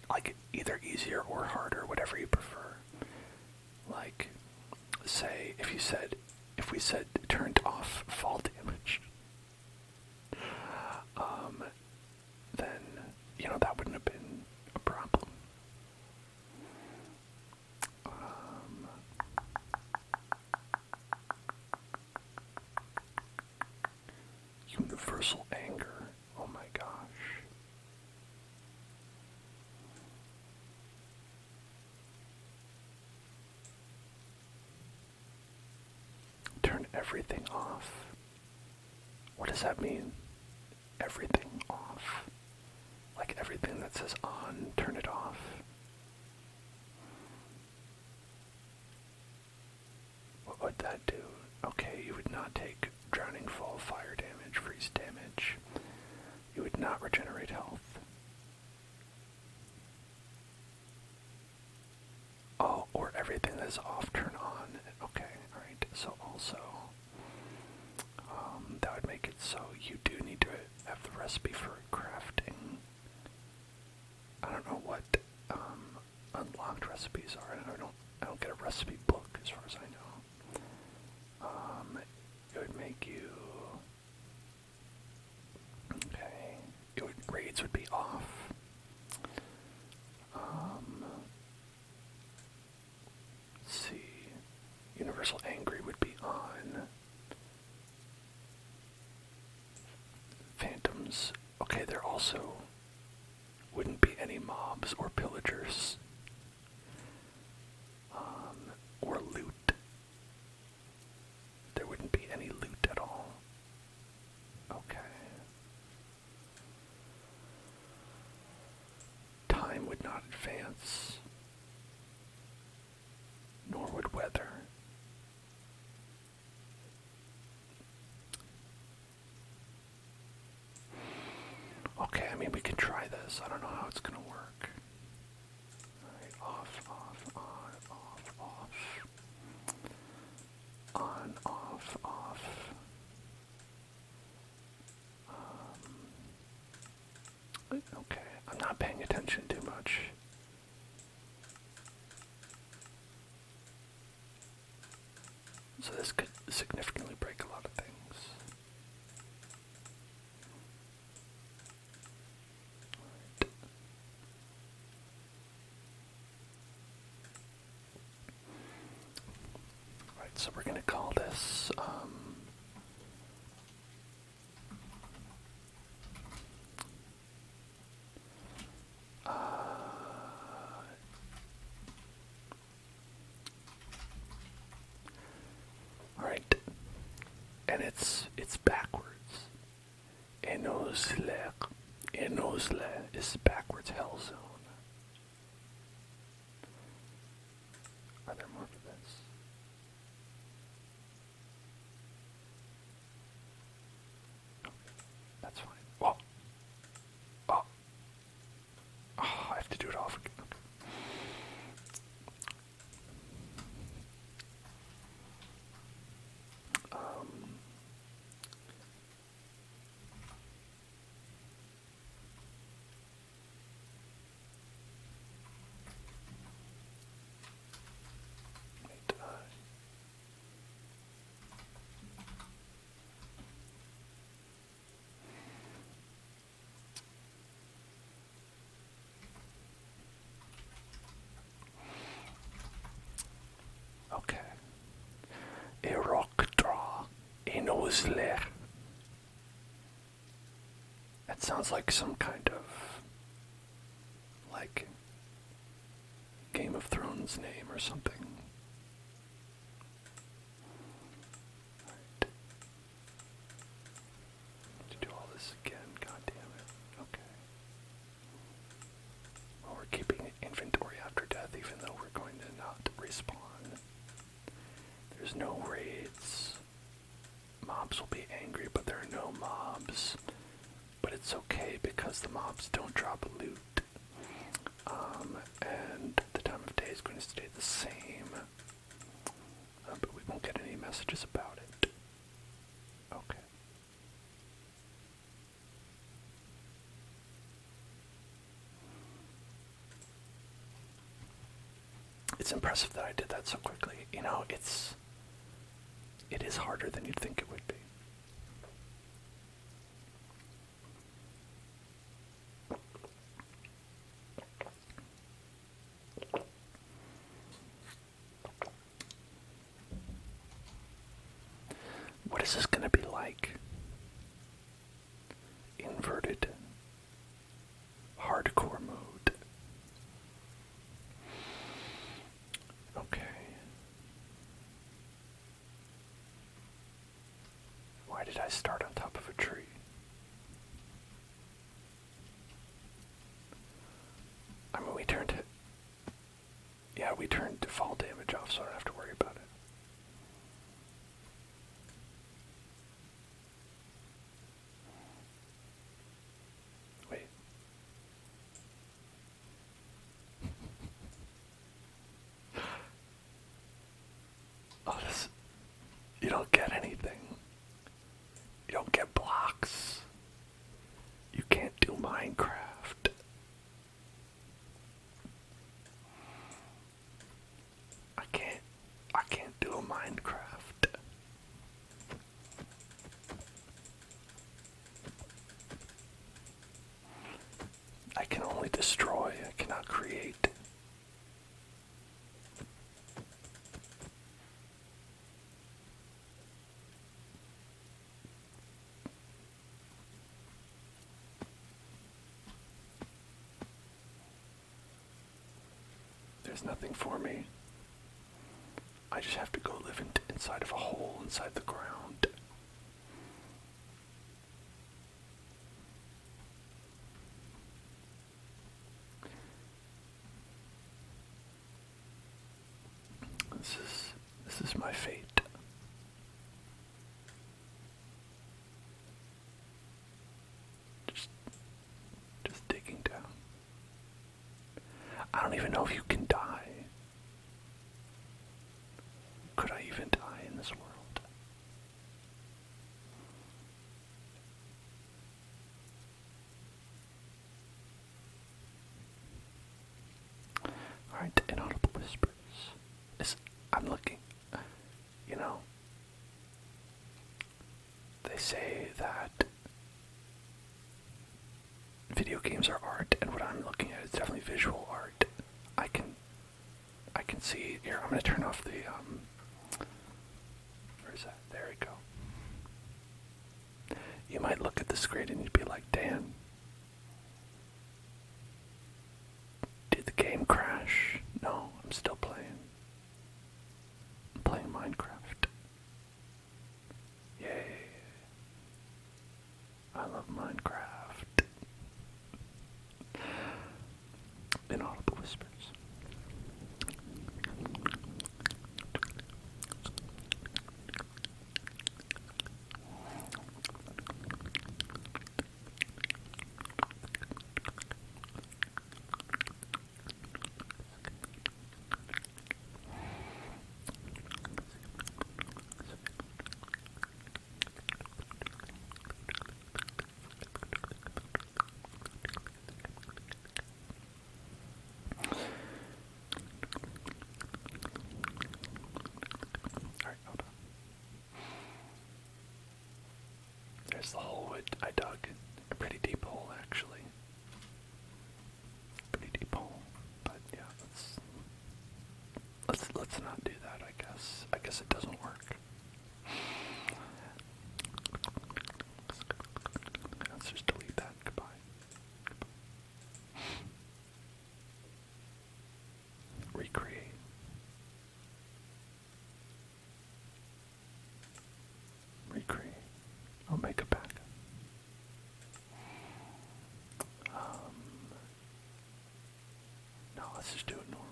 [SPEAKER 1] like either easier or harder, whatever you prefer? Like, say if we said turned off fall damage, then that wouldn't have been a problem. universal anger. Oh my gosh. Turn everything off. What does that mean? Everything off. Like everything that says on, turn it off. What would that do? Okay, you would not take drowning, fall, fire damage, freeze damage. You would not regenerate health. Oh, or everything that is off, turn on. Okay, alright. So also, that would make it so you do need to have the recipe for crafting. I don't know what unlocked recipes are. I don't get a recipe book as far as I know. It would make you. Okay, raids would be off. Let's see. Universal angry would be on. Phantoms. Okay, there also wouldn't be any mobs or pillagers. Or loot. There wouldn't be any loot at all. Okay. Time would not advance. Nor would weather. Okay, I mean, we can try this. I don't know how it's gonna work. Alright, off, off, on, off, off. On, off, off. Okay, I'm not paying attention too much. So this could significantly break a lot of things. Right, so we're gonna call this alright. And it's backwards. Enosle is backwards hell zone. Are there more for this? Okay, that's fine. Oh, I have to do it off again. Okay. Erokdra Enosle. That sounds like some kind of like Game of Thrones name or something. Right. To do all this again, god damn it. Okay. Well, we're keeping inventory after death even though we're going to not respawn. There's no raids. Mobs will be angry, but there are no mobs. But it's okay because the mobs don't drop loot. And the time of day is going to stay the same. But we won't get any messages about it. Okay. It's impressive that I did that so quickly. You know, it is harder than you'd think it would be. What is this going to be like? did I start on top of a tree? I mean, we turned it. Yeah, we turned fall damage off, so I don't have to worry about it. Wait. Oh, this. You don't get anything. You don't get blocks. You can't do Minecraft. I can't do a Minecraft. I can only destroy, I cannot create. There's nothing for me. I just have to go live inside of a hole inside the ground. This is my fate. Just digging down. I don't even know if you can die. Could I even die in this world? Alright, inaudible whispers. I'm looking. You know, they say that video games are art, and what I'm looking at is definitely visual art. I can see here. I'm gonna turn off the where is that? There we go. You might look at the screen and you'd be like, Dan, did the game crash? No, I'm still playing. I'm playing Minecraft. Yay. I love Minecraft. Inaudible whispers. There's the hole I dug. A pretty deep hole, actually. Pretty deep hole. But yeah, let's not do that, I guess. I guess it doesn't work. Let's just delete that. Goodbye. Recreate. Recreate. I'll make a backup. No, let's just do it normal.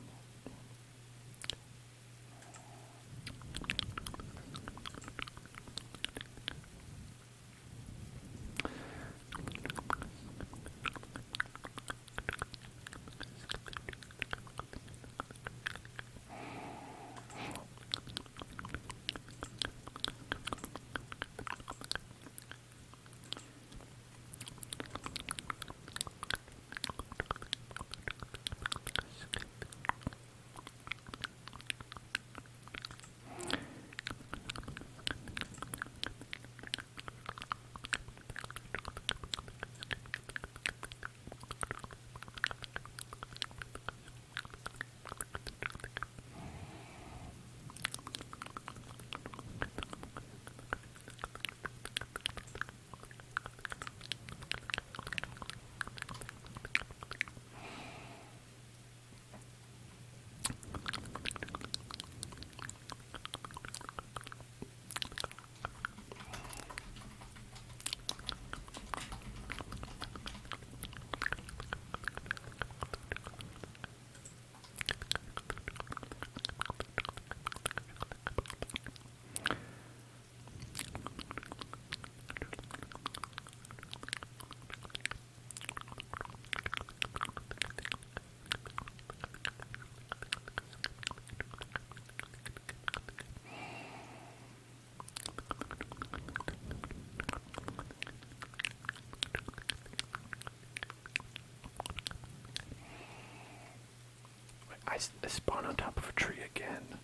[SPEAKER 1] I spawn on top of a tree again.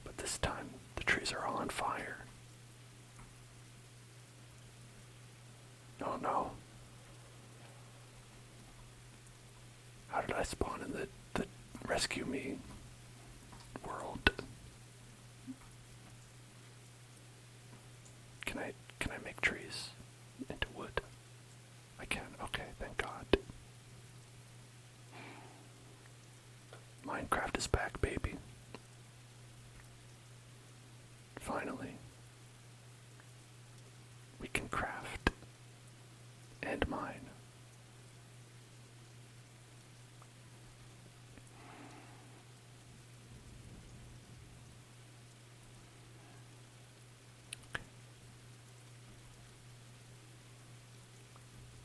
[SPEAKER 1] But this time, the trees are all on fire. Oh no. How did I spawn in the rescue me world? Can I make trees into wood? I can. Okay, thank God. Minecraft is back, baby. Finally. We can craft and mine.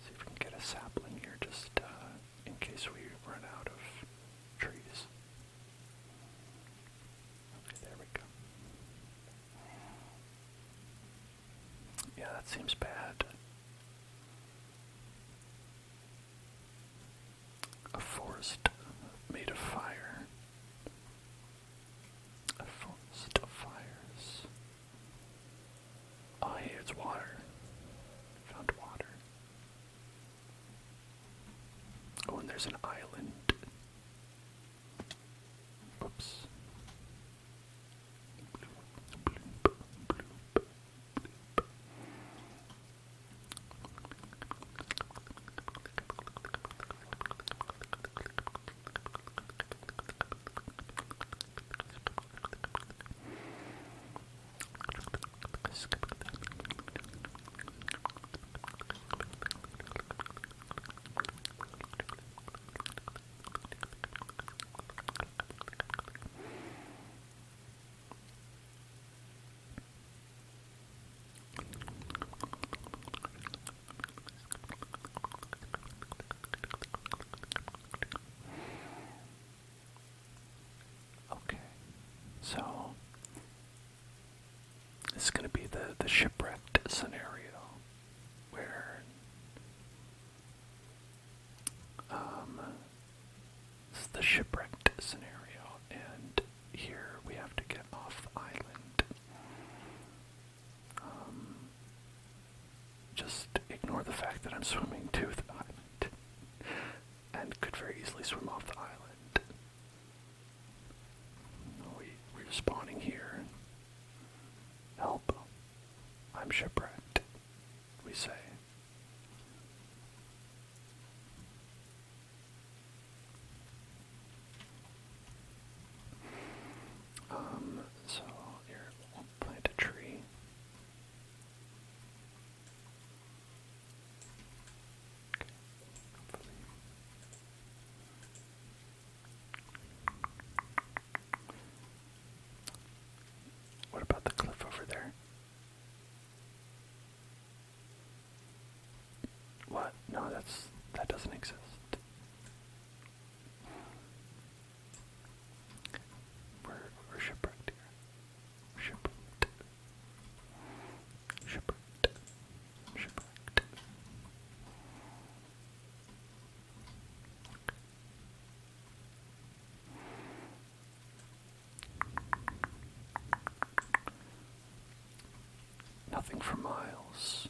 [SPEAKER 1] See if we can get a sapling here, just in case we run out of trees. Okay, there we go. Yeah, that seems bad. A forest made of fire. A forest of fires. Oh, hey, it's water. Found water. Oh, and there's an island. Oops. Okay, so this is going to be the shipwrecked scenario where this is the shipwrecked scenario, and here we have to get off the island. Just ignore the fact that I'm swimming to the island and could very easily swim off the island. We're spawning here. Help. I'm shipwrecked, we say. So here, we'll plant a tree. Okay, hopefully. What about the cliff over there? What? No, that doesn't exist. We're shipwrecked here. Shipwrecked. Shipwrecked. Shipwrecked. Nothing for miles.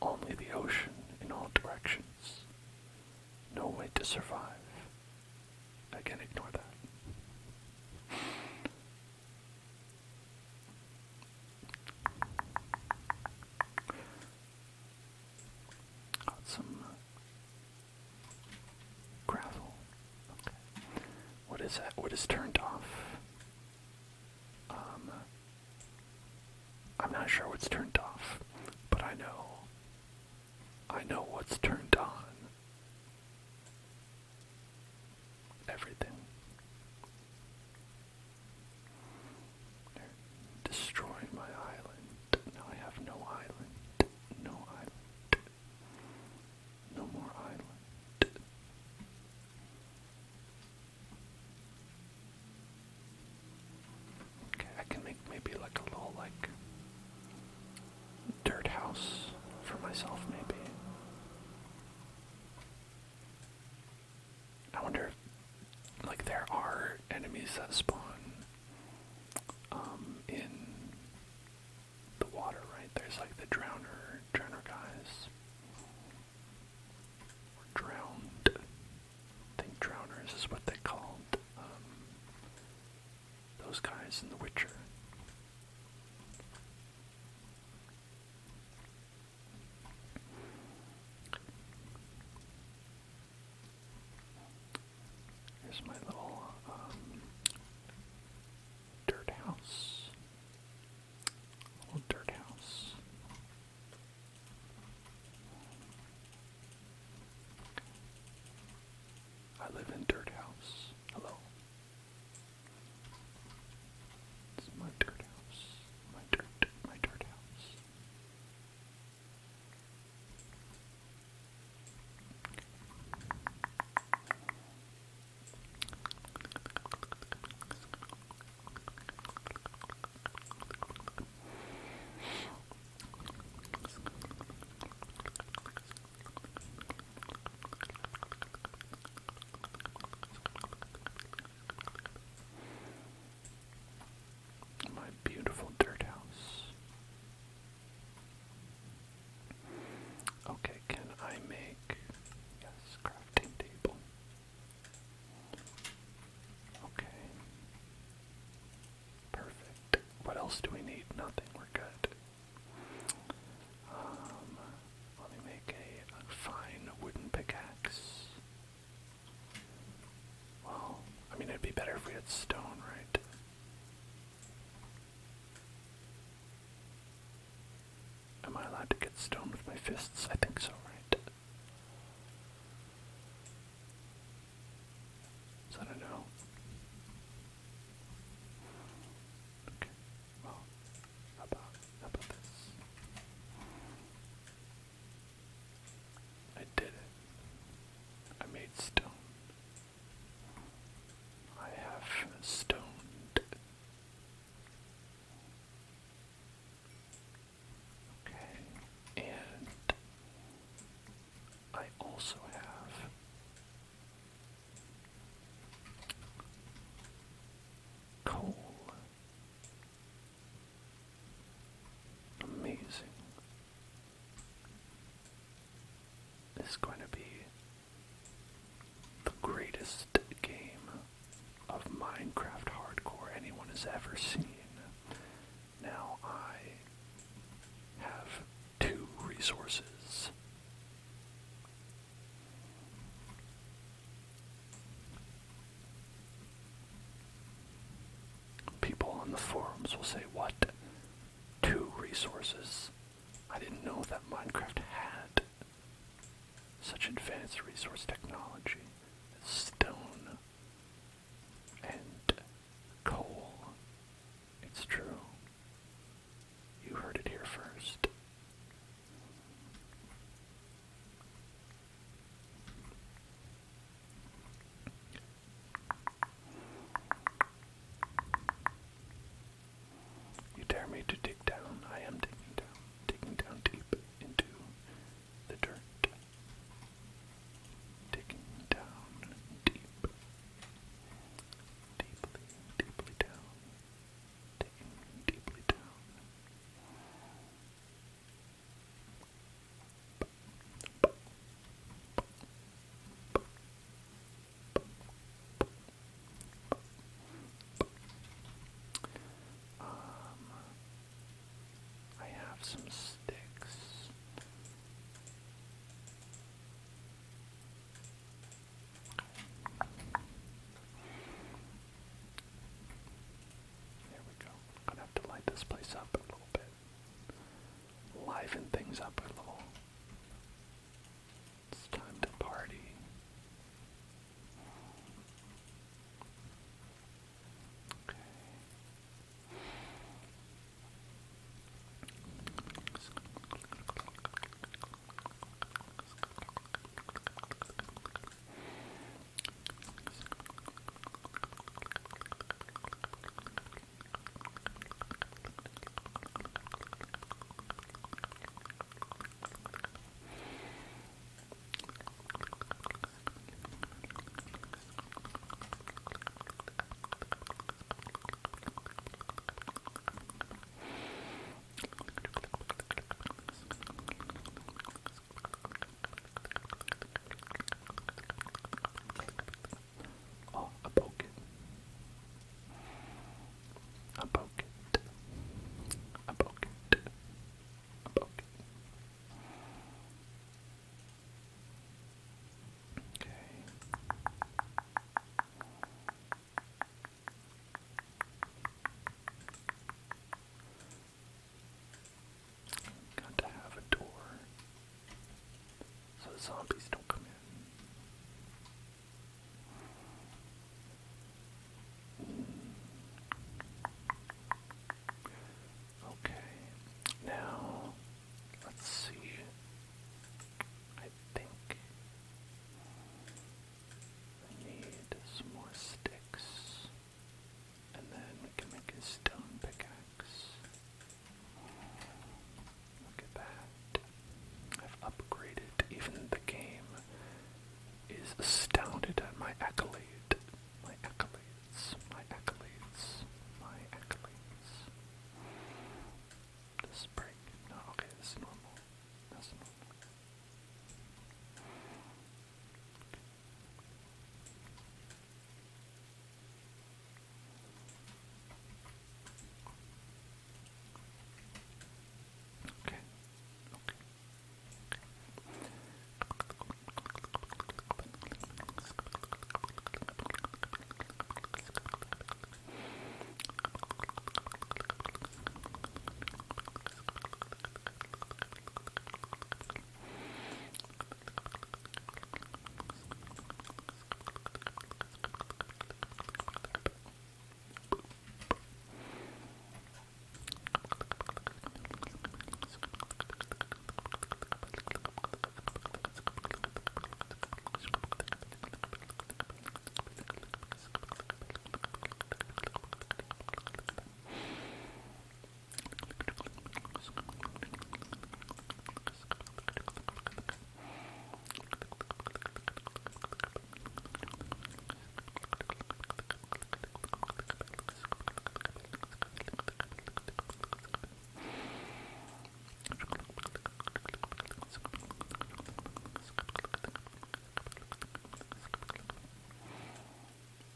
[SPEAKER 1] Only the ocean in all directions. No way to survive. Again, ignore that. Got some gravel. Okay. What is that? What is turned off? I'm not sure what's turned off, but I know what's turned on. Everything. They're destroying my island. Now I have no island. No island. No more island. Okay, I can make maybe like a little dirt house for myself maybe. I wonder monkeys that spawn in the water, right? There's like the drowner guys. Or drowned. I think drowners is what they called those guys in The Witcher. Here's my little dirt house. Little dirt house. I live in dirt house. Hello. This is my dirt house. My dirt house. My beautiful dirt house. Okay, can I make, yes, crafting table. Okay. Perfect. What else do we need? Nothing. We're good. Let me make a fine wooden pickaxe. Well, I mean, it'd be better if we had stone, right? Am I allowed to get stone with my fists? I think so, right? Is that a no? Okay, well, how about this? I did it. I made stone. I have stoned. Okay, and I also have coal. Amazing. This is going to be the greatest game of Minecraft hardcore anyone has ever seen. Now I have 2 resources. People on the forums will say, what? 2 resources? I didn't know that Minecraft had such advanced resource technology. Stone and coal. It's true. You heard it here first. You dare me to dig down? I am digging down deep into the dirt. Digging down deep. Deeply down. Digging deeply down. I have some sticks. There we go. I'm gonna have to light this place up a little bit. Liven things up a little. It's time to party. Okay. the zombies don't come in. Okay, now let's see. I think I need some more sticks, and then we can make a stone pickaxe. Look at that. I've upgraded. Even the game is astounded at my accolade. My accolades. My accolades. My accolades. This is break. No, okay, this is normal. That's normal. Okay. Okay.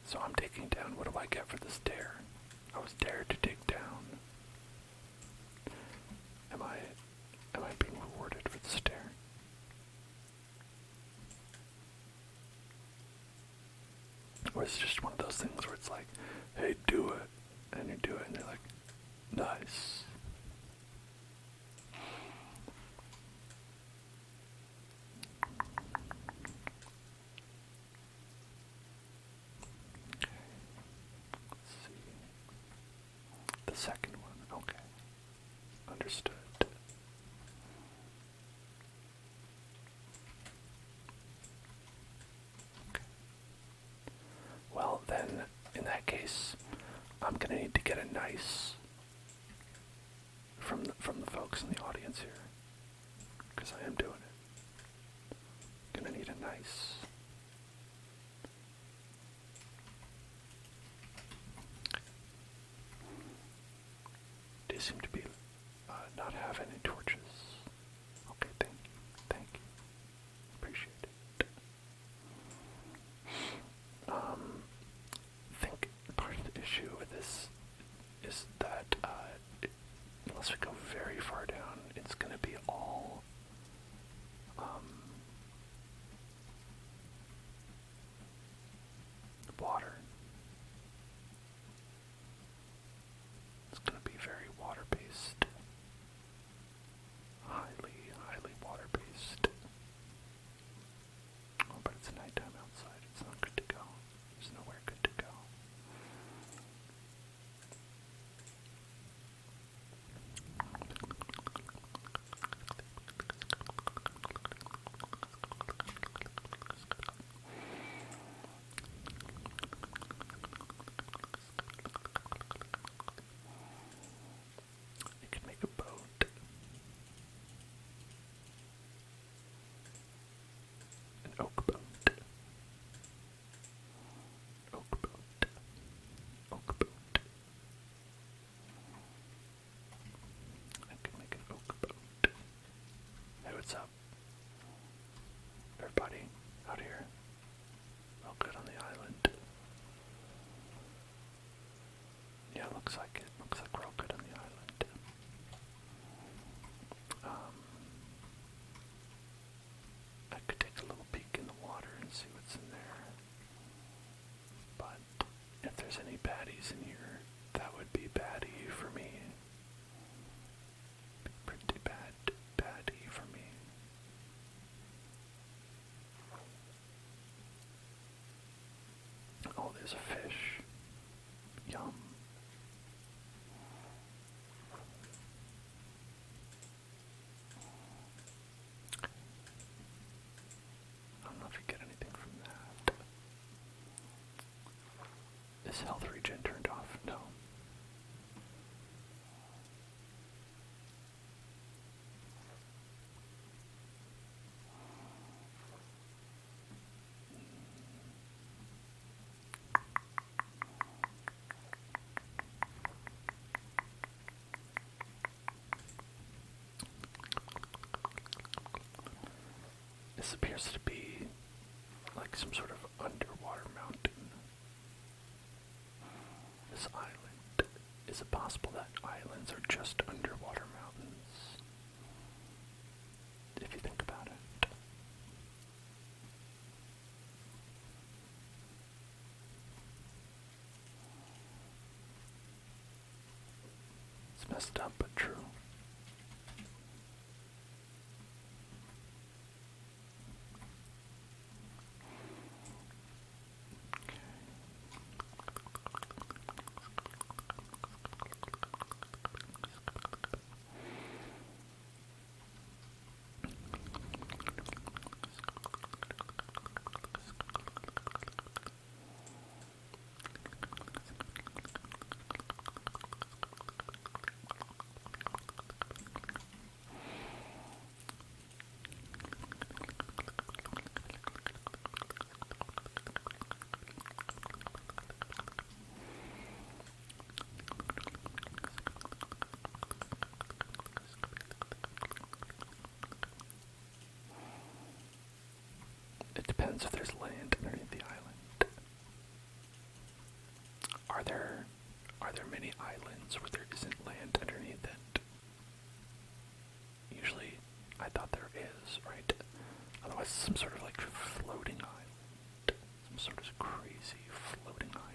[SPEAKER 1] So I'm digging down. What do I get for this dare? I was dared to dig down. Am I being rewarded for this dare? Or is it just one of those things where it's like, hey, do it, and you do it, and they're like, nice. The second one, okay. Understood. Okay. Well, then, in that case, I'm gonna need to get a nice from the folks in the audience here, because I am doing it. Gonna need a nice. They seem to be not have any torches. Okay, thank you, appreciate it. I think part of the issue with this is that unless we go very far down, it's going to be all water. It's going to be very water-based. Highly water-based. Oh, but it's nighttime outside. It's not good to go. There's nowhere good to go. You can make a boat. An oak boat. Oak boat. Oak boat. I can make an oak boat. Hey, what's up? Everybody out here? All good on the island? Yeah, looks like it. Looks like we're all good on the island. I could take a little peek in the water and see what's in there. But if there's any baddies in here, that would be baddie for me. Pretty baddie for me. there's a fish. Yum. I don't know if you get anything from that. Is health regen turned off? No. This appears to be like some sort of underwater mountain. This island. Is it possible that islands are just underwater mountains? If you think about it. It's messed up, but true. It depends if there's land underneath the island. Are there many islands where there isn't land underneath it? Usually, I thought there is, right? Otherwise, it's some sort of like floating island. Some sort of crazy floating island.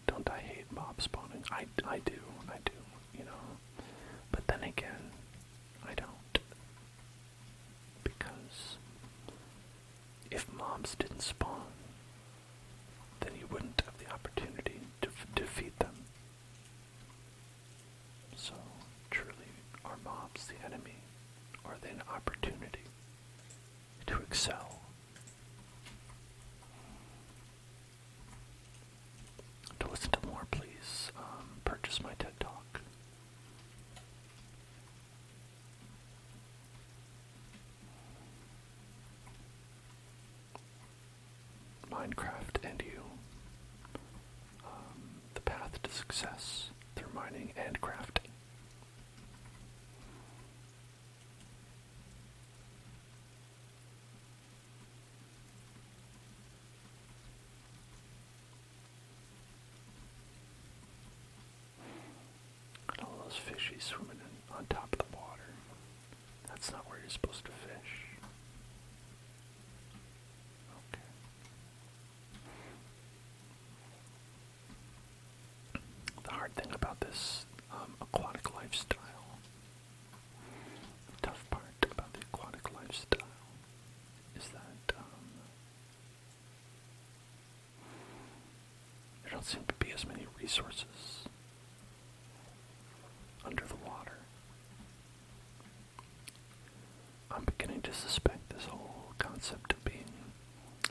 [SPEAKER 1] Don't I hate mob spawning? I do, you know. But then again, I don't. Because if mobs didn't spawn, then you wouldn't have the opportunity to defeat them. So, truly, are mobs the enemy, or are they an opportunity to excel? To listen to more, please purchase my TED Talk. Minecraft and you. The path to success through mining and crafting. All those fishies swimming on top of the water. That's not where you're supposed to fish. Okay. The hard thing about this aquatic lifestyle, the tough part about the aquatic lifestyle, is that there don't seem to be as many resources under the water. I'm beginning to suspect this whole concept of being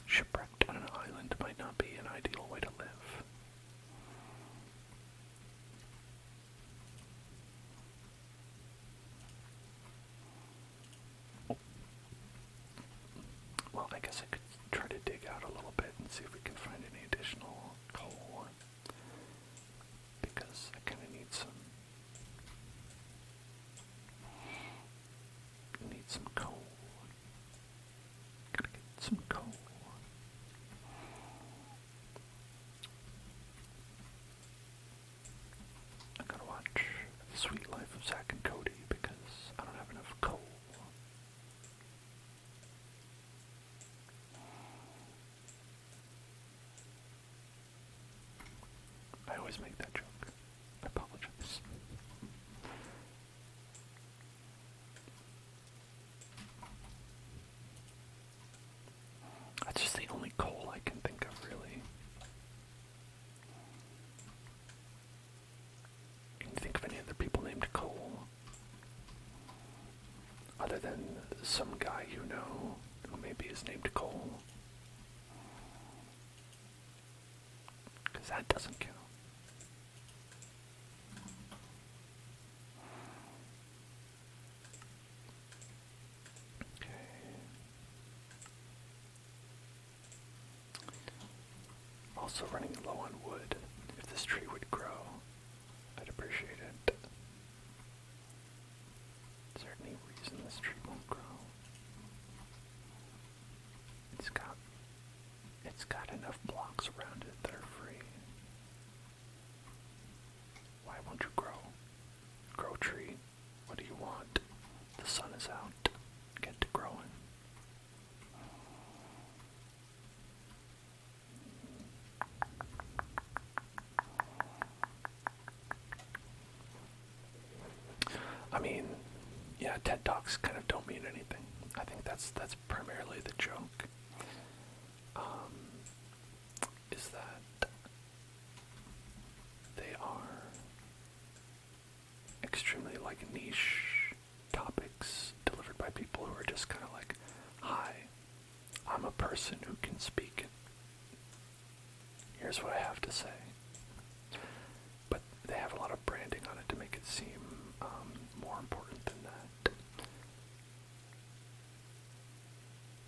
[SPEAKER 1] shipwrecked on an island might not be an ideal way to live. Well, I guess I could try to dig out a little bit and see if we can find any additional coal. Because I kind of need some coal. Gotta get some coal. always make that joke. I apologize. That's just the only coal I can think of, really. Can you think of any other people named Cole? Other than some guy you know who maybe is named Cole? Because that doesn't count. Okay. Also running low on wood. If this tree would grow, I'd appreciate it. Is there any reason this tree won't grow? It's got enough blocks around it that are free. Why won't you grow? Grow, tree. What do you want? The sun is out. Get to growing. I mean, yeah, TED Talks kind of don't mean anything. I think that's primarily the joke. Is that they are extremely niche topics delivered by people who are just kind of like, hi, I'm a person who can speak. Here's what I have to say. But they have a lot of branding on it to make it seem more important than that.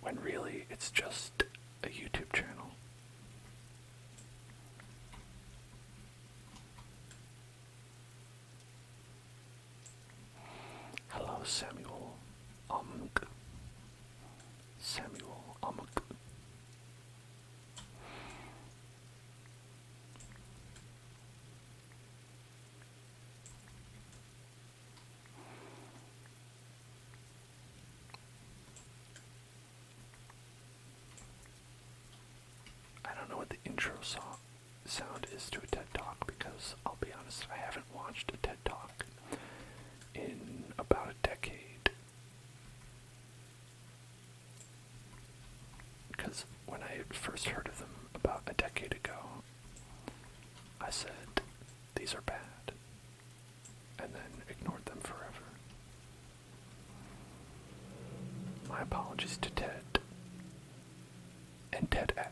[SPEAKER 1] When really it's just a YouTube channel. Hello, Samuel Amk. Samuel Amk. I don't know what the intro sound is to a TED Talk because, I'll be honest, I haven't watched a TED Talk in about a decade. Because when I first heard of them about a decade ago, I said, these are bad, and then ignored them forever. My apologies to TED and TEDx.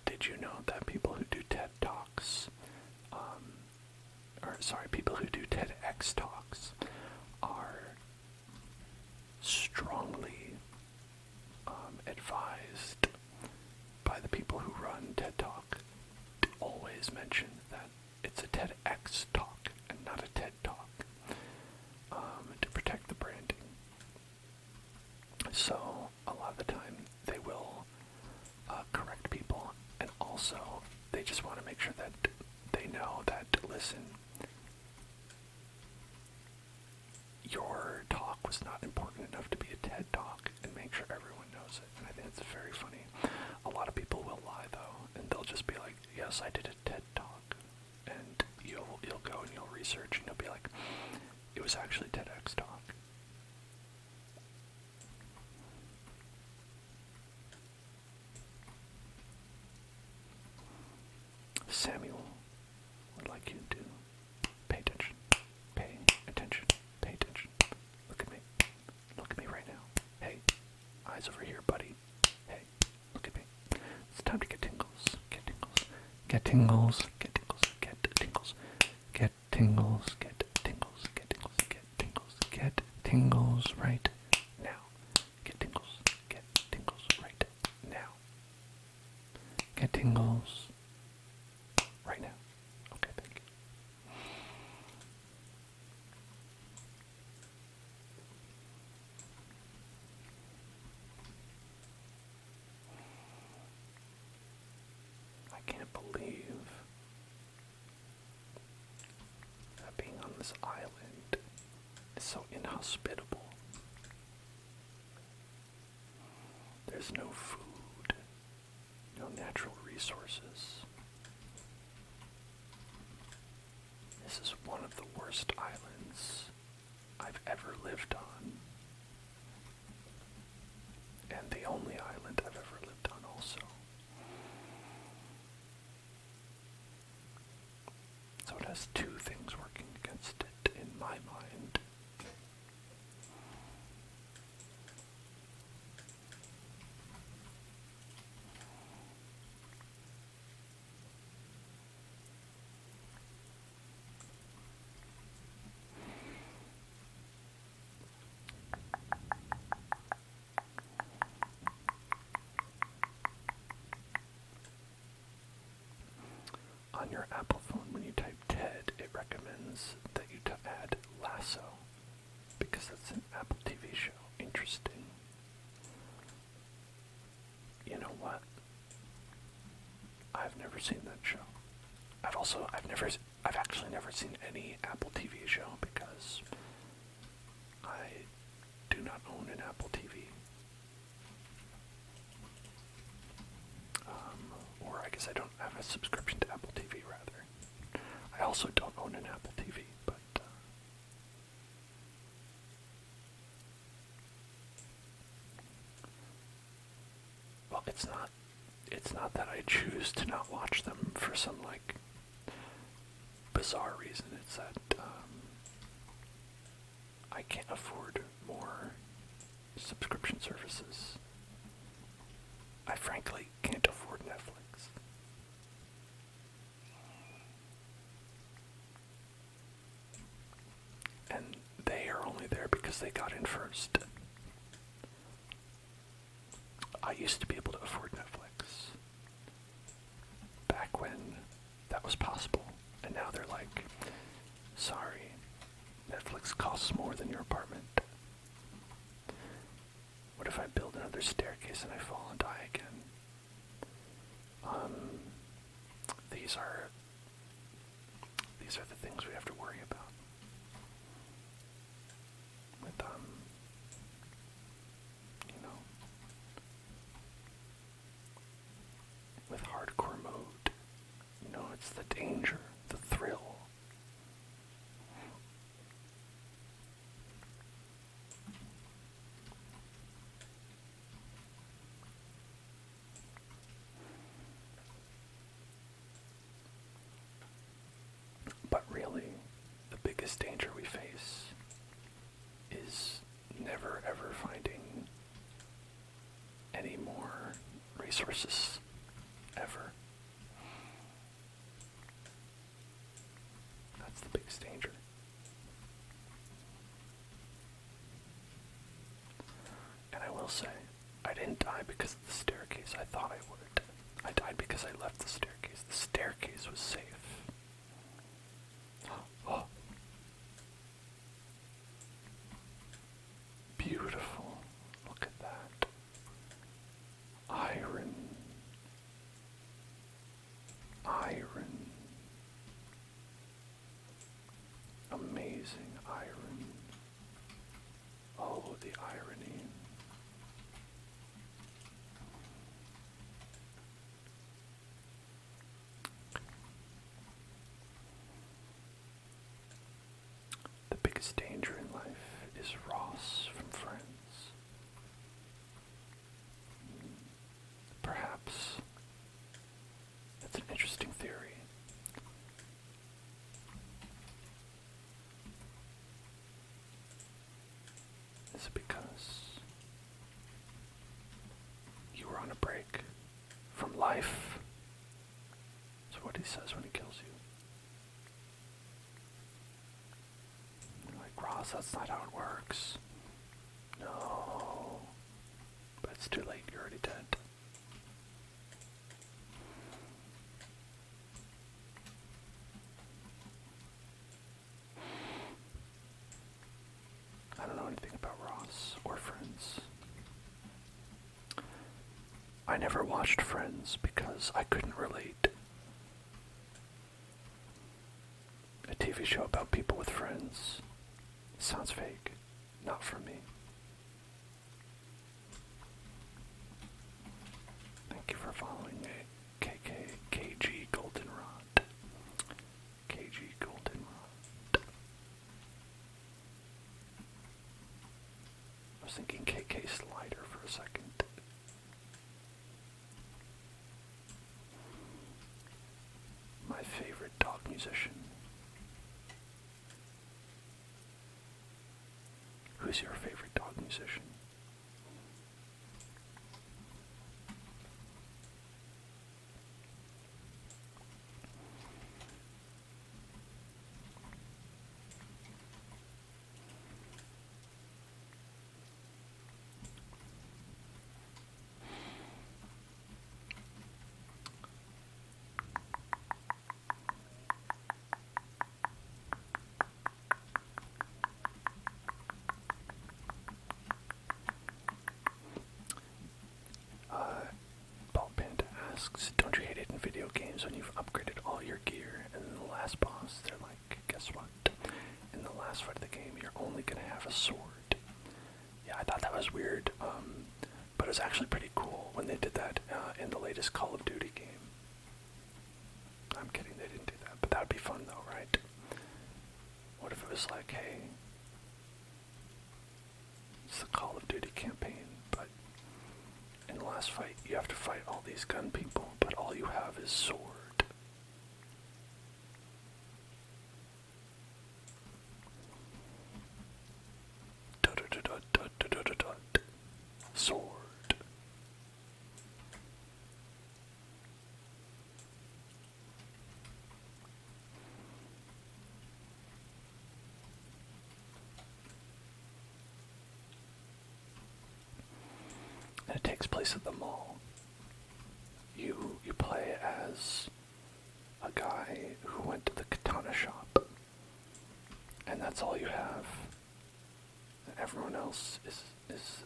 [SPEAKER 1] Did you know that people who do TED Talks, people who do TEDx Talks are strongly advised by the people who run TED Talk to always mention that it's a TEDx Talk and not a TED Talk, to protect the branding. So a lot of the time they will correct people, and also they just want to make sure that they know that, listen, your talk was not important enough to be a TED Talk, and make sure everyone knows it. And I think it's very funny. A lot of people will lie though, and they'll just be like, yes, I did a TED Talk, and you'll go and you'll research and you'll be like, it was actually TEDx Talk. Samuel would like you to pay attention, pay attention, pay attention. Look at me. Look at me right now. Hey, eyes over here, buddy. Hey, look at me. It's time to get tingles. Get tingles. Get tingles. Get tingles. Get tingles. Get tingles. Get tingles. Get tingles. Get tingles. Get tingles right now. Get tingles. Get tingles right now. Get tingles right now. Okay, thank you. I can't believe that being on this island is so inhospitable. There's no food, no natural resources. This is one of the worst islands I've ever lived on. And the only island I've ever lived on also. So it has two things working against it in my mind. On your Apple phone, when you type TED, it recommends that you add Lasso, because that's an Apple TV show. Interesting. You know what? I've never seen that show. I've actually never seen any Apple TV show because I do not own an Apple TV. Or I guess I don't have a subscription to Apple TV, rather. I also don't own an Apple TV, but well, it's not that I choose to not watch them for some, like, bizarre reason. It's that I can't afford more subscription services. I frankly can't afford Netflix. And they are only there because they got in first. I used to be able to afford Netflix back when that was possible. And now they're like, sorry, Netflix costs more than your apartment. What if I build another staircase and I fall and die again? These are the things we have to worry about with with hardcore mode. It's the danger, the thrill. But really, the biggest danger we face is never ever finding any more resources, ever. That's the biggest danger. And I will say, I didn't die because of the staircase. I thought I would. I died because I left the staircase. The staircase was safe. Oh. Beautiful. Look at that. Iron. Amazing iron. Oh, the irony. The biggest danger in life is Ross from Friends. Perhaps that's an interesting theory. Is it because you were on a break from life? That's what he says when he kills you. You're like, Ross, that's not how it works. No. But it's too late, you're already dead. I don't know anything about Ross or Friends. I never watched Friends because I couldn't relate. A TV show about people with friends sounds fake. Not for me. Thank you for following me. KG Goldenrod. KG Goldenrod. I was thinking KK Slider for a second. My favorite dog musician. Who's your favorite dog musician? Don't you hate it in video games when you've upgraded all your gear and in the last boss they're like, guess what? In the last fight of the game you're only gonna have a sword. Yeah, I thought that was weird, but it was actually pretty cool when they did that in the latest Call of Duty game. I'm kidding, they didn't do that, but that would be fun though, right? What if it was like, hey, it's the Call of Duty campaign, but in the last fight, you have to fight all these gun people, but all you have is sword. Sword. And it takes place at the mall. You play as a guy who went to the katana shop, and that's all you have. And everyone else is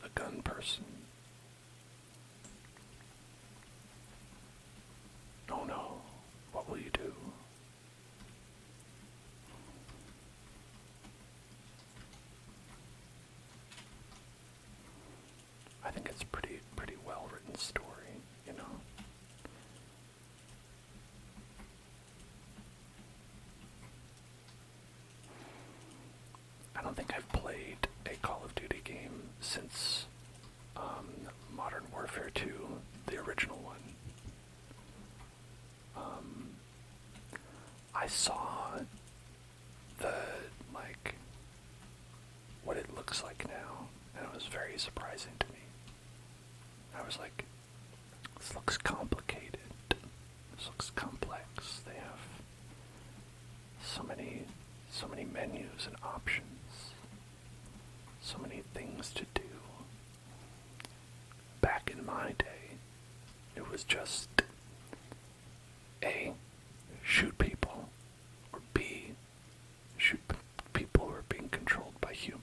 [SPEAKER 1] a gun person. Oh no, what will you do? I think it's a pretty well written story, you know. I don't think I've played a Call of Duty game since Modern Warfare 2, the original one. I saw what it looks like now, and it was very surprising to me. I was like, this looks complicated. This looks complex. They have so many menus and options. So many things to do. Back in my day, it was just A, shoot people, or B, shoot people who are being controlled by humans.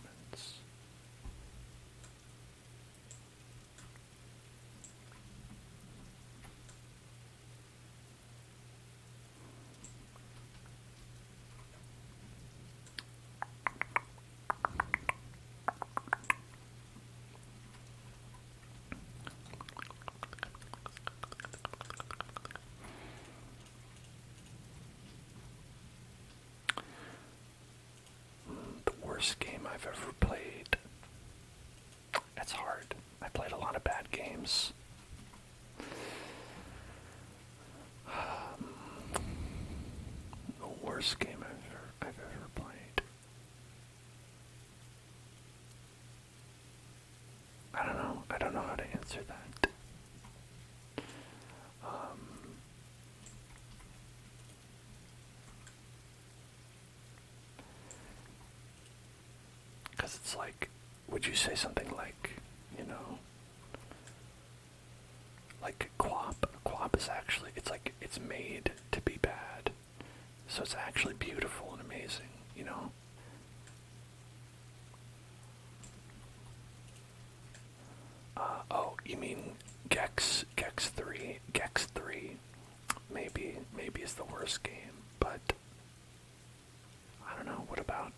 [SPEAKER 1] Worst game I've ever played. It's hard. I played a lot of bad games. The worst game I've ever played. I don't know how to answer that. Because it's like, would you say something like, like QWOP? QWOP is actually, it's made to be bad. So it's actually beautiful and amazing, you know? Oh, you mean Gex 3? Gex 3 maybe is the worst game, but I don't know, what about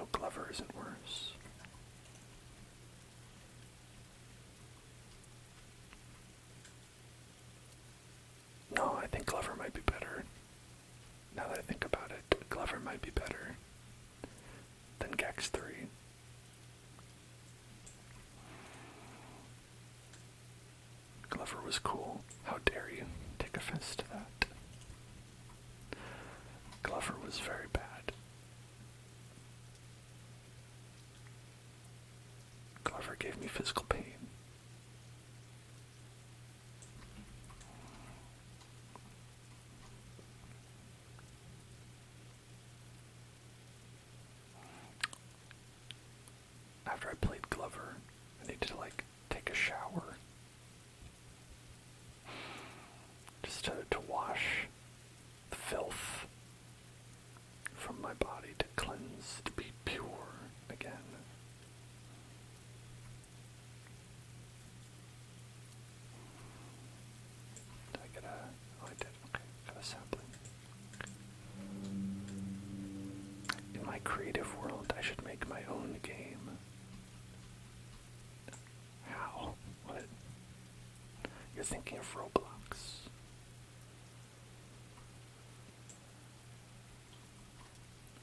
[SPEAKER 1] know Glover isn't worse. No, I think Glover might be better. Now that I think about it, Glover might be better than Gex 3. Glover was cool. How dare you take offense to that? Glover was very bad. Glover gave me physical pain. After I played Glover, I needed to take a shower. Just to wash the filth from my body, to cleanse, to be pure again. Did I get oh, I did. Okay, got a sampling. In my creative world, I should make my own game. How? What? You're thinking of Roblox.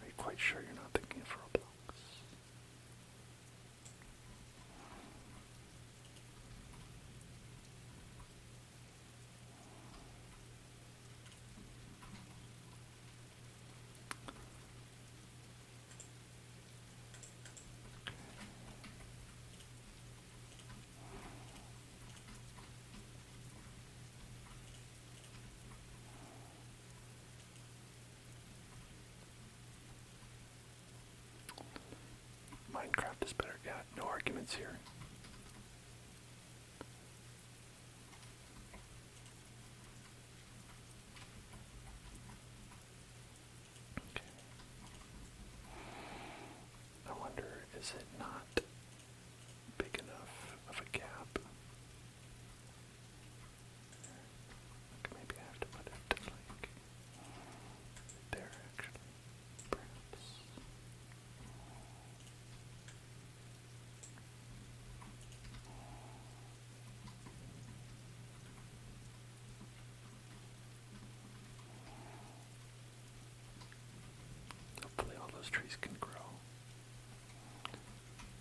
[SPEAKER 1] Are you quite sure you're not thinking of Roblox? Minecraft is better. Yeah, no arguments here. Okay. I wonder, is it not big enough of a gap? Maybe I have to put it there, actually. Perhaps. Hopefully all those trees can grow.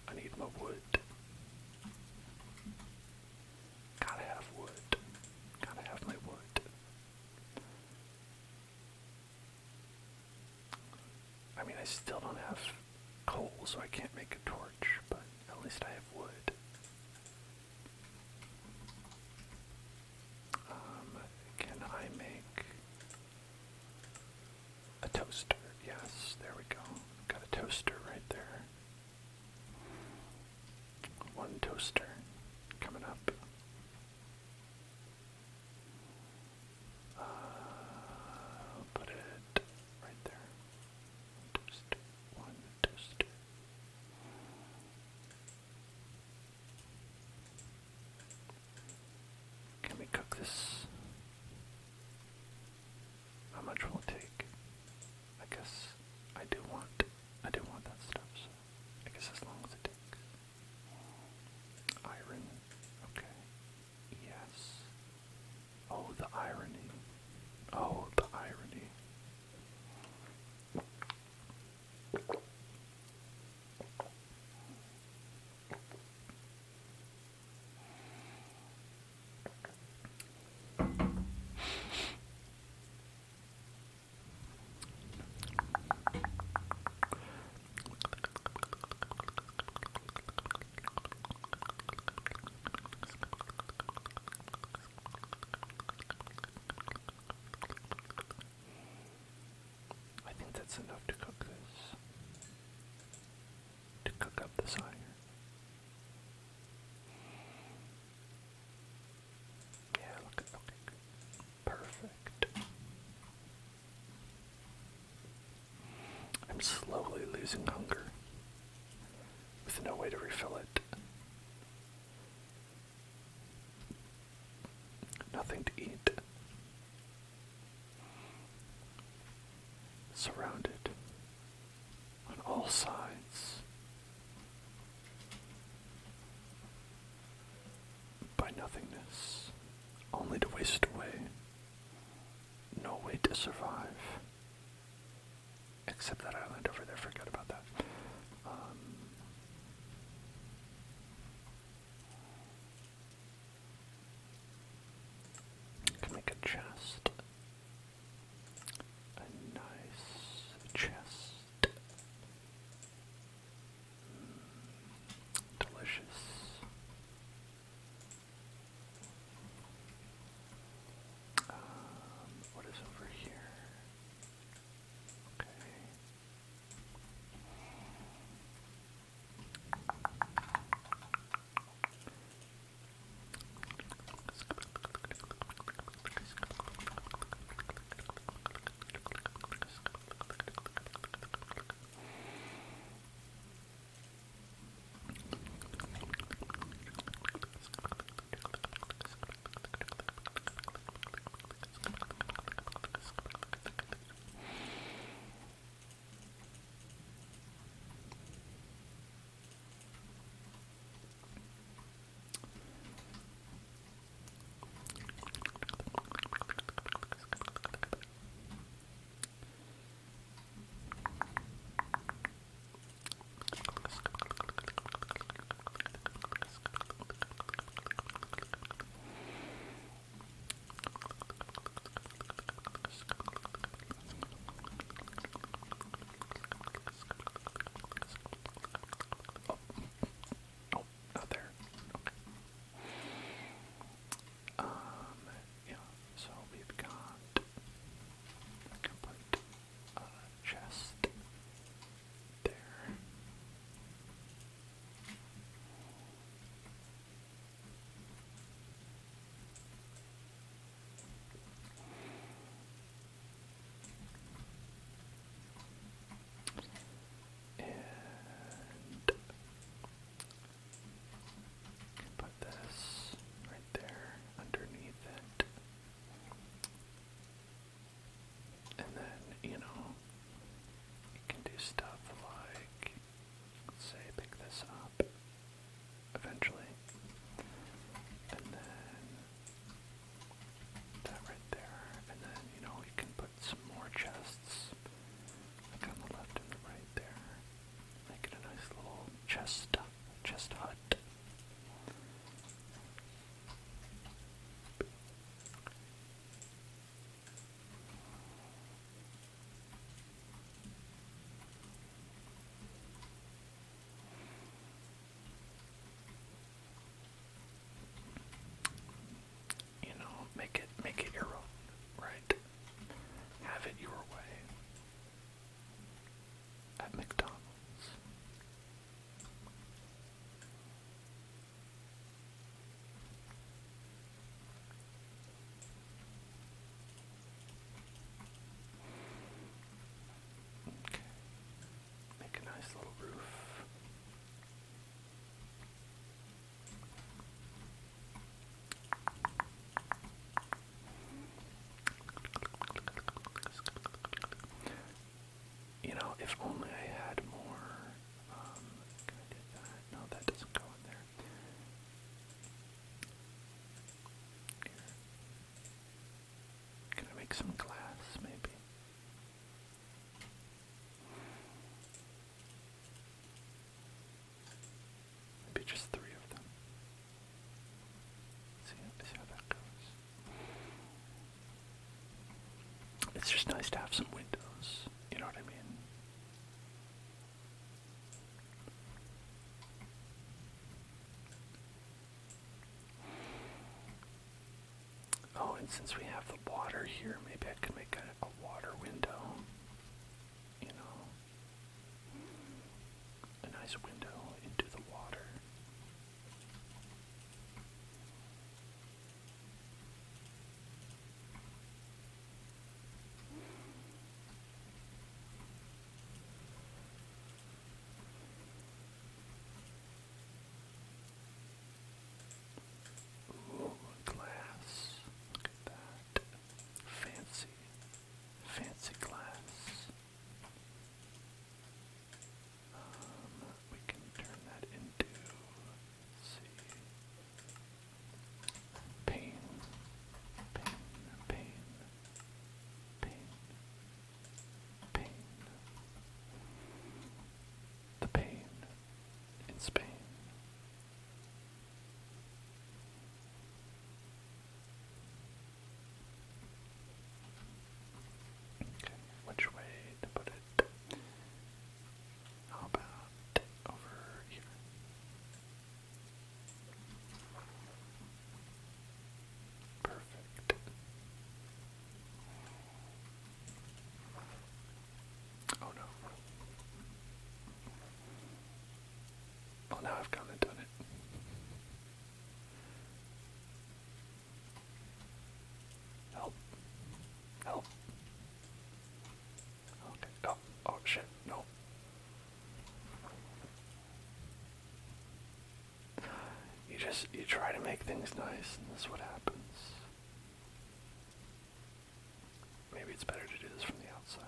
[SPEAKER 1] I need my wood. Gotta have wood. Gotta have my wood. I mean, I still don't have coal, so I can't make a torch, but at least I have wood. Can I make a toaster? Yes, there we go. Got a toaster right there. One toaster coming up. Put it right there. Toaster. One toaster. Can we cook this? How much will it take? I guess I do want that stuff, so I guess as long as it takes. Iron. Okay. Yes. Oh, the irony. Oh, the irony. I think that's enough to cook this. To cook up this iron. Yeah, look at, okay, good. Perfect. I'm slowly losing hunger, with no way to refill it. Nothing to eat. Surrounded on all sides only to waste away. No way to survive. Except that island over there, forget about that. Can make a chest. A nice chest. Delicious. What is over here? Okay. Chest hut. You know, make it your own, right? Have it your way. At McDonald's. Make a nice little roof. You know, if only I had more, can I do that? No, that doesn't go in there. Here. Can I make some glass, maybe? Maybe just 3 of them. See how that goes. It's just nice to have some windows, you know what I mean? Oh, and since we have the water here, maybe I could make a water window, you know? A nice window into the water. Ooh, glass. Look at that. Fancy glass. We can you try to make things nice, and this is what happens. Maybe it's better to do this from the outside.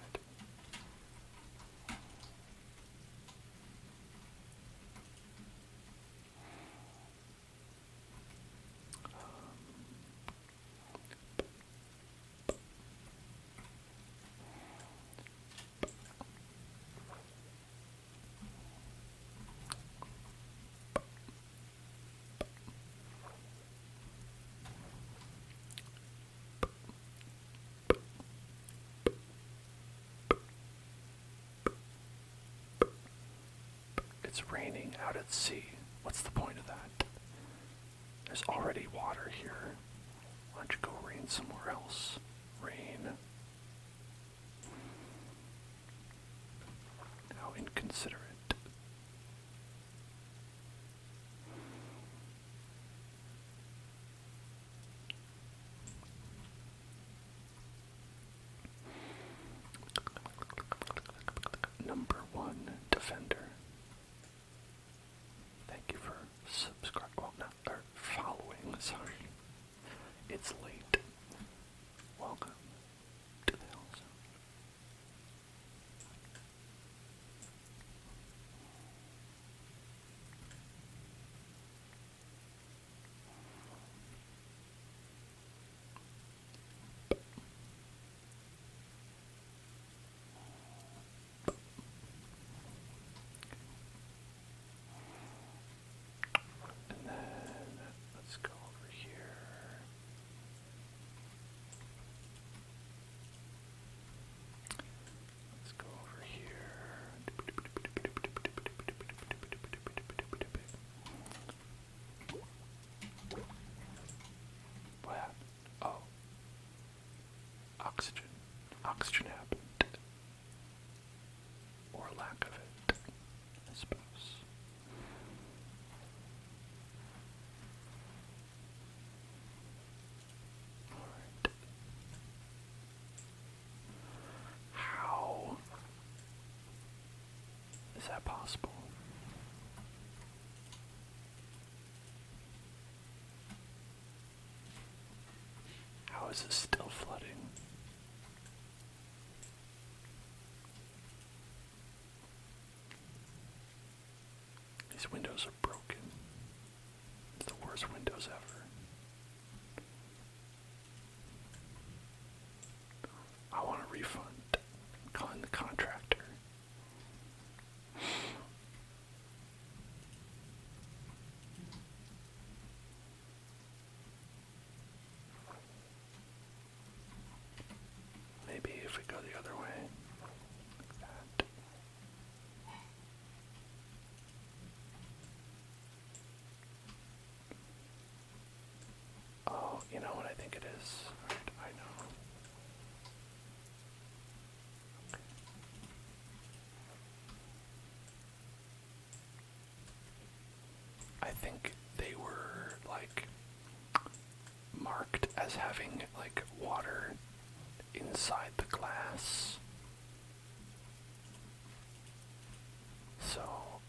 [SPEAKER 1] It's raining out at sea. What's the point of that? There's already water here. Why don't you go rain somewhere else? Rain. How inconsiderate. Number 1 defender. Thank you for subscribing. Well, not or following. Sorry, it's late. Welcome to the Hell Zone. And then let's go over here. Let's go over here. What happened? Oh. Oxygen. Oxygen happened. Or lack of it, I suppose. Alright. How is that possible? How is this still flooding? These windows are broken. It's the worst windows ever. I want a refund. I'm calling the contractor. Maybe if we go the other way, like that. Oh, you know what I think it is? Right, I know. Okay. I think they were, like, marked as having, like, water inside the glass. So,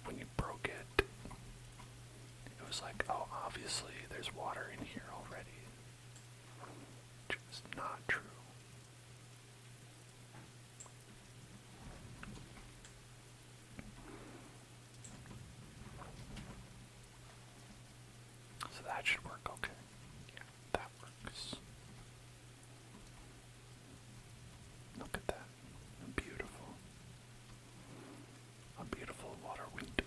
[SPEAKER 1] when you broke it, it was like, oh, obviously there's water in here already. Which is not true. So that should work okay. Yeah, that works. Look at that. Beautiful. A beautiful water window.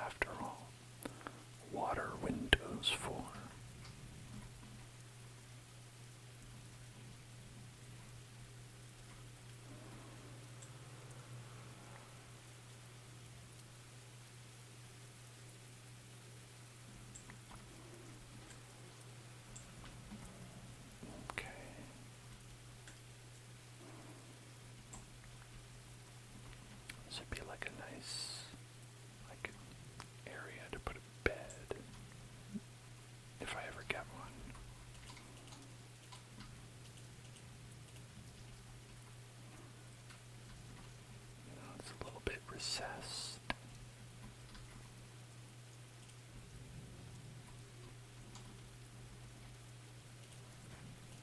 [SPEAKER 1] After all, water windows for. recessed.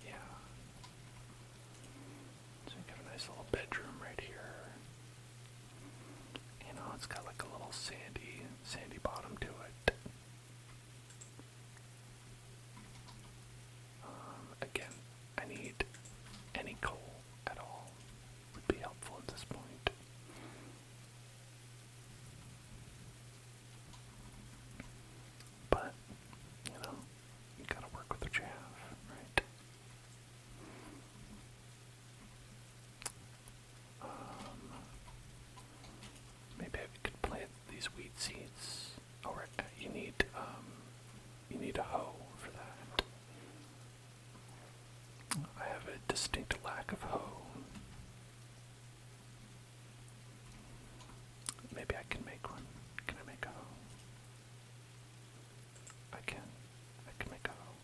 [SPEAKER 1] Yeah. So we got a nice little bedroom right here. You know, it's got like a little sandy bottom to it. Again, I need any coal at all would be helpful at this point. But, you know, you gotta work with what you have, right? Maybe I could plant these wheat seeds. Oh, right, you need a hoe for that. I have a distinct lack of hoe. Maybe I can make one. Can I make a hoe? I can make a hoe.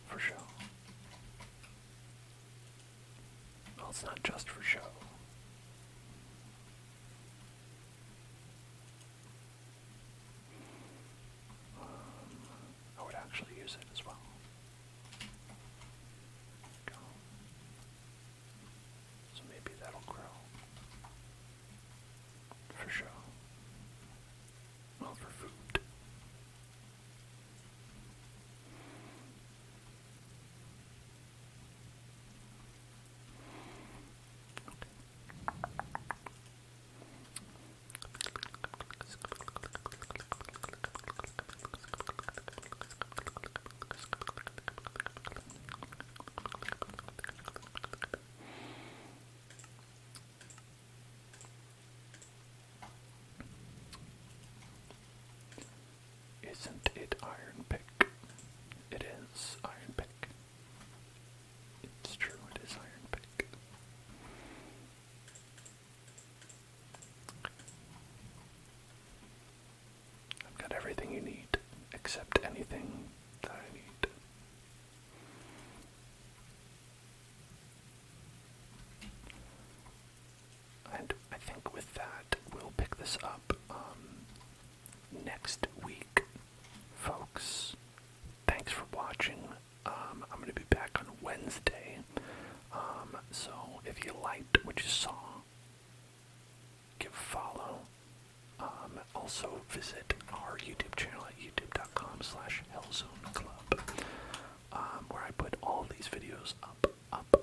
[SPEAKER 1] For show. Well, it's not just for show. I would actually use it as well. Go. So maybe that'll grow. For sure. Well, for food. Isn't it Iron Pick? It is Iron Pick. It's true, it is Iron Pick. I've got everything you need, except anything that I need. And I think with that, we'll pick this up next week, folks. Thanks for watching. I'm going to be back on Wednesday. So if you liked what you saw, give a follow. Also visit our YouTube channel at youtube.com/hellzoneclub, where I put all these videos up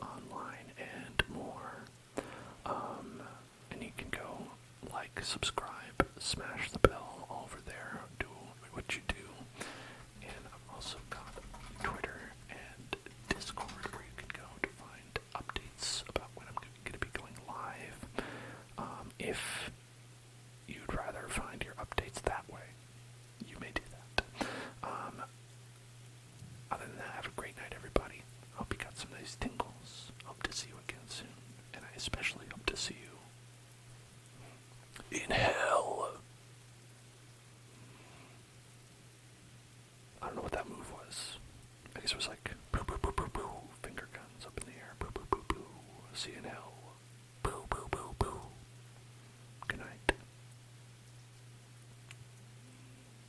[SPEAKER 1] online and more. And you can go like, subscribe, smash the bell over there, do what you do. And I've also got Twitter and Discord where you can go to find updates about when I'm going to be going live. If you'd rather find your updates that way, you may do that. Other than that, have a great night, everybody. Hope you got some nice tingles.